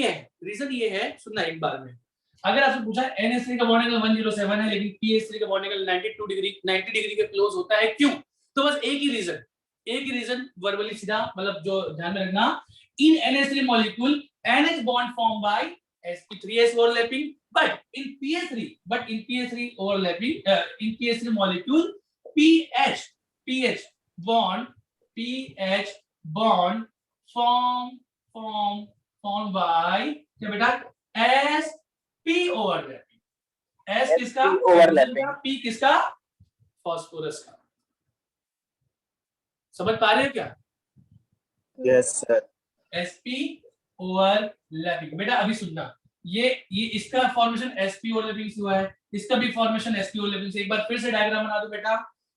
ये है सुनना एक बार में, अगर आपसे पूछा NH3 का बॉन्ड एंगल 107 है लेकिन pH3 का बॉन्ड एंगल 90 डिग्री के क्लोज होता है, क्यों, तो बस एक ही रीजन वर्बली सीधा, मतलब जो ध्यान में रखना, in NH3 molecule NH bond formed by sp3s overlapping, but in pH3 overlapping in pH3 molecule pH bond formed by क्या बेटा, sp overlapping, s किसका overlapping, p किसका फास्फोरस का। समझ पा रहे हो क्या,
यस सर।
sp overlapping. बेटा अभी सुनना, ये इसका फॉर्मेशन sp ओवरलैपिंग से हुआ है, इसका भी फॉर्मेशन sp ओवरलैपिंग से। एक बार फिर से डायग्राम बना दो बेटा,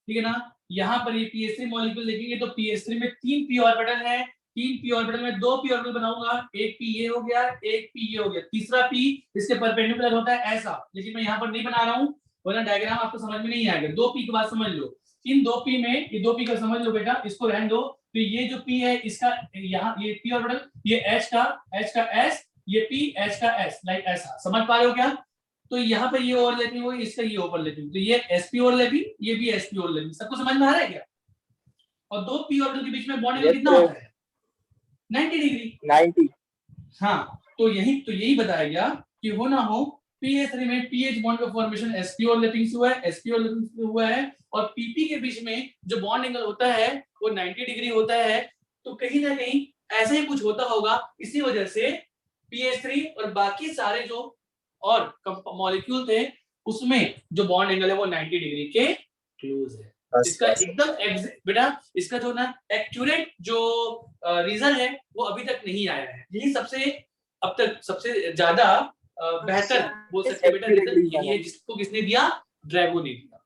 ठीक है ना। यहाँ पर ये pH3 मॉलिक्यूल देखेंगे तो pH3 में 3 p ऑर्बिटल है, 3 p ऑर्बिटल में 2 p ऑर्बिटल बनाऊंगा, एक p ये हो गया, एक p ये हो गया, तीसरा p इसके परपेंडिकुलर होता है ऐसा, लेकिन मैं यहाँ पर नहीं बना रहा हूँ वरना डायग्राम आपको समझ में नहीं आएगा। 2p की बात समझ लो, इन 2p में ये 2p का समझ लो बेटा, इसको रहने दो। तो ये जो p है इसका यहाँ ये p ऑर्बिटल, ये h का s, ये p h का s, लाइक ऐसा, समझ पा रहे हो क्या। तो यहाँ पर ये ओवरलैपिंग होगी, इसका ये ओवरलैपिंग, तो ये sp ओवरलैपिंग, ये भी sp ओवरलैपिंग, सबको समझ में आ रहा है क्या। और दो p ऑर्बिटल के बीच में बॉन्ड एंगल कितना होता है, 90 डिग्री।
90।
हाँ, तो यही बताया गया कि हो ना हो pH3 में pH बॉन्ड का फॉर्मेशन sp ओवरलैपिंग से हुआ है, sp ओवरलैपिंग से हुआ है, और pp के बीच में जो बॉन्ड एंगल होता है वो 90 डिग्री होता है। तो कहीं ना कहीं ऐसा ही कुछ होता होगा, इसी वजह से pH3 और बाकी सारे जो और मॉलिक्यूल थे उसमें जो बॉन्ड एंगल है वो 90 डिग्री के क्लोज है। इसका एकदम बेटा इसका जो ना एक्यूरेट जो रीजन है वो अभी तक नहीं आया है, यही सबसे अब तक सबसे ज्यादा बेहतर बोल सकते बेटा रीजन यही है, जिसको किसने दिया, ड्रैगो ने दिया।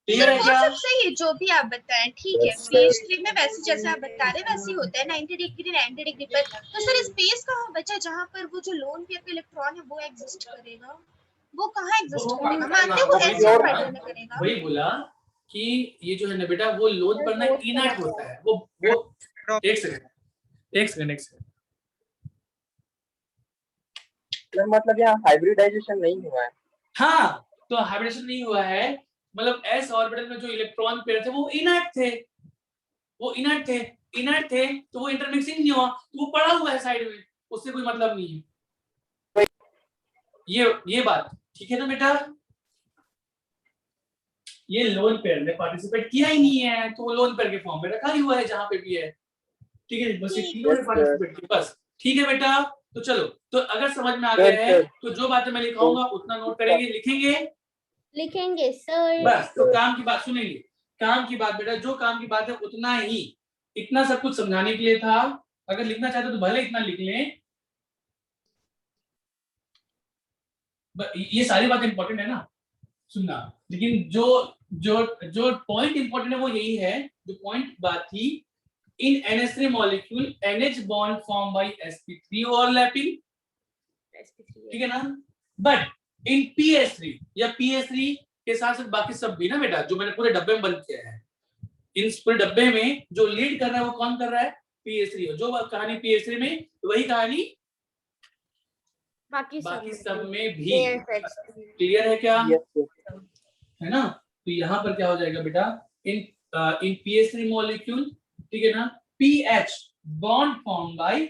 क्लियर है क्या,
सब सही है जो भी आप बताएं, ठीक है। pH3 में वैसे जैसे आप बता रहे वैसे ही होता है 90 डिग्री पर। तो सर स्पेस कहाँ बचा जहाँ पर वो जो लोन पेयर का इलेक्ट्रॉन है वो एग्जिस्ट करेगा, वो कहाँ एग्जिस्ट करेगा, मानते हैं वो s ऑर्बिटल में करेगा।
वही बोला कि ये जो है ना बेटा वो लोन पर ना इनर्ट होता है, वो एक सेकंड
मतलब यहाँ हाइब्रिडाइजेशन नहीं हुआ है।
हाँ, तो हाइब्रिडेशन नहीं हुआ है, मतलब एस ऑर्बिटल में जो इलेक्ट्रॉन पेयर थे वो इनर्ट थे, तो वो इंटरमिक्सिंग नहीं हुआ, तो वो पड़ा हुआ है साइड में, उससे कोई मतलब नहीं है। ये बात ठीक है ना बेटा? ये लोन पेयर ने पार्टिसिपेट किया ही नहीं है, तो वो लोन पेयर के फॉर्म में रखा ही हुआ है जहां पे भी है। ठीक है, बस ये तीनों ने पार्टिसिपेट किया बस। ठीक है बेटा, तो चलो, तो अगर समझ में आ गया है तो जो बातें मैं लिखाऊंगा उतना नोट करेंगे, लिखेंगे
सर।
बस। तो काम की बात सुनेंगे, काम की बात बेटा, जो काम की बात है उतना ही, इतना सब कुछ समझाने के लिए था। अगर लिखना चाहते तो भले इतना लिख लें, ये सारी बात इंपॉर्टेंट है ना सुनना, लेकिन जो जो जो पॉइंट इंपॉर्टेंट है वो यही है, जो पॉइंट बात थी, इन NH3 molecule NH bond form by sp3 overlapping, ठीक है ना, बट इन PS3 या PS3 के साथ साथ बाकी सब भी ना बेटा, जो मैंने पूरे डब्बे में बंद किया है, इन पूरे डब्बे में जो लीड कर रहा है वो कौन कर रहा है? PS3। जो कहानी PS3 में, वही कहानी बाकी सब में भी। क्लियर है क्या? है ना? तो यहाँ पर क्या हो जाएगा बेटा, इन PS3 मॉलिक्यूल, ठीक है ना, PH bond form by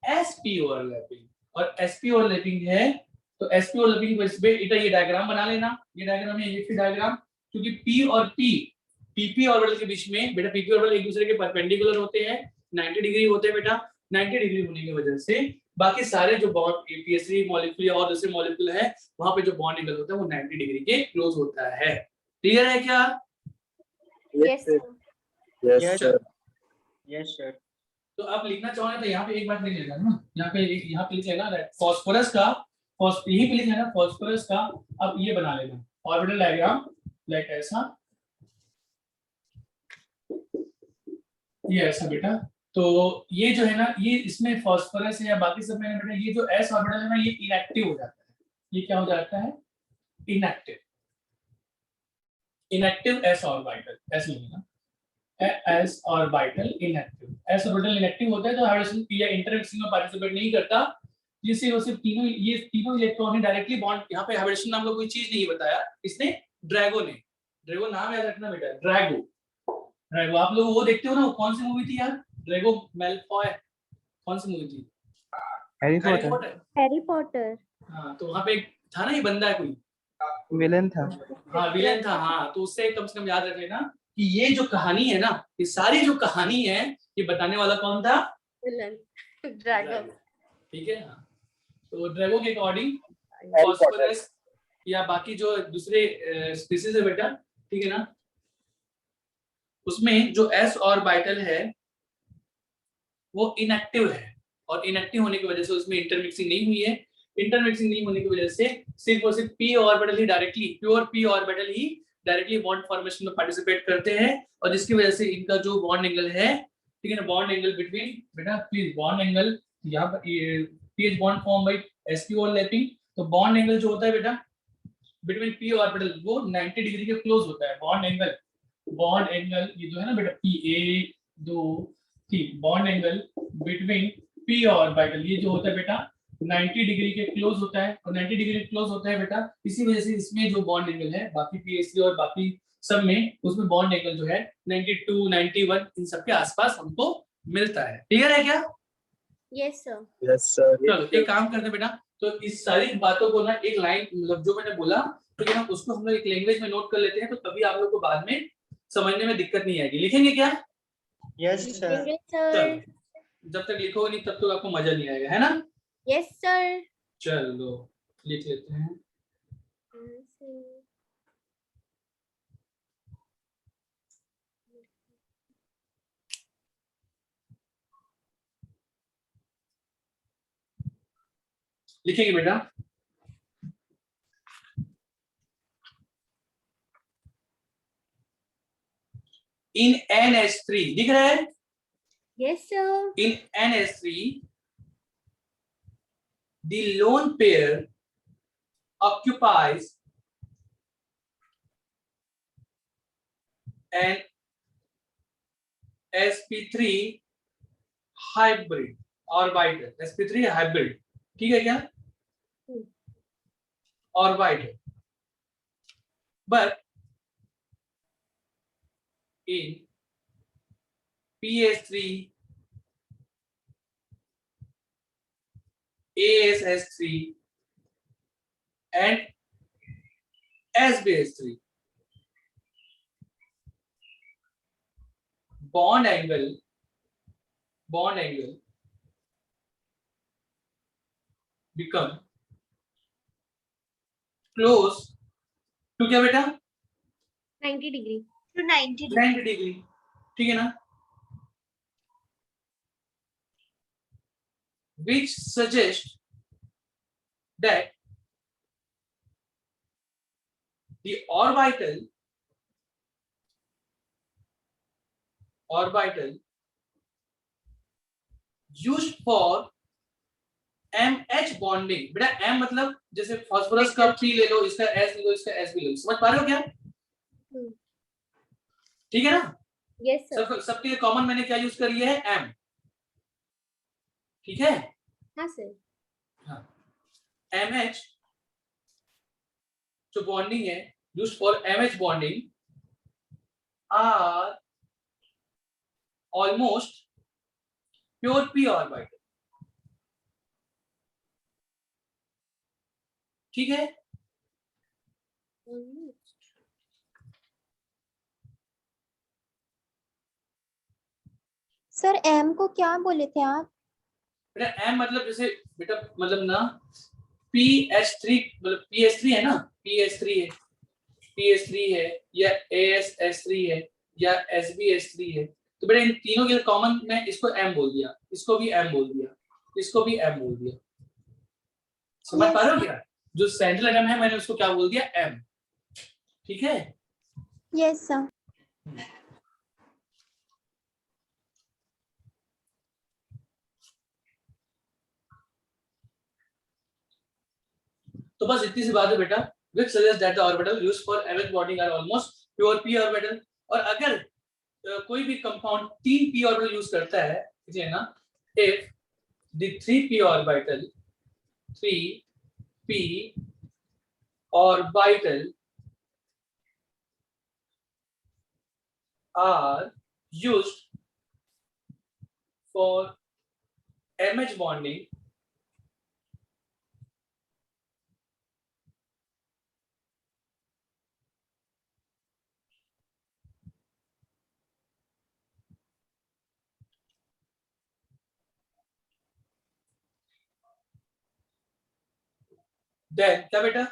sp overlapping, और sp ओवरलैपिंग है तो sp ओवरलैपिंग को इस पे ये डायग्राम बना लेना, ये डायग्राम है, ये डायग्राम, क्योंकि p और p pp ऑर्बिटल के बीच में बेटा, pp ऑर्बिटल एक दूसरे के परपेंडिकुलर होते हैं, 90 डिग्री होते हैं बेटा, 90 डिग्री होने की वजह से बाकी सारे जो बॉन्ड PS3 मॉलिक्यूल या और दूसरे मॉलिक्यूल है, वहां पे जो बॉन्ड एंगल होता है वो 90 डिग्री के क्लोज होता है। क्लियर है क्या?
Yes sir.
तो आप लिखना चाहोगे तो यहाँ पे एक बात लिख लेना ना, यहाँ पे लिख लेना फास्फोरस का, यही पे लिख लेना फास्फोरस का। अब ये बना लेना ऑर्बिटल डायग्राम, लाइक ऐसा, ये ऐसा बेटा। तो ये जो है ना, ये इसमें फास्फोरस है या बाकी सब में बेटा, ये जो s ऑर्बिटल है ना, ये इनएक्टिव हो जाता है। ये क्या हो जाता है? इनएक्टिव s ऑर्बिटल, ऐसे लिखना, s orbital inactive, s orbital inactive होता है तो हाइड्रोजन या इंटरैक्शन में पार्टिसिपेट नहीं करता, जिससे वो सिर्फ ये तीनों इलेक्ट्रॉन ही डायरेक्टली बॉन्ड, यहाँ पे हाइड्रोजन नाम का कोई चीज नहीं बताया इसने, ड्रैगो नाम याद रखना बेटा, ड्रैगो आप लोग वो देखते हो ना, वो कौन सी मूवी थी यार, ड्रैगो मैलफॉय, कौन सी मूवी थी?
Harry Potter.
हाँ, तो वहां पे एक था ना, ये बंदा है कोई
विलेन था।
हाँ, विलेन था। हाँ, तो उससे कम से कम याद रख लेना कि ये जो कहानी है ना, ये सारी जो कहानी है, ये बताने वाला कौन था?
ड्रैगन।
ठीक है। हाँ, तो ड्रैगो के अकॉर्डिंग फास्फोरस या बाकी जो दूसरे स्पीसीज है बेटा, ठीक है ना, उसमें जो s ऑर्बिटल है वो इनएक्टिव है, और इनएक्टिव होने की वजह से उसमें इंटरमिक्सिंग नहीं हुई है। इंटरमिक्सिंग नहीं होने की वजह से सिर्फ और सिर्फ p ऑर्बिटल ही डायरेक्टली, प्योर p ऑर्बिटल ही डायरेक्टली बॉन्ड फॉर्मेशन में पार्टिसिपेट करते हैं, और जिसकी वजह से इनका जो बॉन्ड एंगल है, ठीक है ना, बॉन्ड एंगल बिटवीन बेटा, प्लीज बॉन्ड एंगल यहाँ पर pH bond form by sp overlapping, तो बॉन्ड एंगल जो होता है बेटा बिटवीन p ऑर्बिटल वो 90 डिग्री के क्लोज होता है। बॉन्ड एंगल ये जो है ना बेटा, bond angle between p orbital ये जो होता है बेटा 90 डिग्री के क्लोज होता है, और 90 डिग्री क्लोज होता है बेटा, इसी वजह से इसमें जो बॉन्ड एंगल है बाकी PS3 और बाकी सब में, उसमें बॉन्ड एंगल जो है 92, 91 इन सब के आसपास हमको मिलता है। क्लियर है क्या?
Yes sir.
चलो एक काम करते हैं बेटा, तो इस सारी बातों को ना एक लाइन, मतलब जो मैंने बोला, तो ना उसको हम लोग एक लैंग्वेज में नोट कर लेते हैं, तो तभी आप लोग को बाद में समझने में दिक्कत नहीं आएगी। लिखेंगे क्या?
Yes sir.
जब तक लिखोगे नहीं तब तक आपको मजा नहीं आएगा, है ना?
Yes sir.
चलो लिख लेते हैं। लिखेंगे बेटा, इन NH3 दिख रहा है?
Yes sir.
In NH3 the lone pair occupies
and sp3 hybrid orbital, sp3 hybrid, ठीक है क्या, orbital, but in ps3 ASS3 and sbs3 bond angle become close to क्या बेटा
90 डिग्री
to 90
90 डिग्री, ठीक है ना, which suggests that the orbital used for MH bonding, बेटा M मतलब जैसे फास्फोरस का P ले लो, इसका S ले लो, इसका S भी ले लो, समझ पा रहे हो क्या, ठीक है ना,
यस सर
सबके लिए कॉमन मैंने क्या यूज करी है, M, ठीक है,
हाँ सर
MH जो बॉन्डिंग है used for MH bonding are almost pure p orbital, ठीक है,
सर एम को क्या बोले थे आप?
बेटा M मतलब जैसे बेटा मतलब ना PH3 मतलब PS3 है ना, PS3 है या ASS3 है या SBS3 है, तो बेटा इन तीनों के लिए कॉमन मैं इसको M बोल दिया, इसको भी M बोल दिया, इसको भी M बोल दिया, समझ पा रहे हो क्या, जो सेंट्रल एटम है मैंने उसको क्या बोल दिया, M, ठीक है,
यस सर।
तो बस इतनी सी बात है बेटा, which suggests that the orbital used for MH bonding are almost pure p orbital, और अगर कोई भी कंपाउंड 3 p ऑर्बिटल यूज करता है, ठीक है ना, if the 3p orbital are used for MH bonding, then क्या बेटा,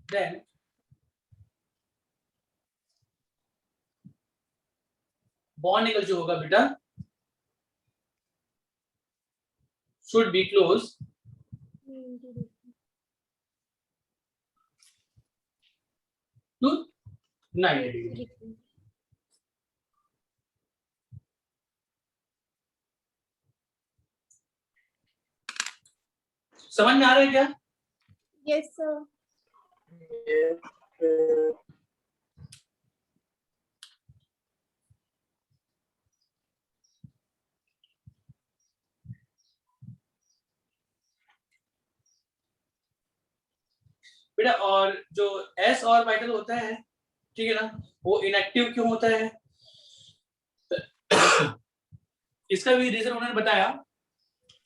then बॉन्ड एंगल जो होगा बेटा should be close to 90 degree, समझ में आ रहा है क्या,
यस सर
बेटा, और जो S ऑर्बिटल होता है, ठीक है ना, वो इनएक्टिव क्यों होता है, इसका भी रीजन उन्होंने बताया,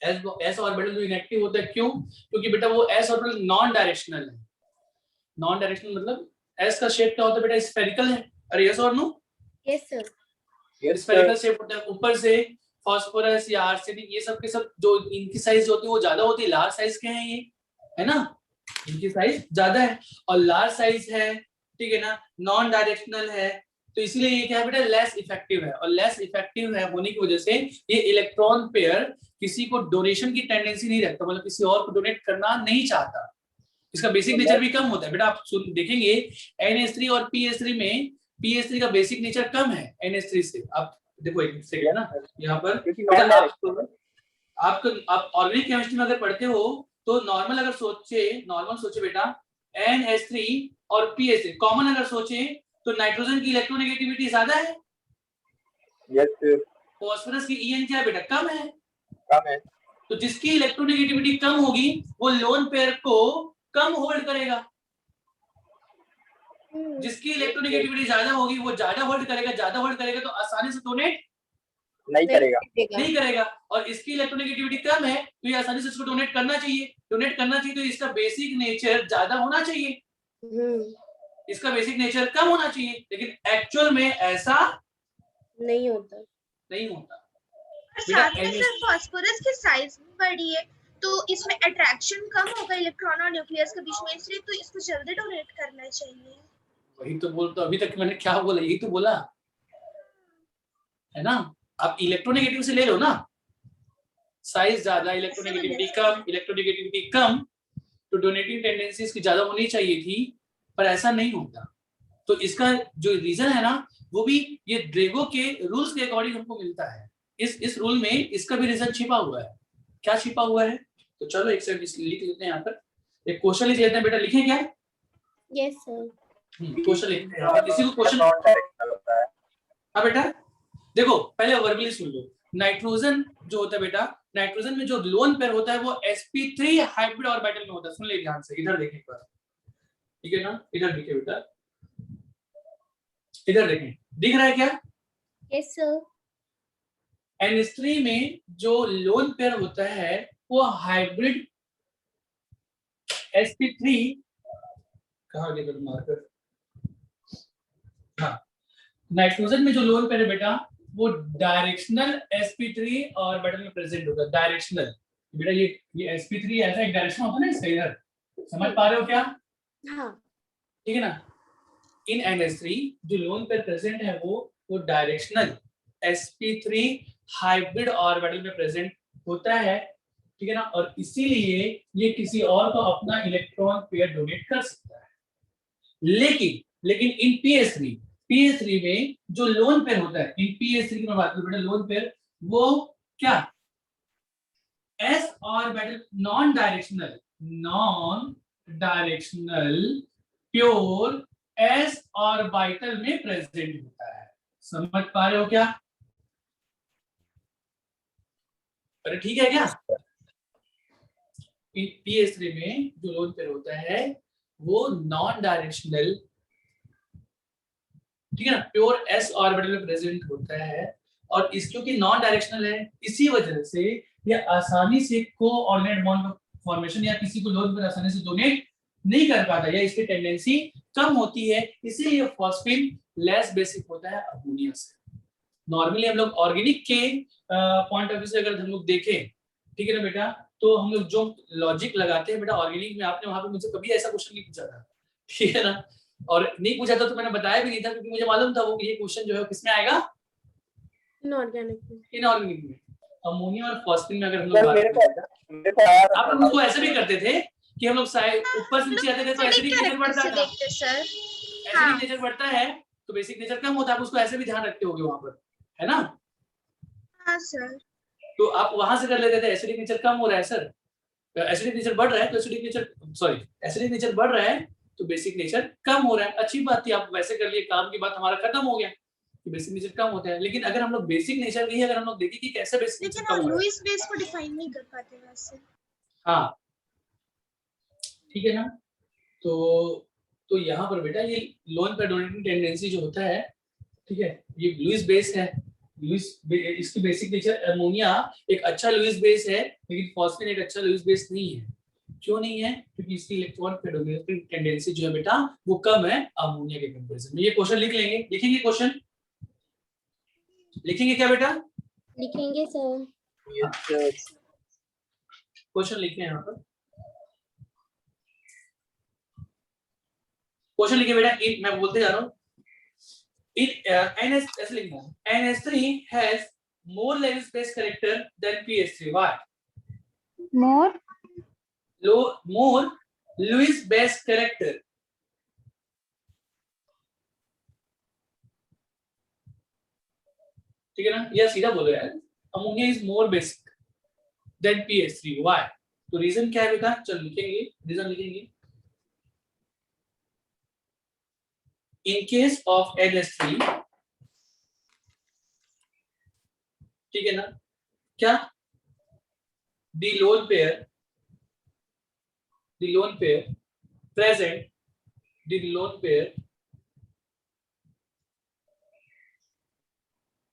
S ऑर्बिटल जो इनएक्टिव होता है क्यों, क्योंकि बेटा वो S ऑर्बिटल नॉन डायरेक्शनल है, नॉन डायरेक्शनल मतलब S का शेप क्या होता है बेटा, स्फेरिकल है, अरे यस और no,
yes sir
spherical shape होता है, ऊपर से फास्फोरस या आर्सेनिक ये सब के सब जो इनकी साइज होती है वो ज्यादा होती है, लार्ज साइज के हैं ये, है ना, इनकी साइज ज्यादा है और लार्ज साइज है, ठीक है ना, नॉन डायरेक्शनल है, तो इसलिए ये क्या है बेटा, लेस इफेक्टिव है, और लेस इफेक्टिव है होने की वजह से ये इलेक्ट्रॉन पेयर किसी को डोनेशन की टेंडेंसी नहीं रखता, मतलब किसी और को डोनेट करना नहीं चाहता, इसका बेसिक नेचर भी कम होता है बेटा, आप देखेंगे NH3 और PS3 में PS3 का बेसिक नेचर कम है NH3 से, आप देखो एक सेकंड ना, यहाँ पर आप ऑर्गेनिक केमिस्ट्री में अगर पढ़ते हो तो नॉर्मल अगर सोचे बेटा NH3 और PS3 कॉमन अगर सोचे
तो नाइट्रोजन की इलेक्ट्रोनेगेटिविटी ज्यादा है,
यस सर,
फास्फोरस की EN क्या है बेटा, कम है।
कम है।
तो जिसकी इलेक्ट्रोनेगेटिविटी कम होगी वो लोन पेयर को कम होल्ड करेगा, जिसकी इलेक्ट्रोनेगेटिविटी ज्यादा होगी वो ज्यादा होल्ड करेगा, ज्यादा होल्ड करेगा तो आसानी से डोनेट
नहीं करेगा।
नहीं करेगा। और इसकी इलेक्ट्रोनेगेटिविटी कम है तो ये आसानी से इसको डोनेट करना चाहिए, तो इसका बेसिक नेचर ज्यादा होना चाहिए, इसका बेसिक नेचर कम होना चाहिए, लेकिन एक्चुअल में ऐसा
नहीं होता।
और साथ में सर फास्फोरस की साइज भी बड़ी है तो इसमें अट्रैक्शन कम होगा इलेक्ट्रॉन और न्यूक्लियस के बीच में, इसलिए तो इसको जल्दी डोनेट करना चाहिए।
वही तो बोलता, अभी तक मैंने क्या बोला, यही तो बोला है ना। आप इलेक्ट्रोनेगेटिव से ले लो ना, साइज ज्यादा, इलेक्ट्रोनेगेटिविटी कम, तो डोनेटिंग टेंडेंसी इसकी ज्यादा होनी चाहिए थी, पर ऐसा नहीं होता। तो इसका जो रीजन है ना वो भी ये ड्रेगो के रूल्स के अकॉर्डिंग हमको मिलता है। इस रूल में इसका भी रीजन छिपा हुआ है। क्या छिपा हुआ है? तो चलो एक सेकंड लिख लेते हैं यहाँ पर, एक क्वेश्चन लिख लेते हैं बेटा, लिखें क्या?
Yes sir.
क्वेश्चन लिखते हैं, किसी को क्वेश्चन।
नॉन डायरेक्शनल होता है।
हाँ बेटा देखो, पहले वर्बली सुन लो। नाइट्रोजन जो होता है बेटा, नाइट्रोजन में जो लोन पेयर होता है वो sp3 हाइब्रिड ऑर्बिटल में होता है। सुन ले ध्यान से, इधर देखें एक बार, ठीक है ना, इधर देखें बेटा, इधर देखें, दिख रहा है क्या?
Yes sir.
NH3 में जो लोन पेयर होता है वो हाइब्रिड sp3, कहाँ गया मार्कर, हाँ, नाइट्रोजन में जो लोन पेयर है बेटा वो डायरेक्शनल sp3 ऑर्बिटल में प्रेजेंट होता है। डायरेक्शनल बेटा, ये sp3 ऐसा एक डायरेक्शन होता है ना इसका, इधर समझ पा रहे हो क्या?
हाँ
ठीक है ना। इन NH3 जो लोन पेयर प्रेजेंट है वो डायरेक्शनल sp3 हाइब्रिड ऑर्बिटल में प्रेजेंट होता है, ठीक है ना। और इसीलिए ये किसी और को अपना इलेक्ट्रॉन पेयर डोनेट कर सकता है। लेकिन इन pH3 में जो लोन पेयर होता है, इन pH3 की मैं बात करूं बेटा, लोन पेयर वो क्या, s orbital, non directional pure s orbital में प्रेजेंट होता है। समझ पा रहे हो क्या? अरे ठीक है क्या? इन pH3 में जो लोन पेयर होता है वो नॉन डायरेक्शनल, ठीक है ना, प्योर s ऑर्बिटल में प्रेजेंट होता है। और इस क्योंकि नॉन डायरेक्शनल है इसी वजह से ये आसानी से कोऑर्डिनेट बॉन्ड फॉर्मेशन या किसी को लोन पेयर आसानी से डोनेट नहीं कर पाता, या इसकी टेंडेंसी कम होती है, इसीलिए फॉस्फेट लेस बेसिक होता है अमोनिया से। नॉर्मली हम लोग ऑर्गेनिक के पॉइंट ऑफ व्यू से अगर हम लोग देखें, ठीक है ना बेटा, तो हम लोग जो लॉजिक लगाते हैं बेटा ऑर्गेनिक में, आपने वहां पे मुझसे कभी ऐसा क्वेश्चन नहीं पूछा था, ठीक है ना, और नहीं पूछा था तो मैंने बताया भी नहीं था, क्योंकि मुझे मालूम था वो ये क्वेश्चन जो है किसमें आएगा, इनऑर्गेनिक में। अमोनिया और फॉस्फेट में अगर हम लोग बात करें, आप लोग उसको ऐसे भी करते थे कि हम लोग ऊपर से नीचे आते थे तो एसिडिक नेचर बढ़ता था, एसिडिक नेचर बढ़ता है तो बेसिक नेचर कम होता है, आप उसको ऐसे भी ध्यान रखते होगे वहां पर, है ना?
हाँ सर।
तो आप वहां से कर लेते थे, एसिडिक नेचर कम हो रहा है सर, एसिडिक नेचर बढ़ रहा है तो एसिडिक नेचर बढ़ रहा है तो बेसिक नेचर कम हो रहा है। अच्छी बात थी, आप वैसे कर लिए, काम की बात हमारा खत्म हो गया कि बेसिक नेचर कम होता है। लेकिन अगर हम लोग बेसिक नेचर की अगर हम लोग देखें कि कैसे बेसिक नेचर कम हो रहा है,
लुईस बेस को डिफाइन नहीं कर पाते वैसे।
हाँ ठीक है ना। तो यहाँ पर बेटा ये लोन पेयर डोनेटिंग टेंडेंसी जो होता है, ठीक है, ये लुईस बेस है, इसकी बेसिक नेचर अमोनिया एक अच्छा लुईस बेस है, लेकिन फॉस्फेट एक अच्छा लुईस बेस नहीं है। क्यों नहीं है? क्योंकि इसकी इलेक्ट्रॉन पेयर डोनेटिंग टेंडेंसी जो है बेटा वो कम है अमोनिया के कंपैरिजन में। ये क्वेश्चन लिख लेंगे, लिखेंगे क्वेश्चन, लिखेंगे क्या बेटा?
लिखेंगे सर।
क्वेश्चन लिखे यहाँ पर, क्वेश्चन लिखे बेटा। मैं बोलते जा रहा हूँ, NH ऐसे लिखना है, NH3 has more Lewis base character than pH3. Why?
More
Lewis base character. ठीक है ना, यह सीधा बोलो यार, ammonia is more basic than pH3. Why? तो रीजन क्या है बेटा? चल लिखेंगे, रीजन लिखेंगे।
in case of NS3, ठीक है ना, क्या the lone pair present, the lone pair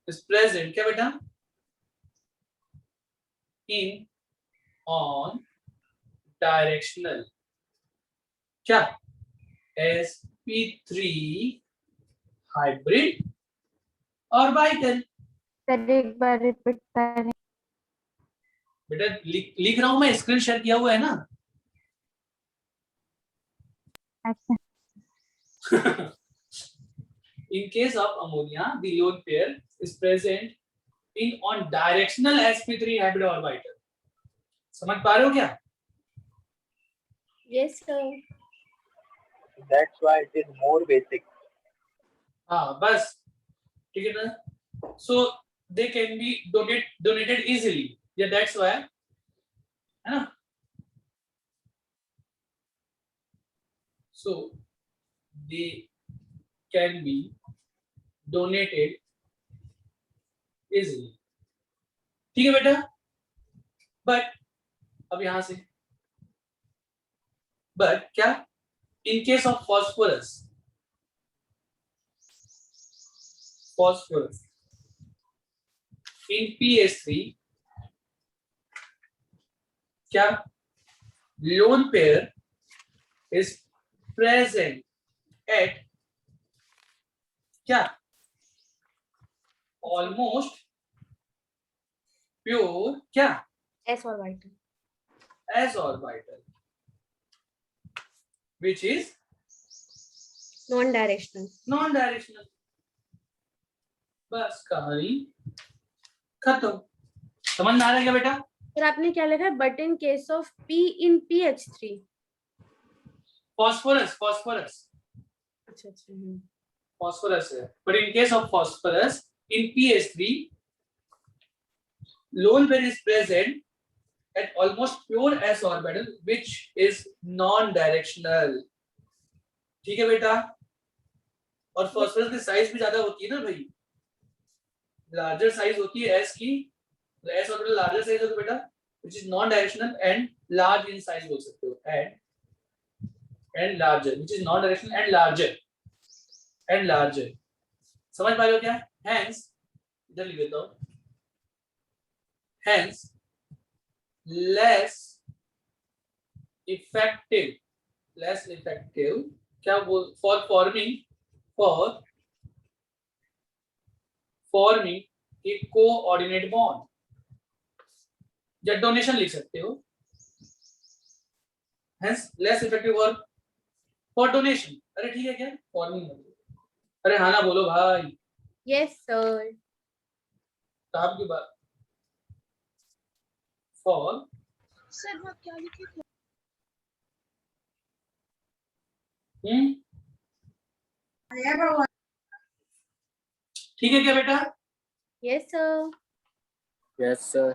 is present, क्या बेटा, in on directional, क्या sp3 hybrid orbital।
सर एक बार रिपीट करें।
बेटा लिख रहा हूं मैं, स्क्रीन शेयर किया हुआ है ना।
अच्छा,
In case of ammonia, the lone pair is present in on directional sp3 hybrid orbital। समझ पा रहे हो क्या?
Yes, sir.
That's why it is more basic.
हाँ बस, ठीक है ना। So they can be donated easily, yeah, that's why, है ना। So they can be donated easily, ठीक है बेटा। बट अब यहां से, बट क्या, in case of phosphorus in PS3, क्या lone pair is present at क्या almost pure क्या
S orbital.
s orbital, which is
Non-directional.
बस कहानी खत्म। समझ में आ रहा है क्या बेटा?
सर आपने क्या लिखा है? But in case of P in PH3.
Phosphorus
अच्छा अच्छा।
phosphorus है, but in case of phosphorus in pH3, lone pair is present at almost pure s orbital, which is non-directional, ठीक है बेटा। और phosphorus की साइज भी ज्यादा होती है ना भाई, लार्जर साइज होती है s की, तो s orbital लार्जर साइज होता है बेटा, which is non-directional and large in size बोल सकते हो, and larger, which is non-directional and larger, समझ पा रहे हो क्या? Hence, इधर लिख देता हूं, hence less effective क्या बोल, for forming a coordinate bond, या डोनेशन लिख सकते हो, hence less effective for donation। अरे ठीक है क्या, forming, अरे हाँ ना बोलो भाई।
Yes sir.
काम की बात, for
सर वो क्या लिखे थे?
ठीक है क्या बेटा?
Yes sir.
Yes, sir.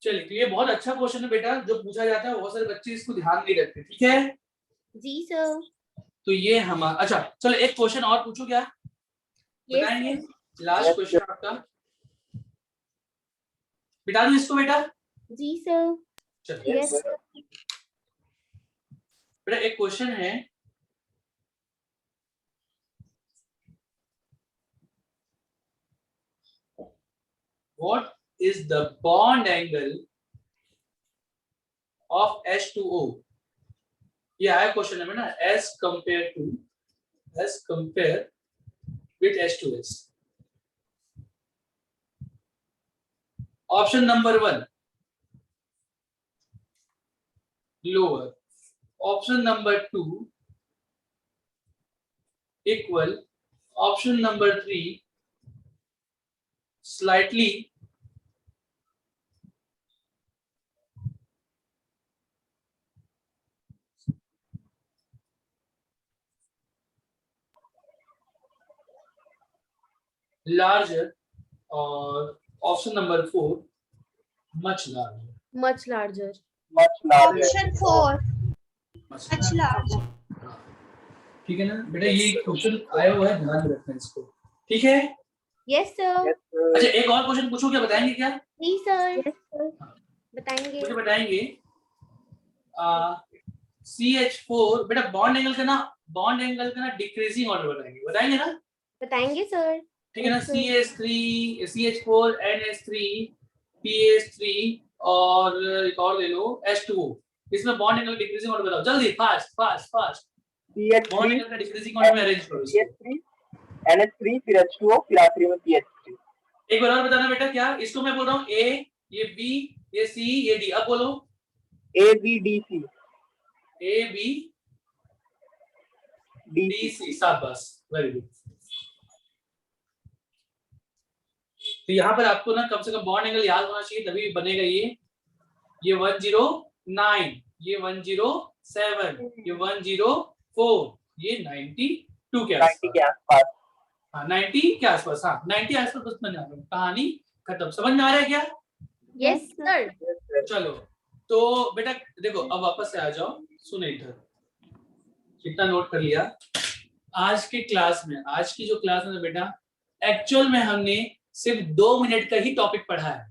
चलिए, तो ये बहुत अच्छा क्वेश्चन है बेटा, जो पूछा जाता है बहुत सारे बच्चे इसको ध्यान नहीं रखते, ठीक है।
जी सर।
तो ये हमारा, अच्छा चलो एक क्वेश्चन और पूछो, क्या बताएंगे? लास्ट क्वेश्चन आपका, बिठा दूं इसको बेटा?
जी सर।
चलिए
Yes sir.
बेटा एक क्वेश्चन है, what is the bond angle of H2O? ये आया क्वेश्चन है ना, as compare with H2S। Option number 1 lower, option number 2 equal, option number 3 slightly, larger, और option number 4 much larger।
Much larger.
Option 4 much large।
ठीक है ना बेटा, ये क्वेश्चन आया हुआ है, ध्यान में रखना इसको, ठीक है।
Yes sir.
अच्छा एक और क्वेश्चन पूछो, क्या बताएंगे क्या?
जी सर,
Yes, sir.
बताएंगे।
मुझे बताएंगे CH4 बेटा बॉन्ड एंगल का ना डिक्रीजिंग ऑर्डर बताएंगे ना?
बताएंगे सर।
ठीक है ना,
Yes, sir.
CH3 CH4 NH3 PH3 और एक और ले लो H2O, इसमें बॉन्ड एंगल डिक्रीजिंग ऑर्डर बताओ जल्दी, फास्ट बॉन्ड एंगल का डिक्रीजिंग ऑर्डर में अरेंज करो इसको।
CH3 NH3 फिर H2O फिर आखिरी में PH3।
एक बार और बताना बेटा, क्या इसको मैं बोल रहा हूँ A, ये B, ये C, ये D, अब बोलो
ABDC
ABDC, शाबाश, वेरी गुड। तो यहाँ पर आपको ना कम से कम बॉन्ड एंगल याद होना चाहिए, तभी बनेगा ये 109, ये 107, ये 104, ये 92 के
90 के आसपास।
हाँ 90 के आसपास, हाँ 90 आसपास बस बन जाता है, कहानी खत्म। समझ में आ रहा है क्या?
Yes sir.
चलो तो बेटा देखो, अब वापस से आ जाओ, सुनो इधर, कितना नोट कर लिया आज की क्लास में। आज की जो क्लास में बेटा एक्चुअल में हमने सिर्फ 2 मिनट का ही टॉपिक पढ़ा है,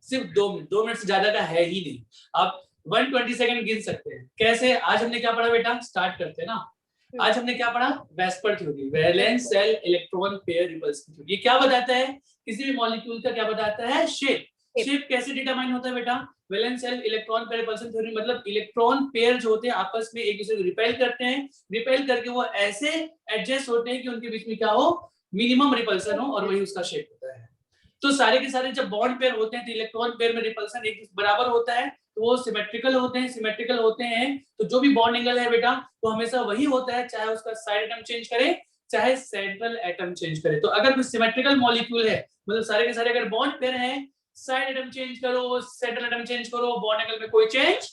सिर्फ 2 मिनट, 2 मिनट से ज्यादा का है ही नहीं। आप 120 सेकंड गिन सकते हैं। कैसे? आज हमने क्या पढ़ा बेटा, स्टार्ट करते हैं ना। आज हमने क्या पढ़ा? VSEPR theory, valence shell electron pair repulsion theory. ये क्या बताता है? किसी भी मॉलिक्यूल का क्या बताता है? शेप। शेप कैसे डिटरमाइन होता है बेटा? Valence shell electron pair repulsion theory मतलब इलेक्ट्रॉन पेयर जो होते हैं आपस में एक दूसरे को रिपेल करते हैं, रिपेल करके वो ऐसे एडजस्ट होते हैं कि उनके बीच में क्या हो, मिनिमम रिपल्सन हो, और वही उसका शेप होता है। तो सारे के सारे जब बॉन्ड पेयर होते हैं तो इलेक्ट्रॉन पेयर में रिपल्सन एक बराबर होता है, तो वो सिमेट्रिकल होते हैं। सिमेट्रिकल होते हैं तो जो भी बॉन्ड एंगल है बेटा वो हमेशा वही होता है, चाहे उसका साइड एटम चेंज करे चाहे सेंट्रल एटम चेंज करे। तो अगर कोई सिमेट्रिकल मॉलिक्यूल है, मतलब सारे के सारे अगर बॉन्ड पेयर हैं, साइड एटम चेंज करो सेंट्रल एटम चेंज करो, बॉन्ड एंगल में कोई चेंज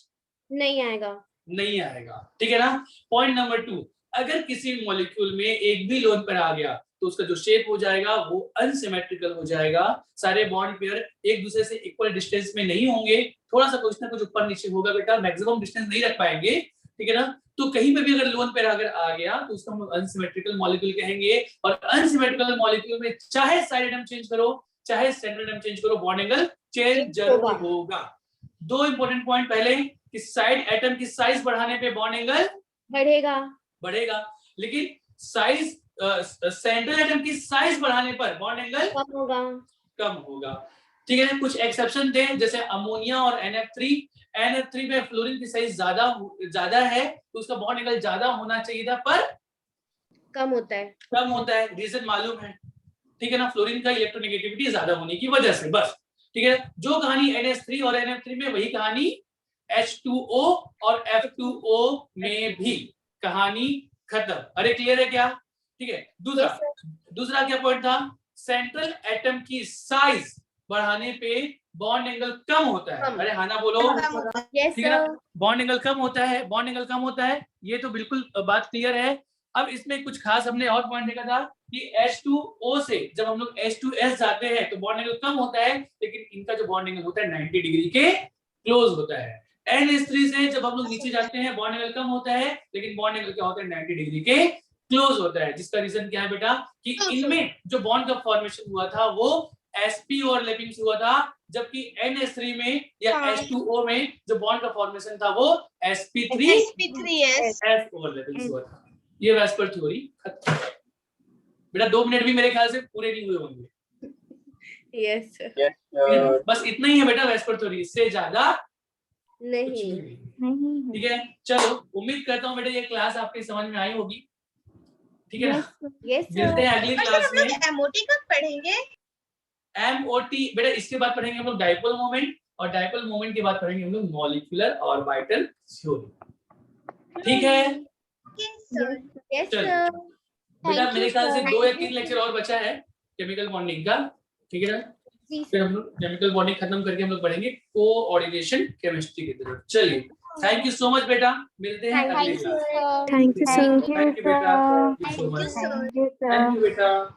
नहीं आएगा।
नहीं आएगा, ठीक है ना। पॉइंट नंबर 2, अगर किसी मॉलिक्यूल में एक भी लोन पेयर आ गया तो उसका जो शेप हो जाएगा वो अनसिमेट्रिकल हो जाएगा। सारे बॉन्ड पेयर एक दूसरे से इक्वल डिस्टेंस में नहीं होंगे, थोड़ा सा कुछ ना कुछ ऊपर नीचे होगा बेटा, मैक्सिमम डिस्टेंस नहीं रख पाएंगे, ठीक है ना। तो कहीं पे भी अगर लोन पेयर अगर आ गया तो उसको हम अनसिमेट्रिकल मॉलिक्यूल कहेंगे। और अनसिमेट्रिकल मॉलिक्यूल में चाहे साइड एटम चेंज करो चाहे सेंट्रल एटम चेंज करो, बॉन्ड एंगल चेंज जरूर होगा। 2 इंपॉर्टेंट पॉइंट, पहले कि साइड एटम की साइज बढ़ाने पे बॉन्ड एंगल बढ़ेगा, लेकिन साइज सेंट्रल एटम की साइज बढ़ाने पर बॉन्ड एंगल कम होगा, ठीक है। कुछ एक्सेप्शन थे, जैसे अमोनिया और NF3 में फ्लोरीन की साइज ज्यादा है तो उसका बॉन्ड एंगल ज्यादा होना चाहिए था, पर
कम होता है।
रीजन मालूम है, ठीक है ना, फ्लोरीन का इलेक्ट्रोनेगेटिविटी ज्यादा होने की वजह से, बस, ठीक है। जो कहानी NH3 और NF3 में, वही कहानी H2O और F2O में भी, कहानी खत्म। अरे क्लियर है क्या? ठीक है। दूसरा क्या पॉइंट था? सेंट्रल एटम की साइज बढ़ाने पे बॉन्ड एंगल कम होता है। अरे हाँ ना बोलो,
यस
ठीक है ना, बॉन्ड एंगल कम होता है, ये तो बिल्कुल बात क्लियर है। अब इसमें कुछ खास हमने और पॉइंट देखा था कि H2O से जब हम लोग H2S जाते हैं तो बॉन्ड एंगल कम होता है, लेकिन इनका जो बॉन्ड एंगल होता है 90 डिग्री के क्लोज होता है। NH3 से जब हम लोग नीचे जाते हैं बॉन्ड एंगल कम होता है, लेकिन बॉन्ड एंगल क्या होता है, 90 डिग्री के क्लोज होता है। जिसका रीजन क्या है बेटा, कि इनमें जो बॉन्ड का फॉर्मेशन हुआ था वो sp ओवरलैपिंग से हुआ था, जबकि NH3 में या H2O में जो बॉन्ड का फॉर्मेशन था वो sp3s ओवरलैपिंग से हुआ था। ये वेस्पर थ्योरी खत्म। बेटा 2 मिनट भी मेरे ख्याल से पूरे नहीं हुए होंगे।
यस
बस इतना ही है बेटा वेस्पर थ्योरी, इससे ज्यादा
नहीं।
ठीक है। चलो उम्मीद करता हूँ बेटा ये क्लास आपकी समझ में आई होगी, ठीक है ना।
यस
मिलते हैं अगली क्लास में।
MOT कब पढ़ेंगे?
MOT बेटा इसके बाद पढ़ेंगे हम लोग डाइपोल मोमेंट, और डाइपोल मोमेंट के बाद पढ़ेंगे हम लोग मॉलिक्यूलर ऑर्बिटल थ्योरी, ठीक है।
यस
चलो बेटा मेरे ख्याल से 2 या 3 लेक्चर और बचा है केमिकल बॉन्डिंग का, ठीक है ना। फिर हम लोग केमिकल बॉन्डिंग खत्म करके हम लोग पढ़ेंगे कोऑर्डिनेशन केमिस्ट्री की तरफ। चलिए, थैंक यू सो मच बेटा, मिलते हैं अगली class.
Thank you sir.
Thank you बेटा, thank you so much, thank you बेटा।